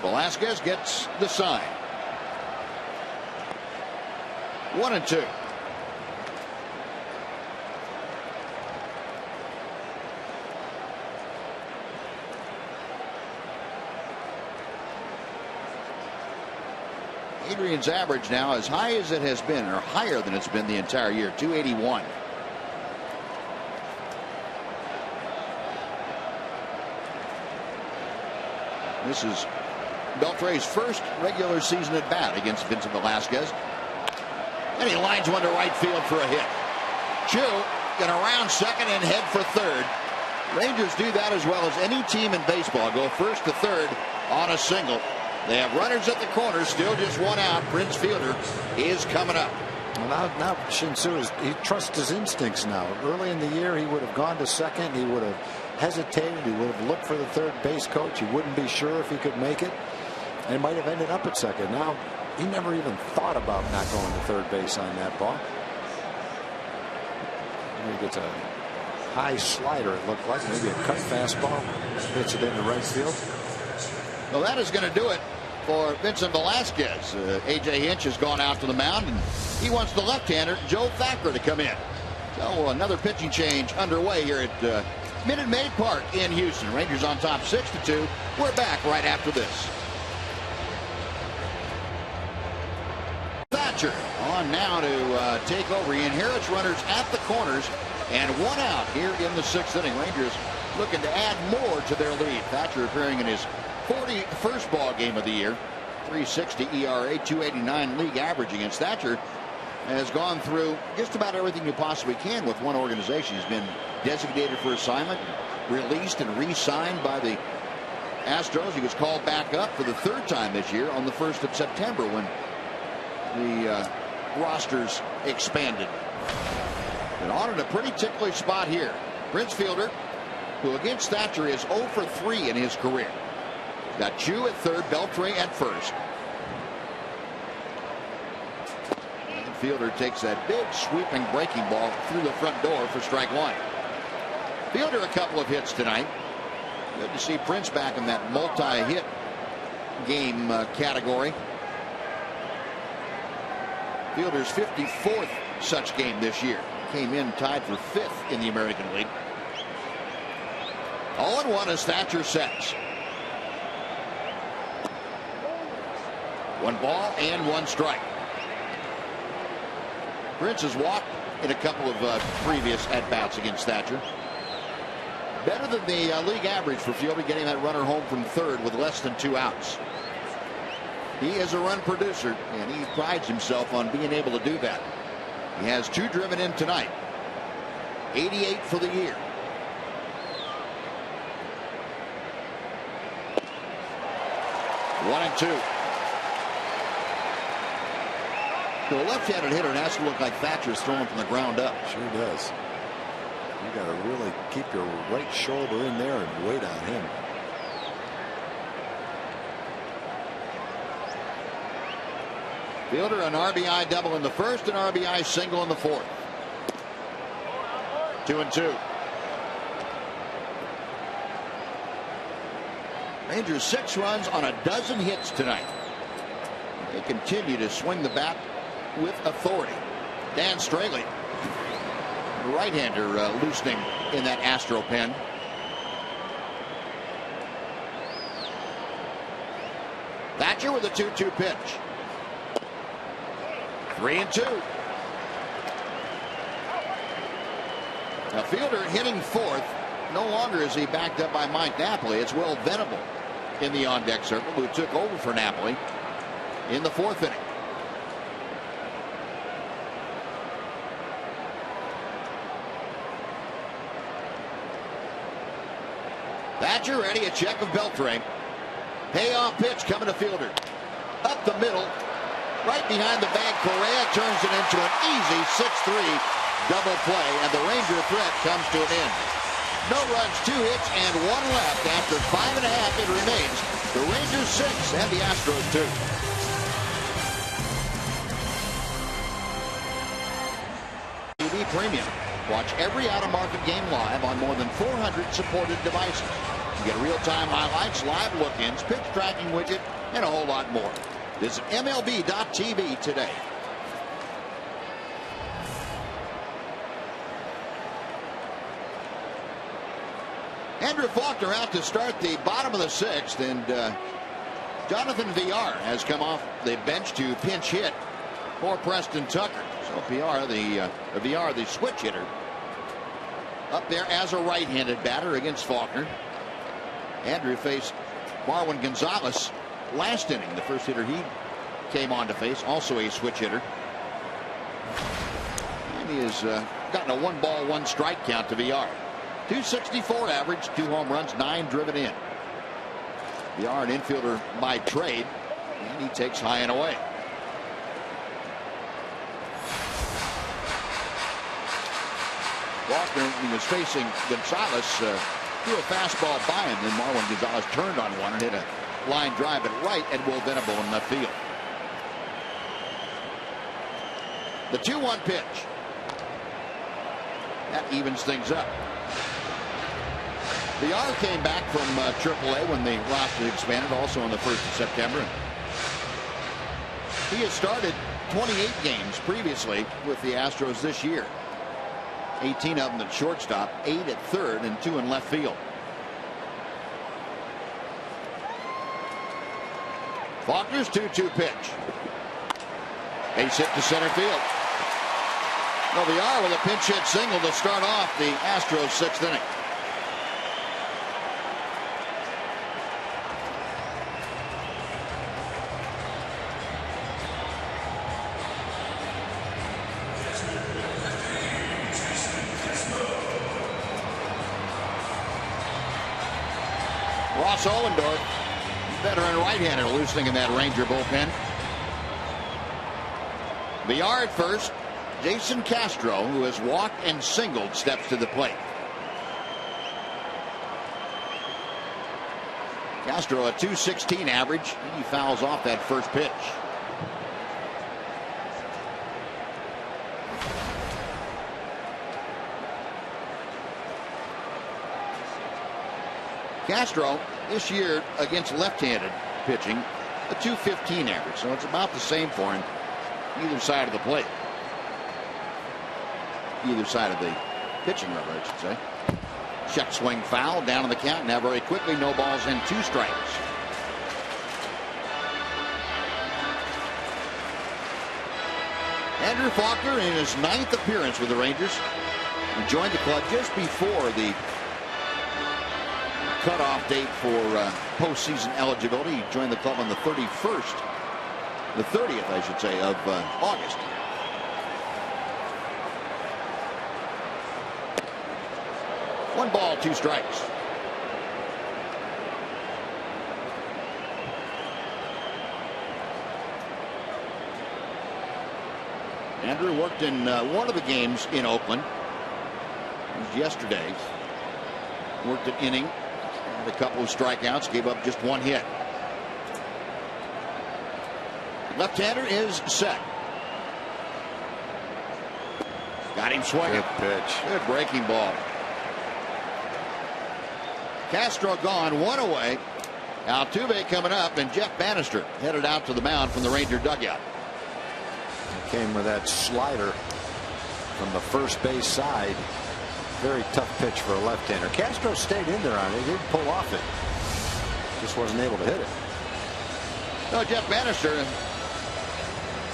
Velasquez gets the sign. 1-2. Adrian's average now as high as it has been, or higher than it's been the entire year, 281. This is Beltre's first regular season at bat against Vincent Velasquez. And he lines one to right field for a hit. Choo going to round second and head for third. Rangers do that as well as any team in baseball. Go first to third on a single. They have runners at the corner, still just one out. Prince Fielder is coming up. Well, now Shin-Soo, he trusts his instincts now. Early in the year, he would have gone to second. He would have hesitated. He would have looked for the third base coach. He wouldn't be sure if he could make it, and might have ended up at second. Now, he never even thought about not going to third base on that ball. He gets a high slider, it looked like, maybe a cut fastball. Hits it into right field. Well, that is going to do it for Vincent Velasquez. A.J. Hinch has gone out to the mound, and he wants the left-hander, Joe Thacker, to come in. So another pitching change underway here at Minute Maid Park in Houston. Rangers on top 6-2. We're back right after this. Thatcher on now to take over. He inherits runners at the corners and one out here in the 6th inning. Rangers looking to add more to their lead. Thatcher appearing in his 41st ball game of the year. 3.60 ERA, 2.89 league average against. Thatcher has gone through just about everything you possibly can with one organization. He's been designated for assignment, released and re-signed by the Astros. He was called back up for the 3rd time this year on the 1st of September when the rosters expanded. And on in a pretty ticklish spot here. Prince Fielder, who against Thatcher is 0 for 3 in his career. Got Chu at 3rd, Beltre at 1st. Fielder takes that big sweeping breaking ball through the front door for strike 1. Fielder a couple of hits tonight. Good to see Prince back in that multi-hit game category. Fielder's 54th such game this year. Came in tied for 5th in the American League. 0-1 as Thatcher sets. 1 ball and 1 strike. Prince has walked in a couple of previous at-bats against Thatcher. Better than the league average for Fielder, getting that runner home from 3rd with less than 2 outs. He is a run producer, and he prides himself on being able to do that. He has 2 driven in tonight. 88 for the year. One and 2. To a left-handed hitter, it has to look like Thatcher's throwing from the ground up. Sure does. You got to really keep your right shoulder in there and wait on him. Fielder an RBI double in the 1st, an RBI single in the 4th. 2 and 2. Rangers 6 runs on a dozen hits tonight. They continue to swing the bat with authority. Dan Straley, right-hander, loosening in that Astro pen. Thatcher with a 2-2 pitch. 3 and 2. Now Fielder hitting 4th. No longer is he backed up by Mike Napoli. It's Will Venable in the on-deck circle, who took over for Napoli in the 4th inning. Thatcher ready, a check of Beltre. Payoff pitch coming to Fielder. Up the middle, right behind the bag. Correa turns it into an easy 6-3 double play, and the Ranger threat comes to an end. No runs, 2 hits, and 1 left. After 5 1/2, it remains the Rangers 6 and the Astros 2. TV Premium. Watch every out-of-market game live on more than 400 supported devices. You get real-time highlights, live look-ins, pitch tracking widget, and a whole lot more. Visit MLB.tv today. Andrew Faulkner out to start the bottom of the 6th, and Jonathan Villar has come off the bench to pinch hit for Preston Tucker. So Villar, the switch hitter, up there as a right-handed batter against Faulkner. Andrew faced Marwin Gonzalez last inning, the first hitter he came on to face, also a switch hitter. And he has gotten a 1-ball, 1-strike count to Villar. 264 average, 2 home runs, 9 driven in. Villar an infielder by trade, and he takes high and away. Faulkner, he was facing Gonzalez, threw a fastball by him, then Marwin Gonzalez turned on one and hit a line drive at right at Will Venable in left field. The 2-1 pitch. That evens things up. Villar came back from AAA when the roster expanded, also on the 1st of September. He has started 28 games previously with the Astros this year. 18 of them at shortstop, 8 at 3rd, and 2 in left field. Faulkner's 2-2 pitch. Base hit to center field. Villar with a pinch hit single to start off the Astros 6th inning. Ross Ollendorf, veteran right-hander, loosening in that Ranger bullpen. Villar at first. Jason Castro, who has walked and singled, steps to the plate. Castro a .216 average. He fouls off that first pitch. Castro this year against left-handed pitching a .215 average, so it's about the same for him either side of the plate. Either side of the pitching rubber, I should say. Check swing foul, down on the count. Now very quickly, no balls and 2 strikes. Andrew Faulkner in his 9th appearance with the Rangers. He joined the club just before the cutoff date for postseason eligibility. He joined the club on the 30th, I should say, of August. One ball, 2 strikes. Andrew worked in one of the games in Oakland. It was yesterday. Worked an inning, had a couple of strikeouts, gave up just 1 hit. Left-hander is set. Got him swinging. Good pitch. Good breaking ball. Castro gone, 1 away. Altuve coming up, and Jeff Bannister headed out to the mound from the Ranger dugout. Came with that slider from the first base side. Very tough pitch for a left-hander. Castro stayed in there on it. He didn't pull off it. Just wasn't able to hit it. No, Jeff Bannister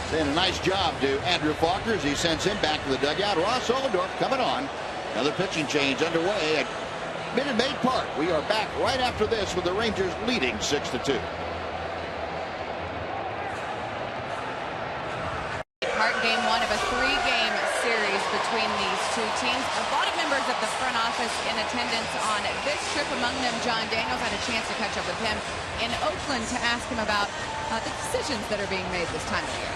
saying a nice job to Andrew Faulkner as he sends him back to the dugout. Ross Ollendorf coming on. Another pitching change underway at Minute Maid Park. We are back right after this with the Rangers leading 6-2. Game 1 of a 3-game series between these two teams. A lot of members of the front office in attendance on this trip. Among them, John Daniels. Had a chance to catch up with him in Oakland to ask him about the decisions that are being made this time of year.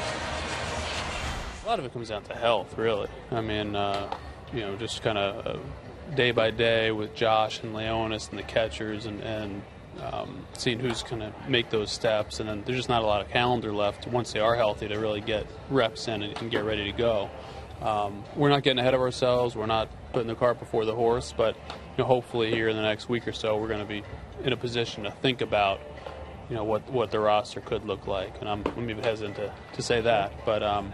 A lot of it comes down to health, really. I mean, just kind of day by day with Josh and Leonis and the catchers and seeing who's going to make those steps. And then there's just not a lot of calendar left once they are healthy to really get reps in and get ready to go. We're not getting ahead of ourselves. We're not putting the cart before the horse. But hopefully here in the next week or so, we're going to be in a position to think about what the roster could look like. And I'm even hesitant to say that. But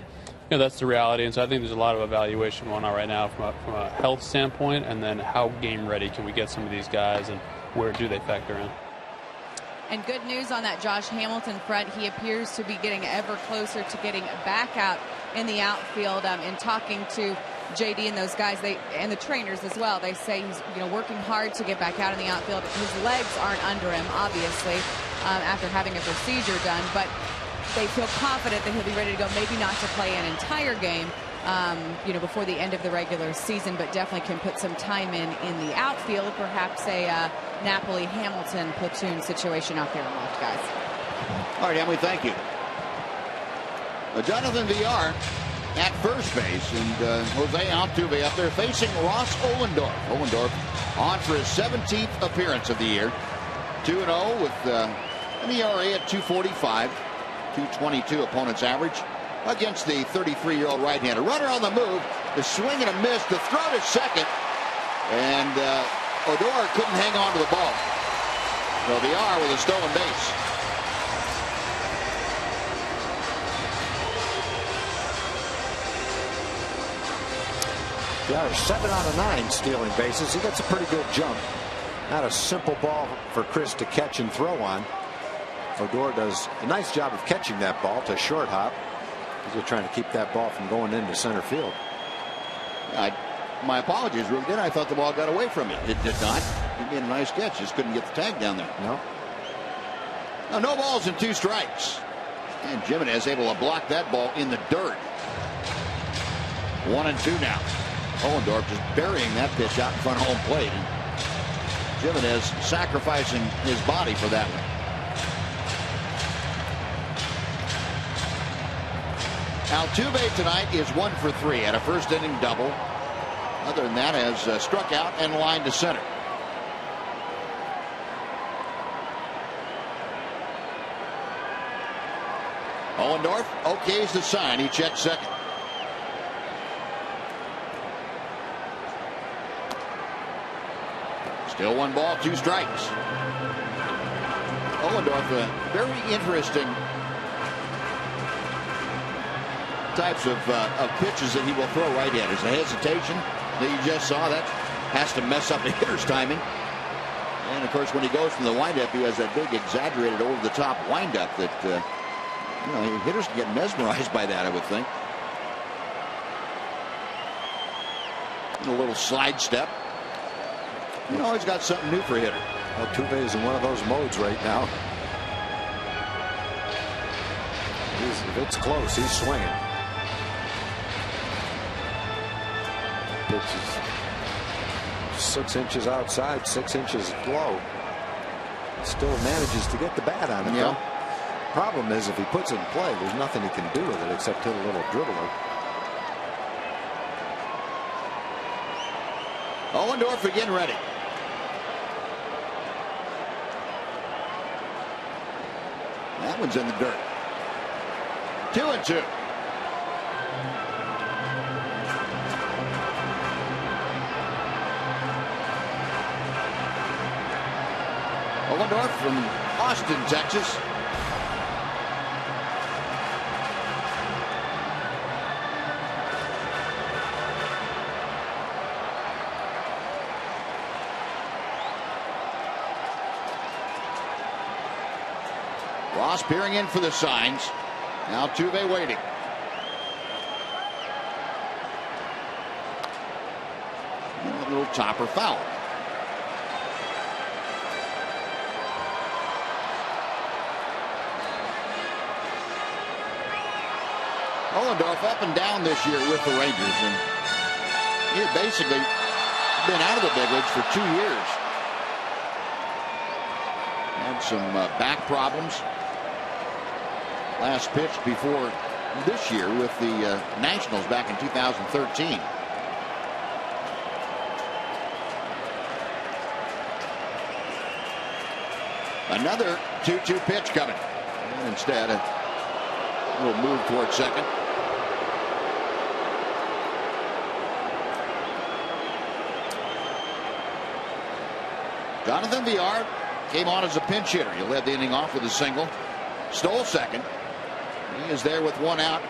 that's the reality. And so I think there's a lot of evaluation going on right now from a health standpoint, and then how game ready can we get some of these guys and where do they factor in. And good news on that Josh Hamilton front. He appears to be getting ever closer to getting back out in the outfield. In talking to JD and those guys, and the trainers as well, they say he's working hard to get back out in the outfield. His legs aren't under him, obviously, after having a procedure done, but they feel confident that he'll be ready to go. Maybe not to play an entire game, before the end of the regular season, but definitely can put some time in the outfield. Perhaps a Napoli-Hamilton platoon situation out there on left, guys. All right, Emily, thank you. Jonathan Villar at first base, and Jose Altuve up there facing Ross Ollendorf. Ollendorf on for his 17th appearance of the year. 2-0 with an ERA at 2.45, 2.22 opponent's average against the 33-year-old right-hander. Runner on the move, the swing and a miss, the throw to second, and Odor couldn't hang on to the ball. So Villar with a stolen base. Villar 7 out of 9 stealing bases. He gets a pretty good jump. Not a simple ball for Chris to catch and throw on. Odor does a nice job of catching that ball to short hop. He's just trying to keep that ball from going into center field. My apologies, Ruben. I thought the ball got away from him. It did not. He made a nice catch. Just couldn't get the tag down there. No. Now, no balls and 2 strikes. And Jimenez able to block that ball in the dirt. 1-2 now. Ohlendorf just burying that pitch out in front of home plate. And Jimenez sacrificing his body for that one. Altuve tonight is 1 for 3 at a first inning double. Other than that, has struck out and lined to center. Ohlendorf okays the sign. He checks second. Still 1 ball, 2 strikes. Ohlendorf, very interesting types of pitches that he will throw right-handers. The hesitation that you just saw, that has to mess up the hitter's timing. And of course, when he goes from the windup, he has that big exaggerated over-the-top windup that hitters can get mesmerized by that, I would think. And a little slide step. He's got something new for a hitter. Altuve is in one of those modes right now. If it's close, he's swinging. Pitch is 6 inches outside, 6 inches low. Still manages to get the bat on it. Yeah. Problem is, if he puts it in play, there's nothing he can do with it except hit a little dribbler. Ohlendorf again ready. That one's in the dirt. 2-2. Ohlendorf from Austin, Texas. Ross peering in for the signs. Altuve waiting. A little topper foul. Ohlendorf up and down this year with the Rangers, and he had basically been out of the big leagues for 2 years. Had some back problems. Last pitch before this year with the Nationals back in 2013. Another 2-2 pitch coming. And instead, a little move towards second. Jonathan Villar came on as a pinch hitter. He led the inning off with a single. Stole second. He is there with 1 out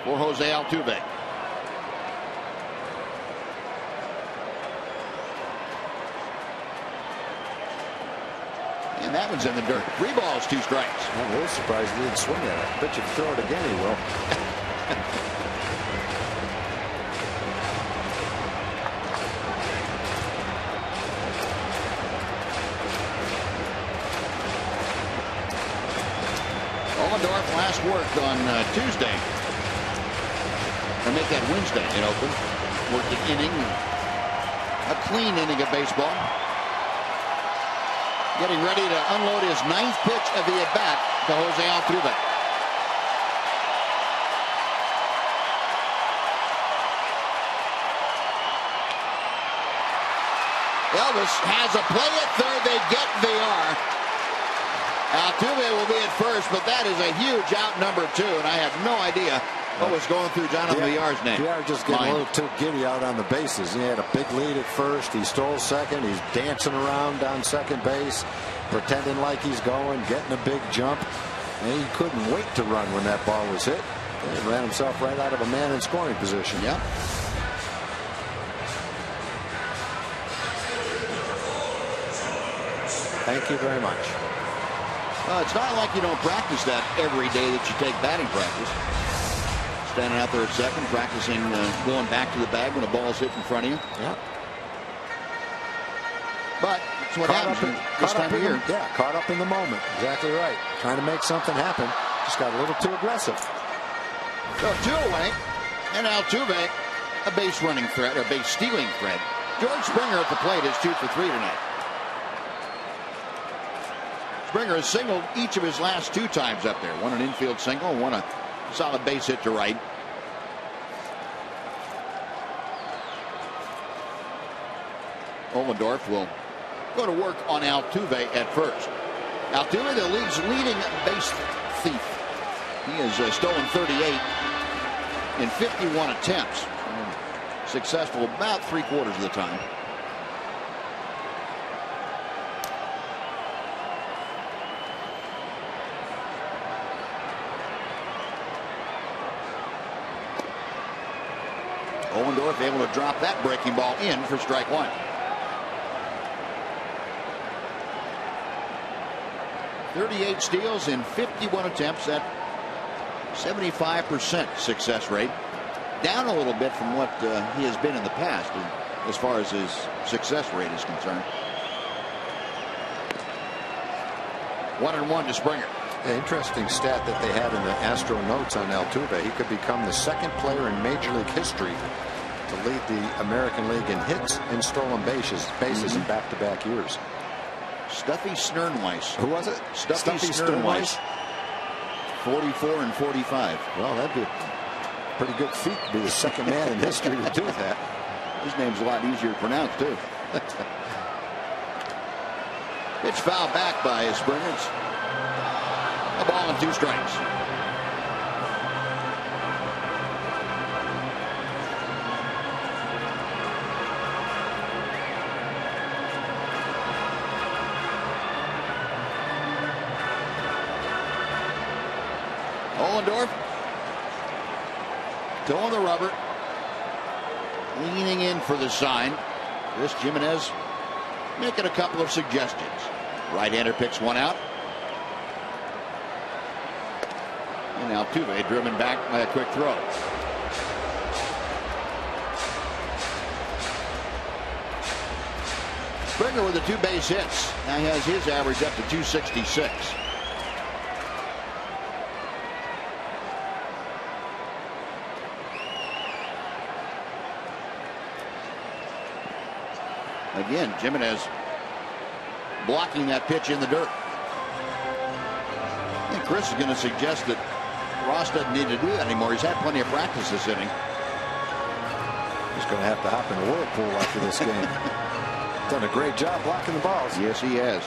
for Jose Altuve. And that one's in the dirt. 3 balls, 2 strikes. I'm a little surprised he didn't swing at it. I bet you throw it again, he will. Ohlendorf last worked on Tuesday. Or make that Wednesday in Oakland. Worked an inning. A clean inning of baseball. Getting ready to unload his 9th pitch of the at-bat to Jose Altuve. Elvis has a play at third. They get VR. Altuve will be at first, but that is a huge out, number 2, and I have no idea what was going through Jonathan Villar's name. Villar just getting a little too giddy out on the bases. He had a big lead at first. He stole second. He's dancing around down second base, pretending like he's going, getting a big jump. And he couldn't wait to run when that ball was hit. He ran himself right out of a man in scoring position. Yep. Thank you very much. It's not like you don't practice that every day that you take batting practice. standing out there at second, practicing going back to the bag when a ball's hit in front of you. Yeah. But that's what happens this time of year. Yeah, caught up in the moment. Exactly right. Trying to make something happen. Just got a little too aggressive. So 2 away. And Altuve, a base running threat, or base stealing threat. George Springer at the plate is 2 for 3 tonight. Springer has singled each of his last 2 times up there. One an infield single, and one a solid base hit to right. Ohlendorf will go to work on Altuve at first. Altuve, the league's leading base thief. He has stolen 38 in 51 attempts. Successful about 3/4 of the time. Ohlendorf able to drop that breaking ball in for strike 1. .38 steals in 51 attempts at 75% success rate. Down a little bit from what he has been in the past as far as his success rate is concerned. 1-1 to Springer. An interesting stat that they had in the Astro notes on Altuve. He could become the 2nd player in Major League history to lead the American League in hits and stolen bases in back-to-back years. Stuffy Snernweiss. Who was it? Stuffy Snernweiss. 44 and 45. Well, that'd be a pretty good feat to be the 2nd man in history to do that. His name's a lot easier to pronounce, too. Pitch fouled back by Springer. It's a ball and 2 strikes. Ohlendorf toeing the rubber, leaning in for the sign. Chris Jimenez making a couple of suggestions. Right-hander picks one out. And Altuve driven back by a quick throw. Springer with the 2 base hits. Now he has his average up to 266. Again, Jimenez blocking that pitch in the dirt. I think Chris is going to suggest that Ross doesn't need to do that anymore. He's had plenty of practice this inning. He's going to have to hop in the whirlpool after this game. Done a great job blocking the balls. Yes, he has.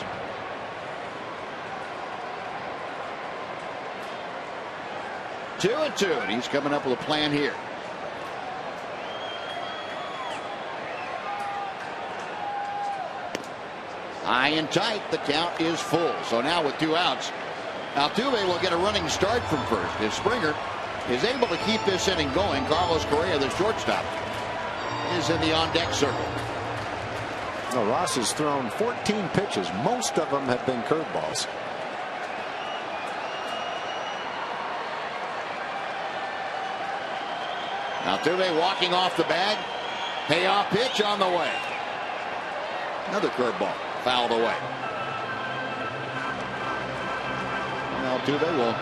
Two and two, and he's coming up with a plan here. High and tight, the count is full. So now with 2 outs, Altuve will get a running start from first. If Springer is able to keep this inning going, Carlos Correa, the shortstop, is in the on-deck circle. No, Ross has thrown 14 pitches. Most of them have been curveballs. Altuve walking off the bag. Payoff pitch on the way. Another curveball fouled away. And Altuve will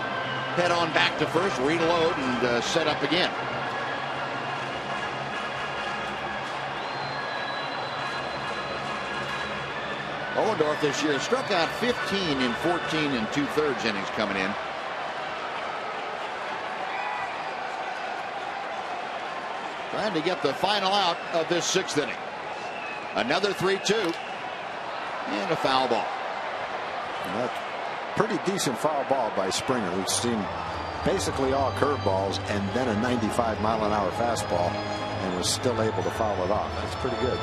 head on back to first, reload, and set up again. Ohlendorf this year struck out 15 in 14 and 2/3 innings coming in. Trying to get the final out of this 6th inning. Another 3-2 and a foul ball. And that's pretty decent foul ball by Springer. We've seen basically all curveballs and then a 95-mile-an-hour fastball, and was still able to foul it off. That's pretty good.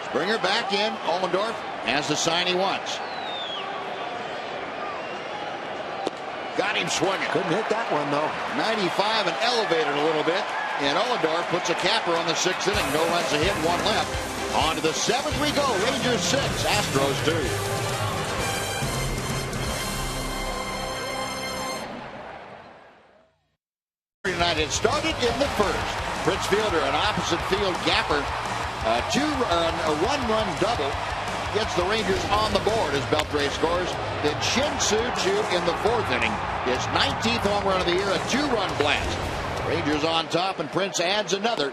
Springer back in. Ohlendorf has the sign he wants. Got him swinging. Couldn't hit that one, though. 95 and elevated a little bit. And Ollendorf puts a capper on the 6th inning. No runs a hit, 1 left. On to the 7th we go. Rangers 6, Astros 2. Tonight it started in the first. Prince Fielder, an opposite field gapper. A 1-run double gets the Rangers on the board as Beltre scores. Then Shin-Soo Choo in the 4th inning. His 19th home run of the year, a 2-run blast. Rangers on top, and Prince adds another.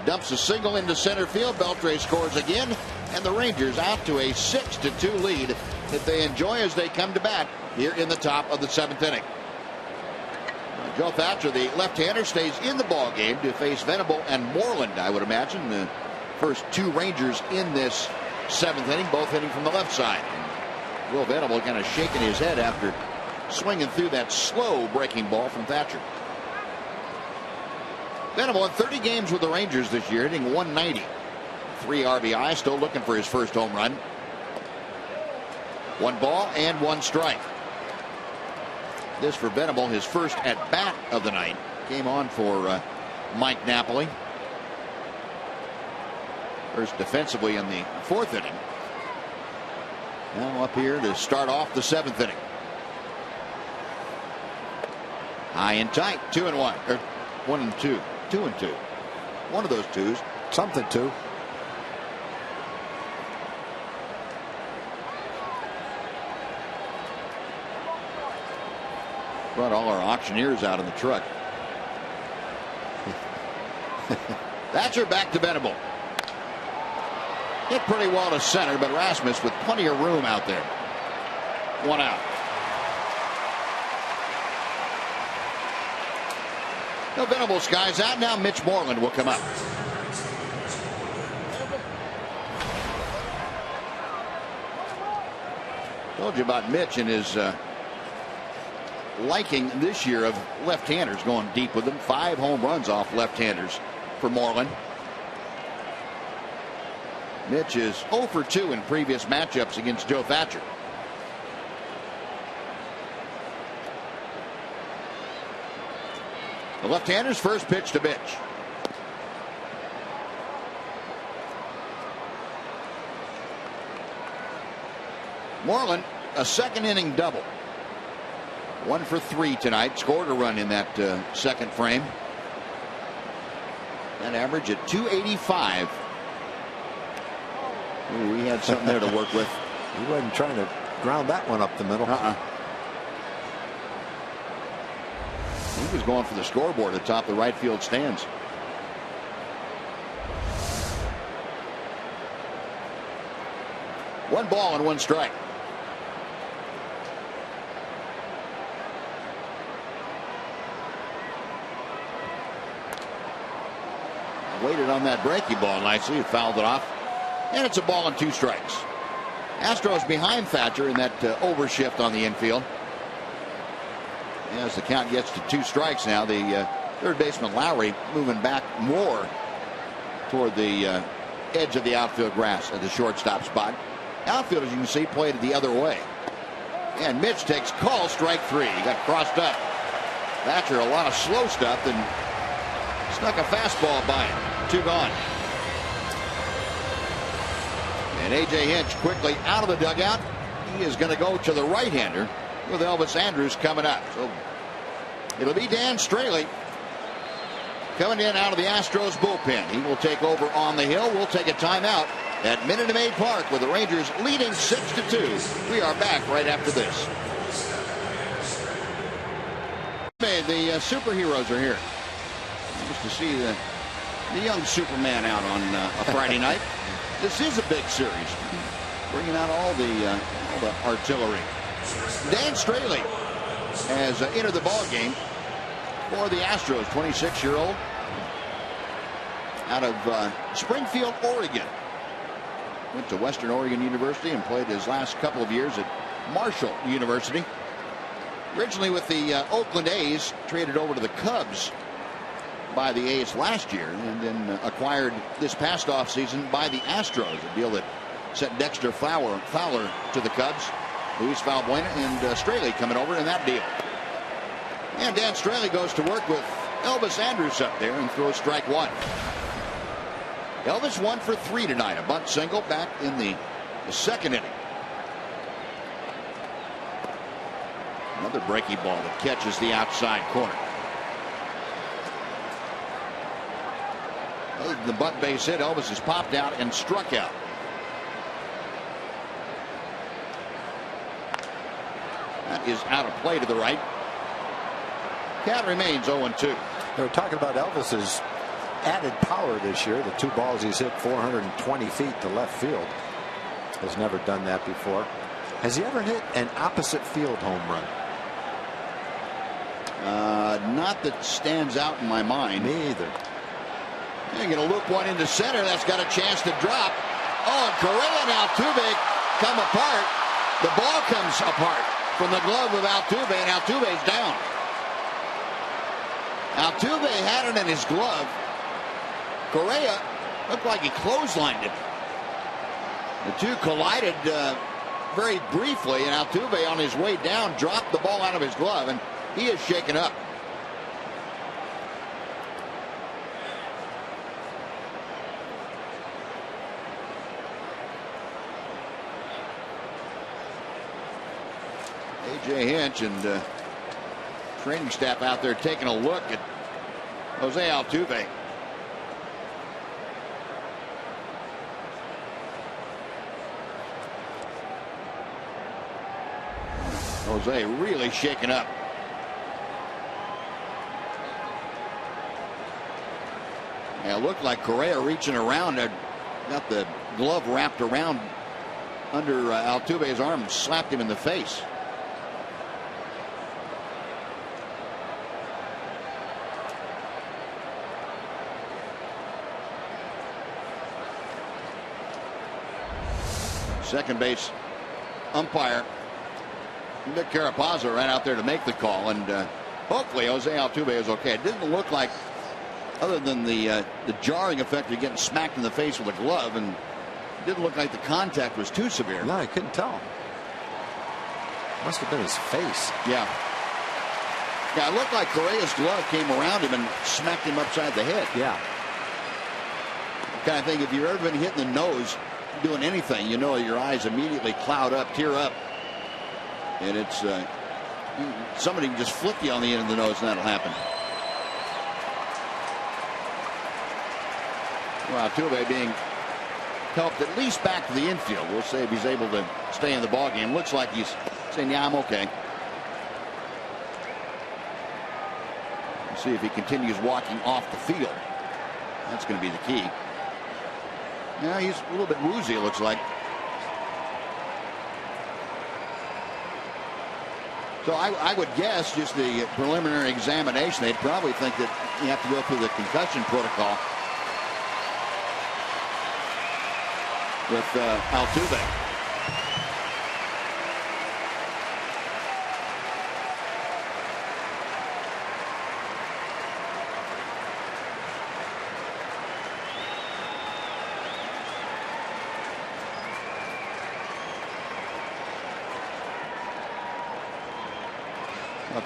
Dumps a single into center field. Beltre scores again, and the Rangers out to a 6-2 lead that they enjoy as they come to bat here in the top of the 7th inning. Joe Thatcher, the left-hander, stays in the ball game to face Venable and Moreland, I would imagine. The first 2 Rangers in this 7th inning, both hitting from the left side. Will Venable kind of shaking his head after swinging through that slow breaking ball from Thatcher. Venable in 30 games with the Rangers this year, hitting 190. 3 RBI, still looking for his first home run. 1 ball and 1 strike. This for Venable, his first at bat of the night. Came on for Mike Napoli. First defensively in the 4th inning. Now up here to start off the 7th inning. High and tight, 2-1, or 1-2, 2-2. One of those twos. Something to. Brought all our auctioneers out in the truck. Thatcher back to Venable. Hit pretty well to center, but Rasmus with plenty of room out there. 1 out. No, Venable skies out. Now Mitch Moreland will come up. Told you about Mitch and his liking this year of left-handers, going deep with them. 5 home runs off left-handers for Moreland. Mitch is 0 for 2 in previous matchups against Joe Thatcher. The left-hander's first pitch to Mitch. Moreland, a 2nd inning double. 1 for 3 tonight. Scored a run in that 2nd frame. That average at 285. Ooh, we had something there to work with. He wasn't trying to ground that one up the middle. He was going for the scoreboard atop the right field stands. One ball and 1 strike. Waited on that breaking ball nicely. He fouled it off. And it's a ball and 2 strikes. Astros behind Thatcher in that overshift on the infield. As the count gets to 2 strikes now, the third baseman Lowry moving back more toward the edge of the outfield grass at the shortstop spot. Outfield, as you can see, played it the other way. And Mitch takes call, strike 3. He got crossed up. Thatcher, a lot of slow stuff, and snuck a fastball by him. 2 gone. And A.J. Hinch quickly out of the dugout. He is going to go to the right-hander with Elvis Andrus coming up. So it'll be Dan Straley coming in out of the Astros bullpen. He will take over on the hill. We'll take a timeout at Minute Maid Park with the Rangers leading 6-2. We are back right after this. The superheroes are here. Nice to see the young Superman out on a Friday night. This is a big series, bringing out all the artillery. Dan Straley has entered the ball game for the Astros. 26-year-old out of Springfield, Oregon. Went to Western Oregon University and played his last couple of years at Marshall University. Originally with the Oakland A's, traded over to the Cubs by the A's last year, and then acquired this past offseason by the Astros, a deal that sent Dexter Fowler to the Cubs. Luis Valbuena and Straley coming over in that deal. And Dan Straley goes to work with Elvis Andrus up there and throws strike one. Elvis 1 for 3 tonight. A bunt single back in the second inning. Another breaking ball that catches the outside corner. Other than the bunt base hit, Elvis has popped out and struck out. That is out of play to the right. Count remains 0-2. They were talking about Elvis's added power this year. The 2 balls he's hit 420 feet to left field. Has never done that before. Has he ever hit an opposite field home run? Not that stands out in my mind. Me either. They're going to loop one into center. That's got a chance to drop. Oh, and Correa and Altuve come apart. The ball comes apart from the glove of Altuve, and Altuve's down. Altuve had it in his glove. Correa looked like he clotheslined him. The two collided very briefly, and Altuve on his way down dropped the ball out of his glove, and he is shaken up. A.J. Hinch and training staff out there taking a look at Jose Altuve. Jose really shaken up. Yeah, it looked like Correa reaching around, got the glove wrapped around under Altuve's arm and slapped him in the face. Second base umpire Nick Carapazza ran out there to make the call, and hopefully Jose Altuve is okay. It didn't look like, other than the jarring effect of getting smacked in the face with a glove, and it didn't look like the contact was too severe. No, I couldn't tell. Must have been his face. Yeah. Yeah, it looked like Correa's glove came around him and smacked him upside the head. Yeah. Kind of thing, if you've ever been hit in the nose doing anything, you know your eyes immediately cloud up, tear up. And it's somebody can just flick you on the end of the nose and that'll happen. Well, Altuve being helped at least back to the infield. We'll see if he's able to stay in the ballgame. Looks like he's saying, yeah, I'm okay. We'll see if he continues walking off the field. That's going to be the key. Yeah, he's a little bit woozy, it looks like. So I would guess just the preliminary examination, they'd probably think that you have to go through the concussion protocol with Altuve.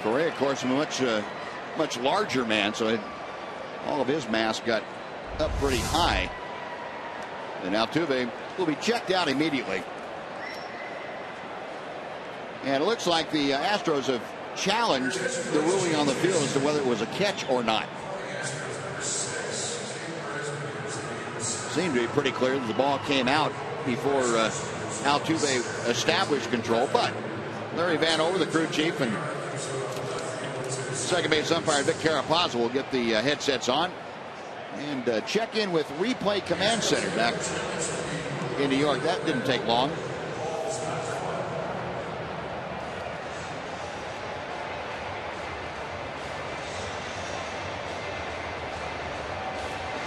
Correa, of course, a much larger man, so all of his mass got up pretty high. And Altuve will be checked out immediately. And it looks like the Astros have challenged the ruling on the field as to whether it was a catch or not. Seemed to be pretty clear that the ball came out before Altuve established control, but Larry Vanover, the crew chief, and second base umpire Vic Carapazza will get the headsets on and check in with Replay Command Center back in New York. That didn't take long.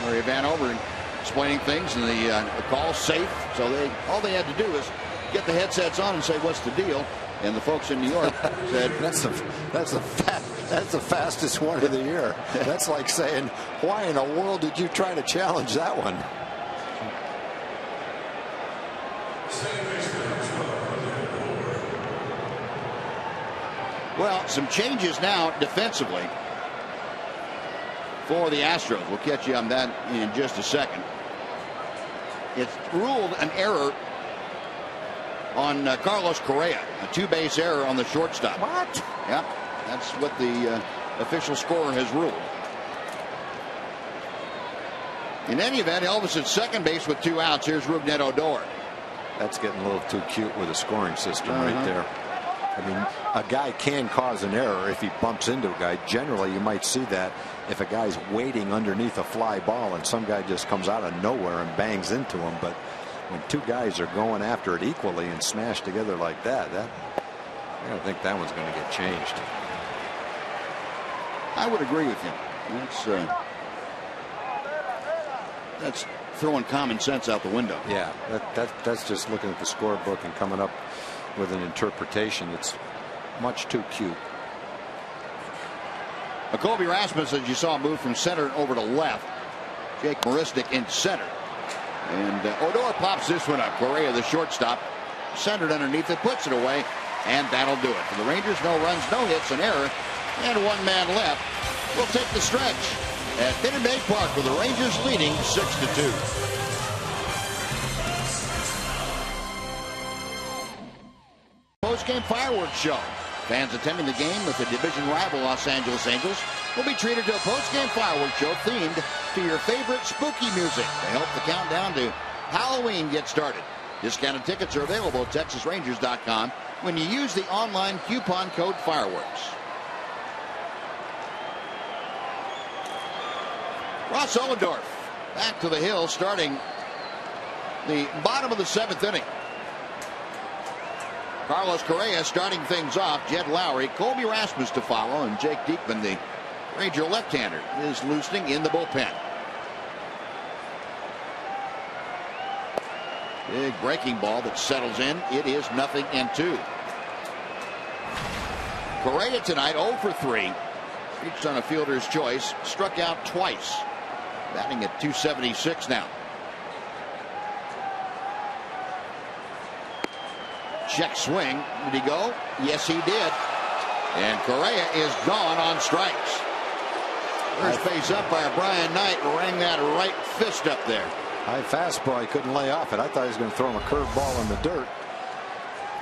Larry Vanover explaining things, and the call's safe. So all they had to do is get the headsets on and say, what's the deal? And the folks in New York said, that's the fastest one of the year. That's like saying, why in the world did you try to challenge that one? Well, some changes now defensively. for the Astros. We'll catch you on that in just a second. It's ruled an error on Carlos Correa, a two-base error on the shortstop. What? Yeah, that's what the official scorer has ruled. In any event, Elvis at second base with 2 outs. Here's Rougned Odor. That's getting a little too cute with a scoring system right there. I mean, a guy can cause an error if he bumps into a guy. Generally, you might see that if a guy's waiting underneath a fly ball and some guy just comes out of nowhere and bangs into him. But when 2 guys are going after it equally and smash together like that, I don't think that one's going to get changed. I would agree with you. That's throwing common sense out the window. Yeah, that's just looking at the scorebook and coming up with an interpretation that's much too cute. Colby Rasmus, as you saw, moved from center over to left. Jake Marisnik in center. And Odor pops this one up. Correa, the shortstop, centered underneath it, puts it away, and that'll do it. For the Rangers, no runs, no hits, an error, and 1 man left. We'll take the stretch at Minute Maid Park with the Rangers leading 6-2. Post-game fireworks show. Fans attending the game with the division rival Los Angeles Angels will be treated to a post-game fireworks show themed to your favorite spooky music to help the countdown to Halloween get started. Discounted tickets are available at TexasRangers.com when you use the online coupon code fireworks. Ross Ollendorf back to the hill, starting the bottom of the 7th inning. Carlos Correa starting things off. Jed Lowry, Colby Rasmus to follow, and Jake Diekman, the Ranger left-hander, is loosening in the bullpen. Big breaking ball that settles in. It is 0-2. Correa tonight 0 for 3. Reached on a fielder's choice. Struck out twice. Batting at .276 now. Check swing. Did he go? Yes, he did. And Correa is gone on strikes. First base umpire Brian Knight rang that right fist up there. High fastball. He couldn't lay off it. I thought he was going to throw him a curveball in the dirt.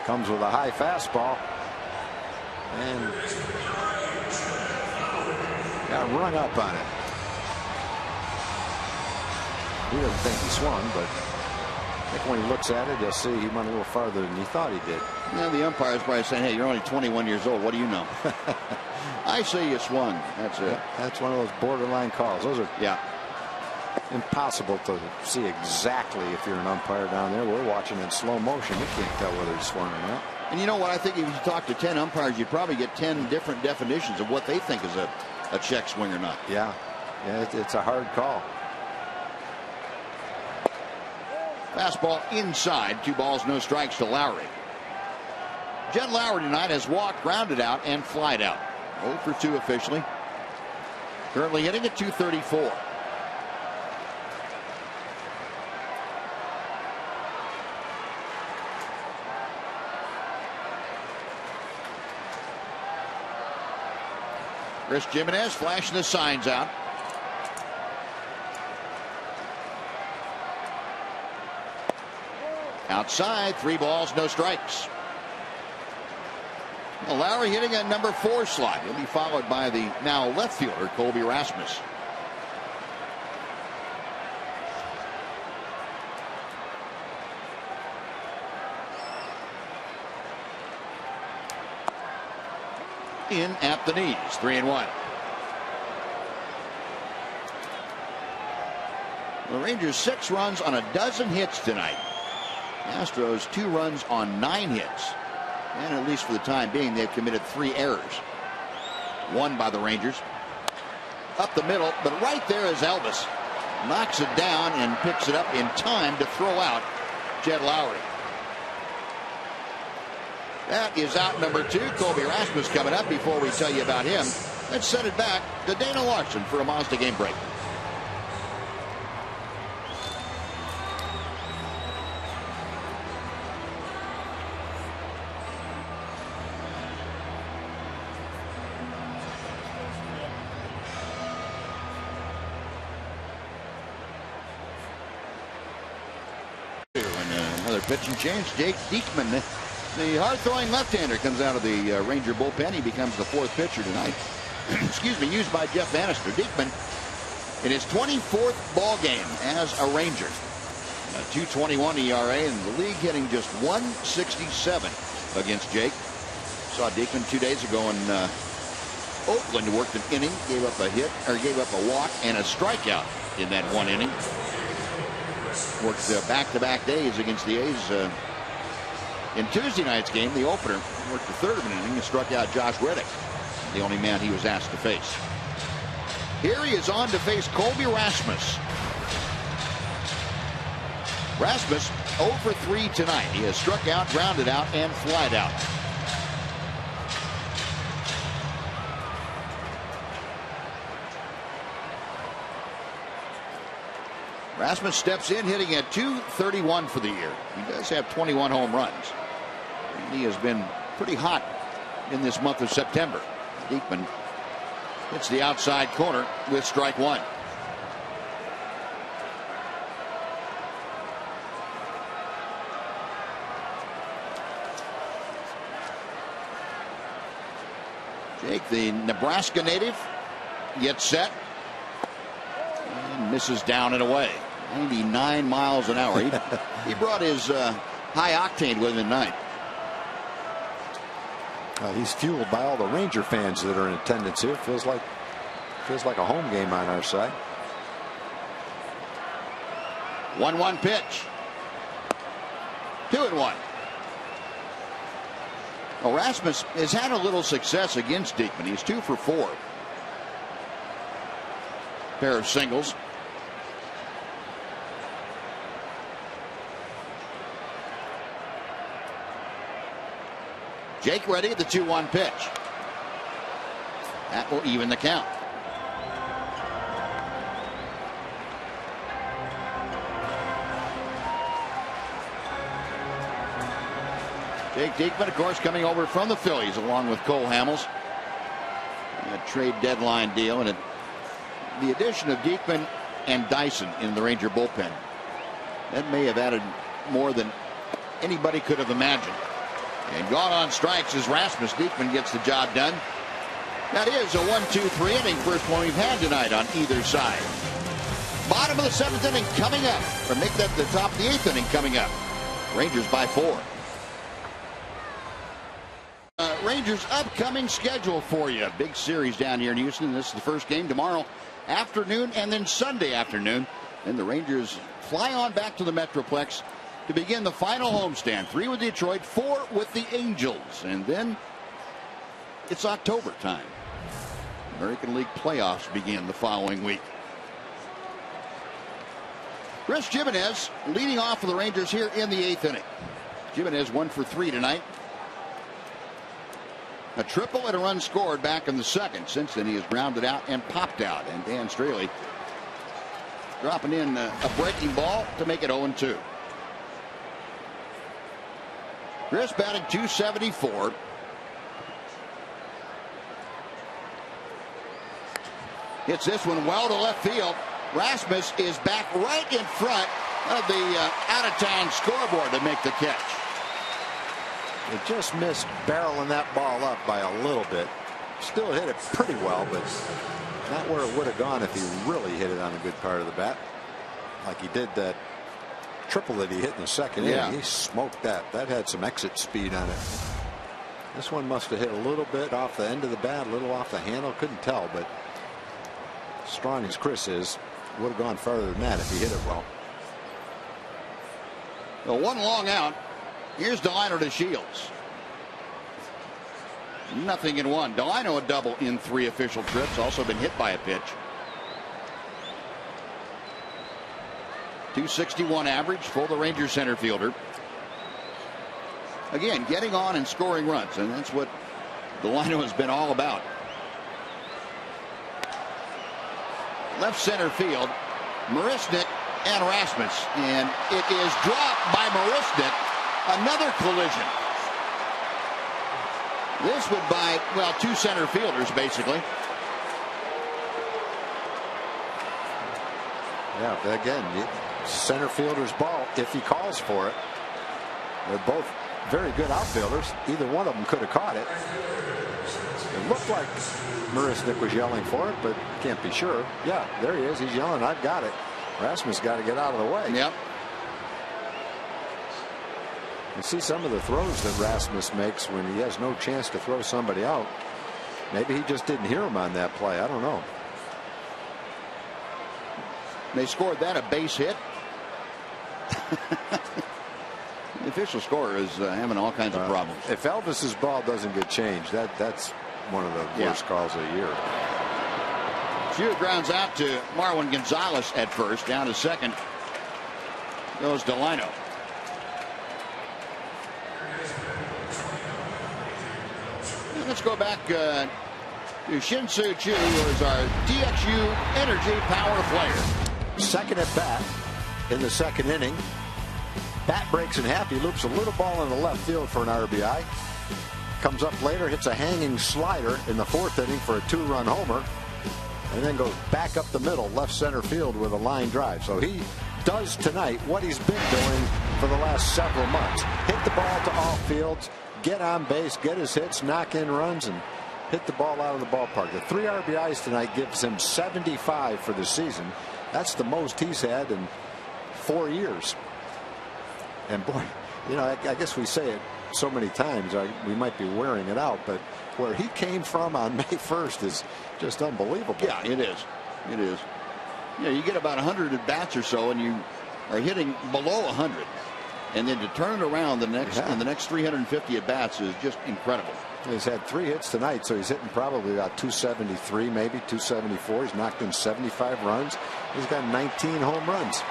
Comes with a high fastball. And got rung up on it. He doesn't think he swung, but I think when he looks at it, you'll see he went a little farther than he thought he did. Yeah, the umpire is probably saying, hey, you're only 21 years old. What do you know? I say you swung. That's it. That's one of those borderline calls. Those are impossible to see exactly if you're an umpire down there. We're watching in slow motion. You can't tell whether he swung or not. And you know what? I think if you talk to 10 umpires, you'd probably get 10 different definitions of what they think is a check swing or not. Yeah, it's a hard call. Fastball inside. 2 balls, no strikes to Lowry. Jed Lowry tonight has walked, grounded out, and flied out. 0 for 2 officially. Currently hitting at .234. Chris Jimenez flashing the signs out. Outside, 3 balls, no strikes. Well, Lowry hitting a number 4 slot. He'll be followed by the now left fielder, Colby Rasmus. In at the knees, 3-1. The Rangers 6 runs on a dozen hits tonight. Astros 2 runs on 9 hits. And at least for the time being, they've committed 3 errors. 1 by the Rangers. Up the middle, but right there is Elvis. Knocks it down and picks it up in time to throw out Jed Lowry. That is out number 2. Colby Rasmus coming up. Before we tell you about him, let's send it back to Dana Larson for a Mazda game break. pitching change. Jake Diekman, the hard-throwing left-hander, comes out of the Ranger bullpen. He becomes the 4th pitcher tonight. Excuse me, used by Jeff Bannister. Diekman in his 24th ball game as a Ranger. A 2.21 ERA in the league, hitting just 167 against Jake. Saw Diekman 2 days ago in Oakland, worked an inning, gave up a walk and a strikeout in that 1 inning. Worked back-to-back days against the A's. In Tuesday night's game, the opener, worked the 3rd of an inning and struck out Josh Reddick, the only man he was asked to face. Here he is on to face Colby Rasmus. Rasmus 0 for 3 tonight. He has struck out, grounded out, and flied out. Rasmus steps in, hitting at .231 for the year. He does have 21 home runs. And he has been pretty hot in this month of September. Diekman hits the outside corner with strike 1. Jake, the Nebraska native, gets set and misses down and away. 99 miles an hour. He brought his high octane with him tonight. He's fueled by all the Ranger fans that are in attendance here. Feels like a home game on our side. 1-1 pitch. 2-1. Well, Rasmus has had a little success against Diekman. He's 2 for 4. Pair of singles. Jake ready at the 2-1 pitch. That will even the count. Jake Diekman, of course, coming over from the Phillies along with Cole Hamels. A trade deadline deal, and the addition of Diekman and Dyson in the Ranger bullpen, that may have added more than anybody could have imagined. And gone on strikes as Rasmus. Diekman gets the job done. That is a 1-2-3 inning. First one we've had tonight on either side. Bottom of the 7th inning coming up. Or make that the top of the 8th inning coming up. Rangers by 4. Rangers upcoming schedule for you. Big series down here in Houston. This is the first game tomorrow afternoon and then Sunday afternoon. Then the Rangers fly on back to the Metroplex to begin the final homestand. 3 with Detroit, 4 with the Angels. And then it's October time. American League playoffs begin the following week. Chris Jimenez leading off for the Rangers here in the 8th inning. Jimenez 1 for 3 tonight. A triple and a run scored back in the 2nd. Since then he has grounded out and popped out. And Dan Straley dropping in a breaking ball to make it 0-2. Chris batting .274. Hits this one well to left field. Rasmus is back right in front of the out-of-town scoreboard to make the catch. It just missed barreling that ball up by a little bit. Still hit it pretty well, but not where it would have gone if he really hit it on a good part of the bat. Like he did that triple that he hit in the 2nd inning. He smoked that. That had some exit speed on it. This one must have hit a little bit off the end of the bat, a little off the handle. Couldn't tell, but strong as Chris is, would have gone farther than that if he hit it well. Well, 1 long out. Here's Delino to Shields. 0-1. Delino a double in 3 official trips. Also been hit by a pitch. .261 average for the Rangers center fielder. Again, getting on and scoring runs, and that's what Delino has been all about. Left center field, Marisnik and Rasmus, and it is dropped by Marisnik. Another collision. This would buy, well, 2 center fielders basically. Yeah, but again, center fielder's ball if he calls for it. They're both very good outfielders. Either one of them could have caught it. It looked like Marisnik was yelling for it, but can't be sure. Yeah, there he is. He's yelling, "I've got it." Rasmus got to get out of the way. Yep. You see some of the throws that Rasmus makes when he has no chance to throw somebody out. Maybe he just didn't hear him on that play. I don't know. They scored that a base hit. The official scorer is having all kinds of problems. If Elvis's ball doesn't get changed, that's one of the worst calls of the year. Few grounds out to Marwin Gonzalez at first. Down to second goes Delino. Let's go back to Shin-Soo Choo, who is our TXU Energy Power player. Second at bat in the second inning. Bat breaks in half. He loops a little ball in the left field for an RBI. Comes up later, hits a hanging slider in the fourth inning for a 2-run homer. And then goes back up the middle, left center field with a line drive. So he does tonight what he's been doing for the last several months. Hit the ball to all fields, get on base, get his hits, knock in runs, and hit the ball out of the ballpark. The 3 RBIs tonight gives him 75 for the season. That's the most he's had in 4 years. And boy, you know, I guess we say it so many times, we might be wearing it out, but where he came from on May 1st is just unbelievable. Yeah, it is. It is. You know, you get about 100 at bats or so, and you are hitting below 100, and then to turn it around the next 350 at bats is just incredible. He's had 3 hits tonight, so he's hitting probably about 273, maybe 274. He's knocked in 75 runs. He's got 19 home runs.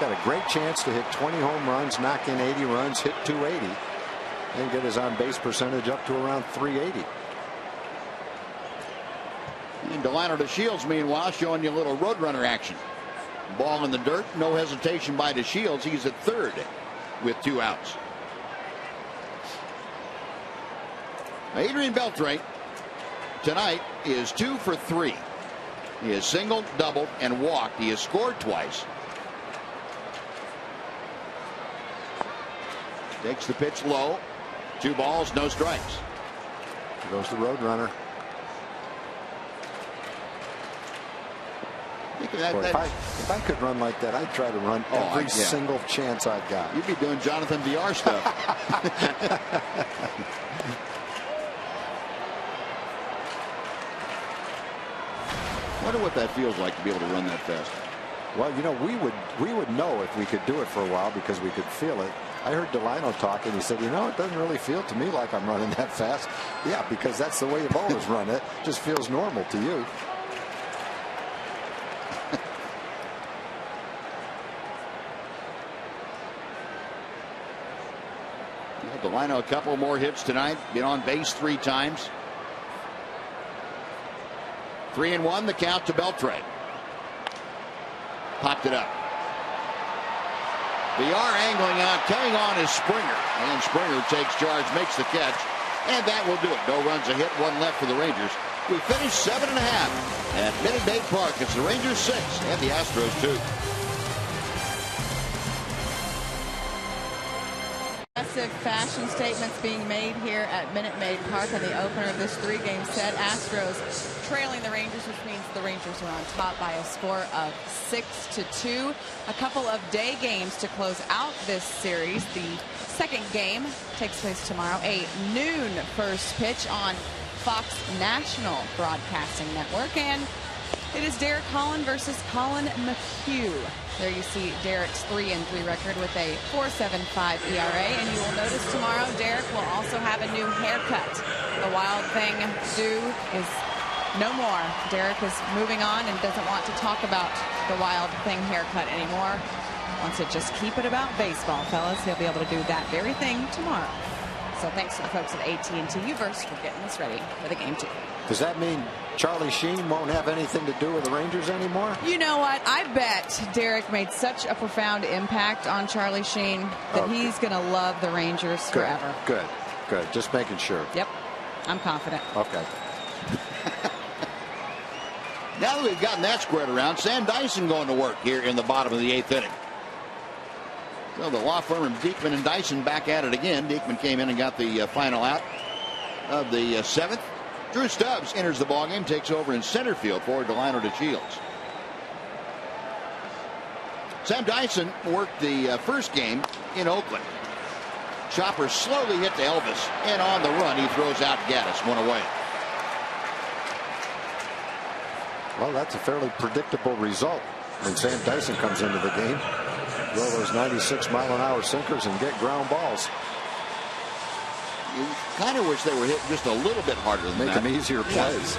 Got a great chance to hit 20 home runs, knock in 80 runs, hit 280, and get his on-base percentage up to around 380. And Delino DeShields, meanwhile, showing you a little roadrunner action. Ball in the dirt, no hesitation by DeShields. He's at third with 2 outs. Adrian Beltre tonight is 2 for 3. He has singled, doubled, and walked. He has scored twice. Takes the pitch low. 2 balls, no strikes. Here goes the roadrunner. If I could run like that, I'd try to run every single chance I've got. You'd be doing Jonathan VR stuff. Wonder what that feels like to be able to run that fast. Well, you know, we would know if we could do it for a while because we could feel it. I heard Delino talking. He said, you know, it doesn't really feel to me like I'm running that fast. Yeah, because that's the way you've always run it. Just feels normal to you. Delino a couple more hits tonight. Been on base 3 times. 3-1 the count to Beltre. Popped it up. VR angling out, coming on is Springer, and Springer takes charge, makes the catch, and that will do it. No runs, a hit, 1 left for the Rangers. We finished 7.5 at Minute Maid Park. It's the Rangers 6 and the Astros 2. Aggressive fashion statements being made here at Minute Maid Park on the opener of this 3-game set. Astros trailing the Rangers, which means the Rangers are on top by a score of 6-2. A couple of day games to close out this series. The second game takes place tomorrow, a noon first pitch on Fox National Broadcasting Network, and it is Derek Holland versus Colin McHugh. There you see Derek's 3-3 record with a 4.75 ERA, and you will notice tomorrow Derek will also have a new haircut. The Wild Thing do is no more. Derek is moving on and doesn't want to talk about the Wild Thing haircut anymore. Wants to just keep it about baseball, fellas. He'll be able to do that very thing tomorrow. So thanks to the folks at AT&T Uverse for getting us ready for the game 2. Does that mean Charlie Sheen won't have anything to do with the Rangers anymore? You know what? I bet Derek made such a profound impact on Charlie Sheen that he's going to love the Rangers forever. Good. Just making sure. Yep. I'm confident. Okay. Now that we've gotten that squared around, Sam Dyson going to work here in the bottom of the 8th inning. So the law firm of Diekman and Dyson back at it again. Diekman came in and got the final out of the 7th. Drew Stubbs enters the ballgame, takes over in center field for Delino DeShields. Sam Dyson worked the first game in Oakland. Chopper slowly hit to Elvis, and on the run he throws out Gaddis, one away. Well, that's a fairly predictable result when Sam Dyson comes into the game. Throw those 96-mile-an-hour sinkers and get ground balls. You kind of wish they were hit just a little bit harder than Make that. them easier plays.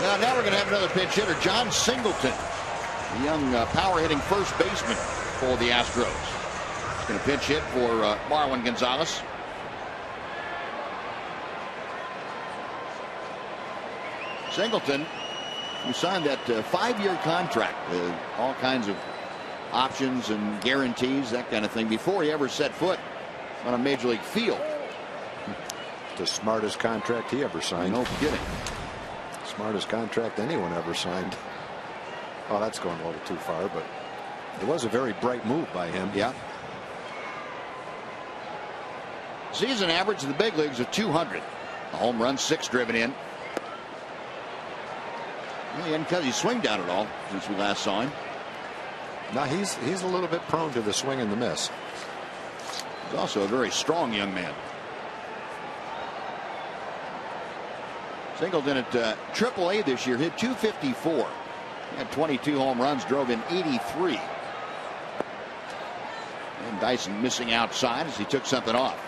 Now we're going to have another pinch hitter, John Singleton, the young power-hitting first baseman for the Astros. He's going to pinch hit for Marwin Gonzalez. Singleton, who signed that 5-year contract, all kinds of options and guarantees, that kind of thing, before he ever set foot on a major league field. The smartest contract he ever signed. No kidding. Smartest contract anyone ever signed. Oh, that's going a little too far, but it was a very bright move by him. Yeah. Season average in the big leagues of 200. A home run, 6 driven in. Well, he hadn't cut his swing down at all since we last saw him. Now he's a little bit prone to the swing and the miss. He's also a very strong young man. Singleton at AAA this year hit .254. He had 22 home runs, drove in 83. And Dyson missing outside as he took something off.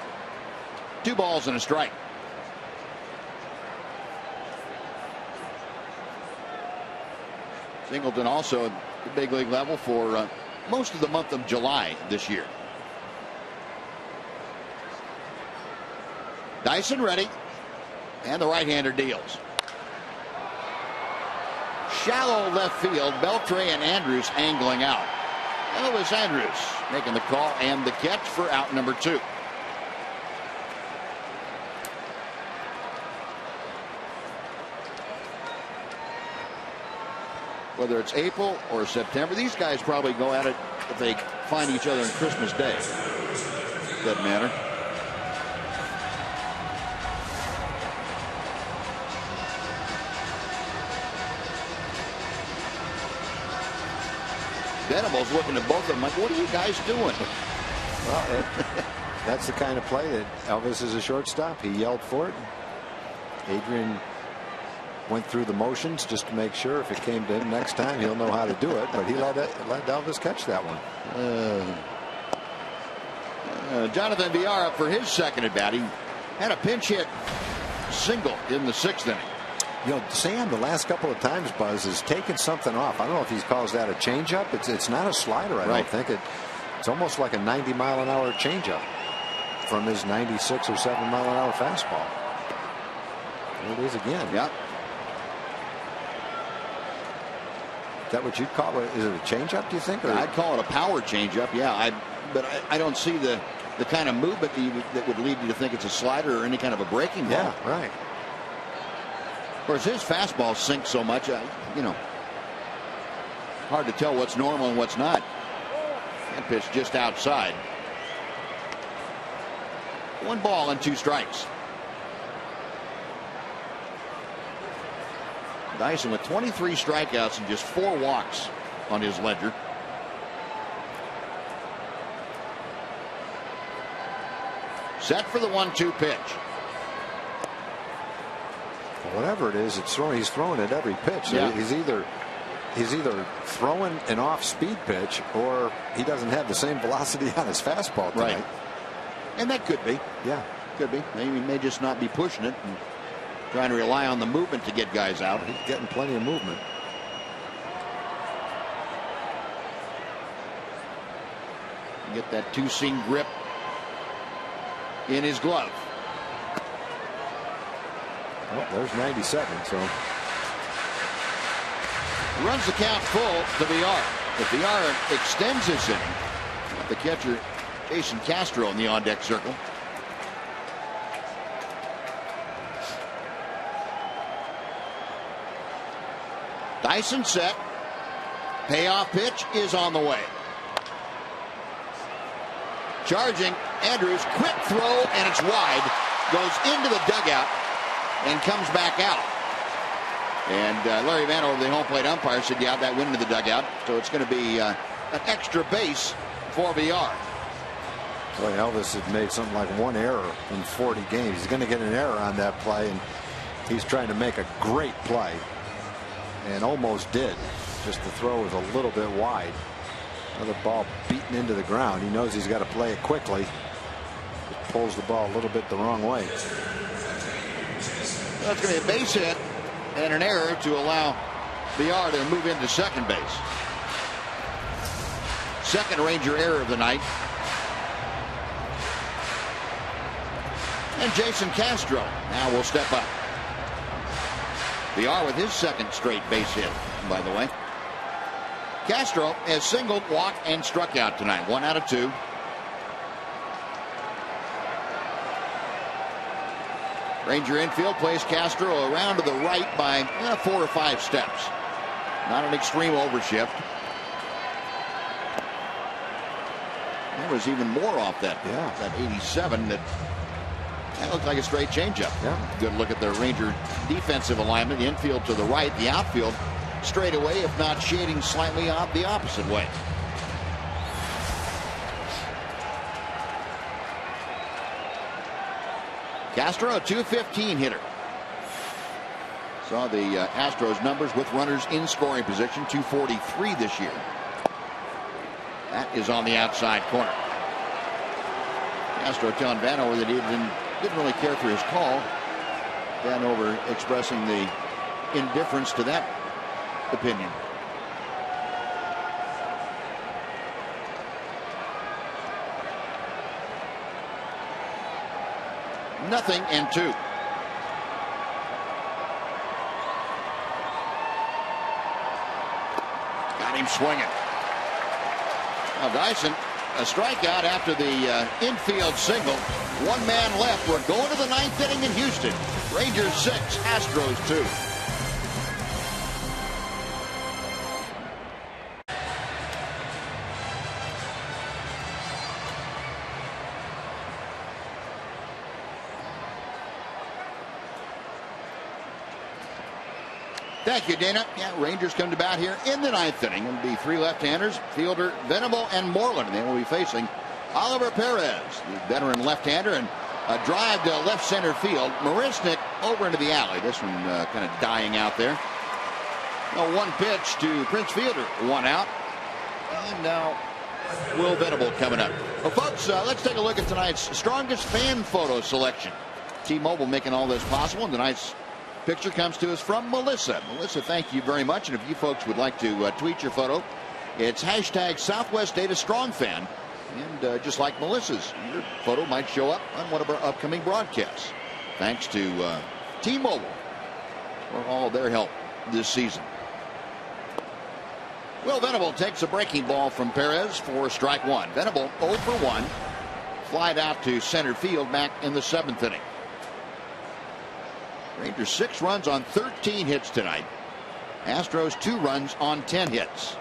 2 balls and a strike. Singleton also at the big league level for most of the month of July this year. Dyson ready. And the right-hander deals. Shallow left field. Beltre and Andrews angling out. Elvis Andrews making the call and the catch for out number 2. Whether it's April or September, these guys probably go at it if they find each other on Christmas Day. Doesn't matter. Venables looking at both of them like, what are you guys doing? Well, that's the kind of play that Elvis is a shortstop. He yelled for it. Adrian went through the motions just to make sure if it came to him next time he'll know how to do it, but he let Elvis catch that one. Jonathan Villar up for his second at bat. He had a pinch hit single in the 6th inning. You know, Sam, the last couple of times, Buzz, has taken something off. I don't know if he calls that a changeup. It's not a slider, I don't think. It's almost like a 90-mile-an-hour changeup from his 96 or 7-mile-an-hour fastball. There it is again. Yeah. Is that what you'd call it? Is it a changeup, do you think? Or? I'd call it a power changeup, yeah. But I don't see the kind of movement that would lead you to think it's a slider or any kind of a breaking ball. Yeah, right. Of course, his fastball sinks so much, hard to tell what's normal and what's not. That pitch just outside. 1 ball and 2 strikes. Dyson with 23 strikeouts and just 4 walks on his ledger. Set for the 1-2 pitch. Whatever it is, he's throwing at every pitch. So yeah. He's either throwing an off-speed pitch or he doesn't have the same velocity on his fastball tonight. Right. And that could be. Yeah. Could be. He may just not be pushing it and trying to rely on the movement to get guys out. He's getting plenty of movement. Get that 2-seam grip in his glove. Oh, there's 97, so. Runs the count full to Villar. If Villar extends his inning, the catcher, Jason Castro, in the on-deck circle. Dyson set. Payoff pitch is on the way. Charging Andrews, quick throw, and it's wide. Goes into the dugout and comes back out. And Larry Vanover, the home plate umpire, said, yeah, that went into the dugout. So it's going to be an extra base for VR. Boy, Elvis had made something like one error in 40 games. He's going to get an error on that play, and he's trying to make a great play. And almost did. Just the throw was a little bit wide. Another ball beaten into the ground. He knows he's got to play it quickly. Just pulls the ball a little bit the wrong way. That's going to be a base hit and an error to allow VR to move into second base. Second Ranger error of the night. And Jason Castro now will step up. VR with his second straight base hit, by the way. Castro has singled, walked, and struck out tonight. 1 out of 2. Ranger infield plays Castro around to the right by 4 or 5 steps. Not an extreme overshift. There was even more off that 87 that looked like a straight changeup. Yeah. Good look at the Ranger defensive alignment. The infield to the right, the outfield straight away, if not shading slightly off the opposite way. Castro, a .215 hitter. Saw the Astros numbers with runners in scoring position, .243 this year. That is on the outside corner. Castro telling Vanover that he didn't really care for his call. Vanover expressing the indifference to that opinion. Nothing and 2. Got him swinging. Now Dyson, a strikeout after the infield single. 1 man left. We're going to the 9th inning in Houston. Rangers 6, Astros 2. Thank you, Dana. Yeah, Rangers come to bat here in the 9th inning. It'll be 3 left-handers, fielder Venable and Moreland. They will be facing Oliver Perez, the veteran left-hander, and a drive to left center field. Marisnik over into the alley. This one kind of dying out there. Well, 1 pitch to Prince Fielder, 1 out. And now Will Venable coming up. Well, folks, let's take a look at tonight's strongest fan photo selection. T-Mobile making all this possible. And tonight's picture comes to us from Melissa. Melissa, thank you very much. And if you folks would like to tweet your photo, it's hashtag Southwest Data Strong Fan. And just like Melissa's, your photo might show up on one of our upcoming broadcasts. Thanks to T-Mobile for all their help this season. Will Venable takes a breaking ball from Perez for strike 1. Venable 0 for 1. Flied out to center field back in the 7th inning. Rangers 6 runs on 13 hits tonight. Astros 2 runs on 10 hits.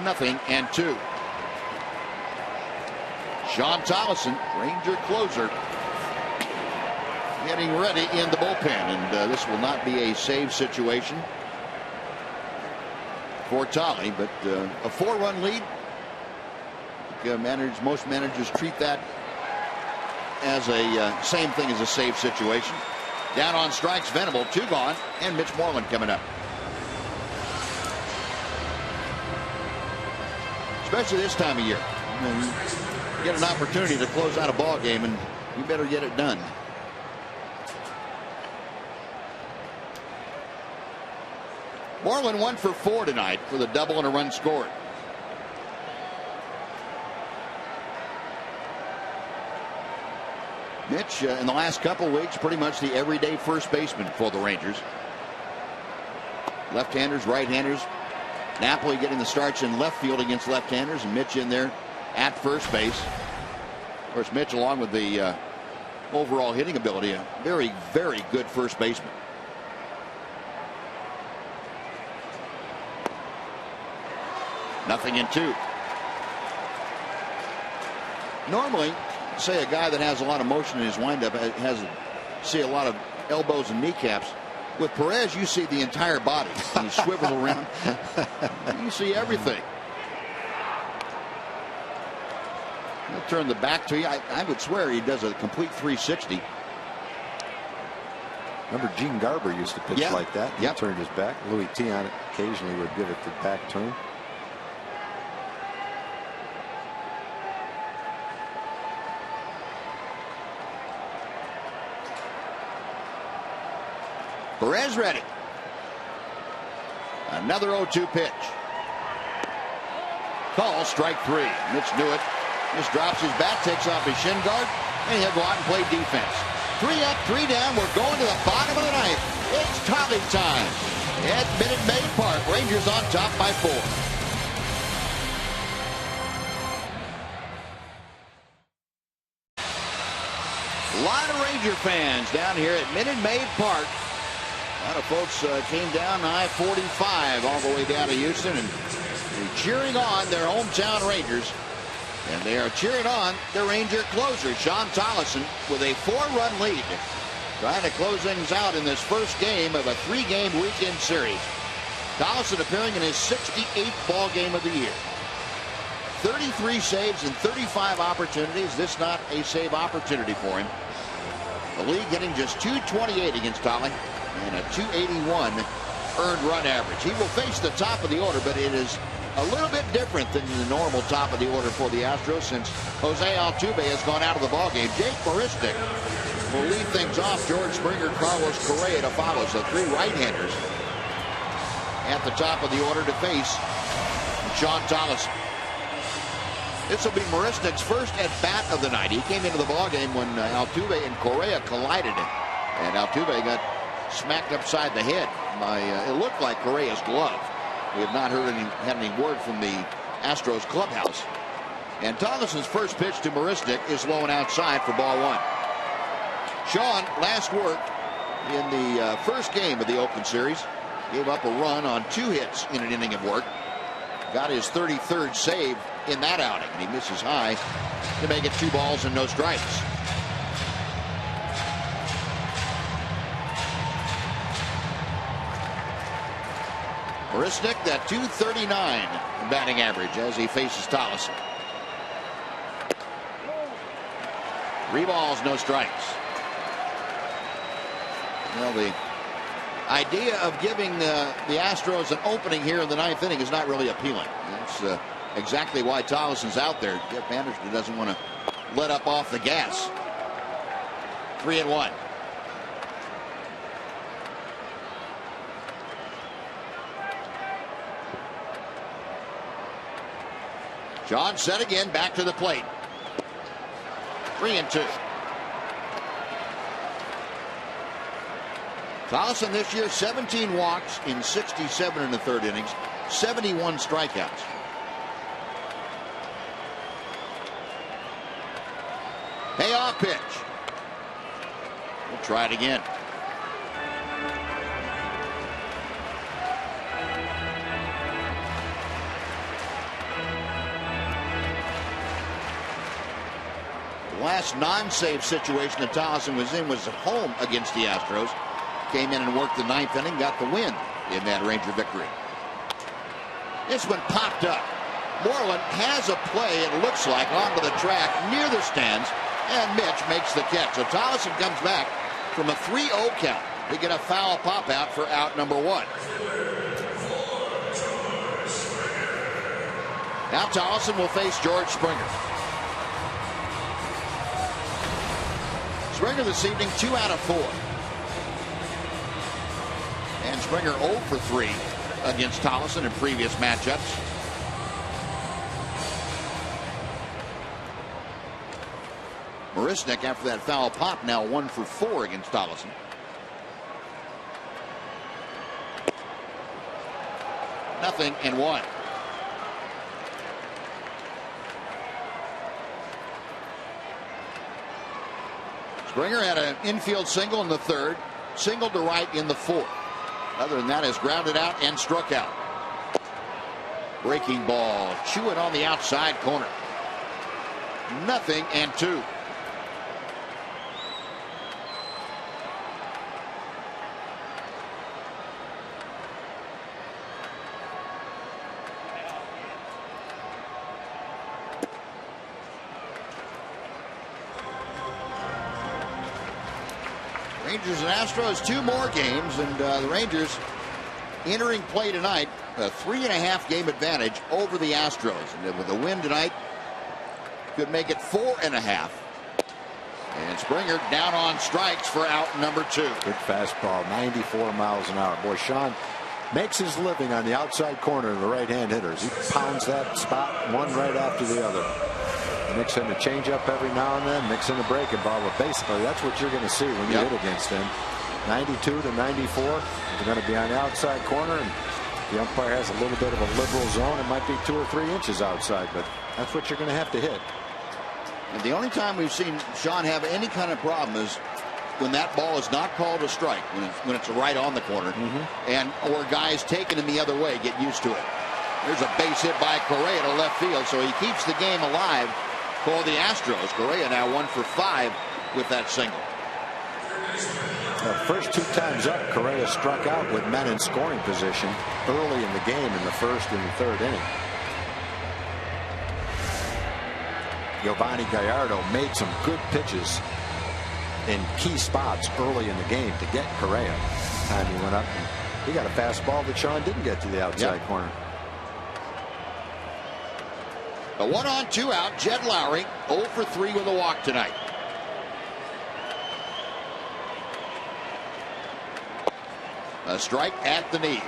Nothing and 2. Sean Tollison, Ranger closer, getting ready in the bullpen, and this will not be a save situation for Tolly, but a 4-run lead. Most managers treat that as a same thing as a save situation. Down on strikes, Venable, 2 gone, and Mitch Moreland coming up. Especially this time of year. You get an opportunity to close out a ball game, and you better get it done. Moreland 1 for 4 tonight with a double and a run scored. Mitch, in the last couple of weeks, pretty much the everyday first baseman for the Rangers. Left-handers, right-handers. Napoli getting the starts in left field against left-handers, and Mitch in there at first base. Of course, Mitch, along with the overall hitting ability, a very, very good first baseman. 0-2. Normally, say a guy that has a lot of motion in his windup see a lot of elbows and kneecaps. With Perez, you see the entire body. He swivels around. You see everything. He'll turn the back to you. I would swear he does a complete 360. Remember Gene Garber used to pitch like that. He turned his back. Louis Tiant occasionally would give it the back turn. Perez ready. Another 0-2 pitch. Call strike 3. Mitch knew it. Just drops his bat, takes off his shin guard, and he'll go out and play defense. 3 up, 3 down. We're going to the bottom of the ninth. It's tally time at Minute Maid Park. Rangers on top by 4. A lot of Ranger fans down here at Minute Maid Park. A lot of folks came down I-45 all the way down to Houston and cheering on their hometown Rangers. And they are cheering on the Ranger closer, Sean Tollison, with a 4-run lead. Trying to close things out in this first game of a 3-game weekend series. Tollison appearing in his 68th ball game of the year. 33 saves and 35 opportunities. This not a save opportunity for him. The league hitting just .228 against Tolly and a .281 earned run average. He will face the top of the order, but it is a little bit different than the normal top of the order for the Astros since Jose Altuve has gone out of the ballgame. Jake Maristic will lead things off. George Springer, Carlos Correa to follow. So 3 right-handers at the top of the order to face Sean Tollison. This will be Maristic's first at-bat of the night. He came into the ballgame when Altuve and Correa collided, and Altuve got smacked upside the head by, it looked like Correa's glove. We have not had any word from the Astros clubhouse. And Tollison's first pitch to Maristic is low and outside for ball 1. Sean, last work in the first game of the Oakland series, gave up a run on 2 hits in an inning of work. Got his 33rd save in that outing, and he misses high to make it 2 balls and no strikes. Maristic, that .239 batting average as he faces Tollison. 3 balls, no strikes. Well, the idea of giving the Astros an opening here in the 9th inning is not really appealing. That's exactly why Tollison's out there. Jeff Anderson doesn't want to let up off the gas. 3-1. Sean set again, back to the plate. 3-2. Tollison this year, 17 walks in 67 1/3 innings, 71 strikeouts. Payoff pitch. We'll try it again. The last non-save situation that Tollison was in was at home against the Astros. Came in and worked the 9th inning, got the win in that Ranger victory. This one popped up. Moreland has a play, it looks like, onto the track near the stands, and Mitch makes the catch. So Tollison comes back from a 3-0 count to get a foul pop out for out number 1. Now Tollison will face George Springer. Springer this evening 2 out of 4. And Springer 0 for 3 against Tollison in previous matchups. Maristic, after that foul pop, now 1 for 4 against Tollison. Nothing and 1. Springer had an infield single in the 3rd, single to right in the 4th. Other than that, has grounded out and struck out. Breaking ball, chewing on the outside corner. 0-2. Rangers and Astros, 2 more games, and the Rangers entering play tonight, a 3.5 game advantage over the Astros. And with a win tonight, could make it 4.5. And Springer down on strikes for out number 2. Good fastball, 94 miles an hour. Boy, Sean makes his living on the outside corner of the right-hand hitters. He pounds that spot one right after the other. Mix in a changeup every now and then, mix in a breaking ball, but basically that's what you're going to see when you hit against him. 92 to 94. They're going to be on the outside corner, and the umpire has a little bit of a liberal zone. It might be 2 or 3 inches outside, but that's what you're going to have to hit. And the only time we've seen Sean have any kind of problem is when that ball is not called a strike, when it's right on the corner, and or guys taking him the other way get used to it. There's a base hit by Correa to left field, so he keeps the game alive for the Astros. Correa now 1 for 5 with that single. The first 2 times up, Correa struck out with men in scoring position early in the game in the first and the third inning. Giovanni Gallardo made some good pitches in key spots early in the game to get Correa. Time he went up, and he got a fastball that Sean didn't get to the outside corner. A 1-on-2 out. Jed Lowry 0 for 3 with a walk tonight. A strike at the knees.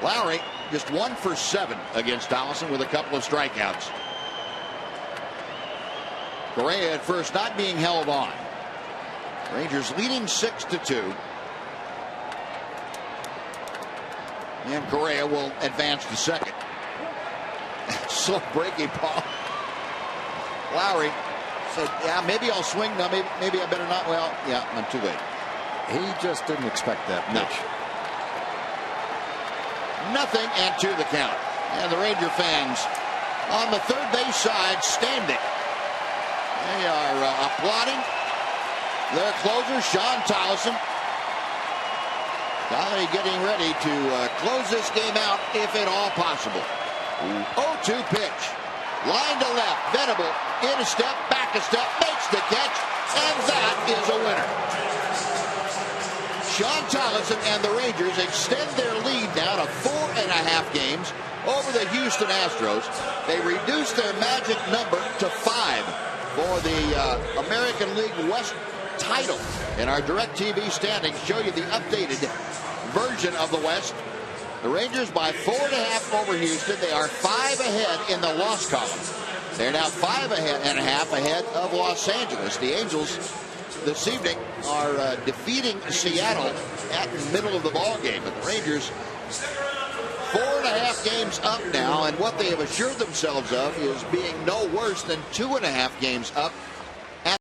Lowry just 1 for 7 against Donaldson with a couple of strikeouts. Correa at first not being held on. Rangers leading 6-2. And Correa will advance to second. Slow breaking ball. Lowry said, yeah, maybe I'll swing. No, maybe I better not. Well, yeah, I'm too late. He just didn't expect that pitch. No. 0-2 the count. And the Ranger fans on the third base side standing. They are applauding their closer, Sean Tolleson. Finally getting ready to close this game out if at all possible. 0-2 pitch. Line to left. Venable. In a step. Back a step. Makes the catch. And that is a winner. Sean Tolleson and the Rangers extend their lead now to 4.5 games over the Houston Astros. They reduce their magic number to 5 for the American League West title. And our DirecTV standings show you the updated version of the West. The Rangers by 4.5 over Houston. They are 5 ahead in the loss column. They're now 5.5 ahead of Los Angeles. The Angels this evening are defeating Seattle at the middle of the ball game. But the Rangers 4.5 games up now, and what they have assured themselves of is being no worse than 2.5 games up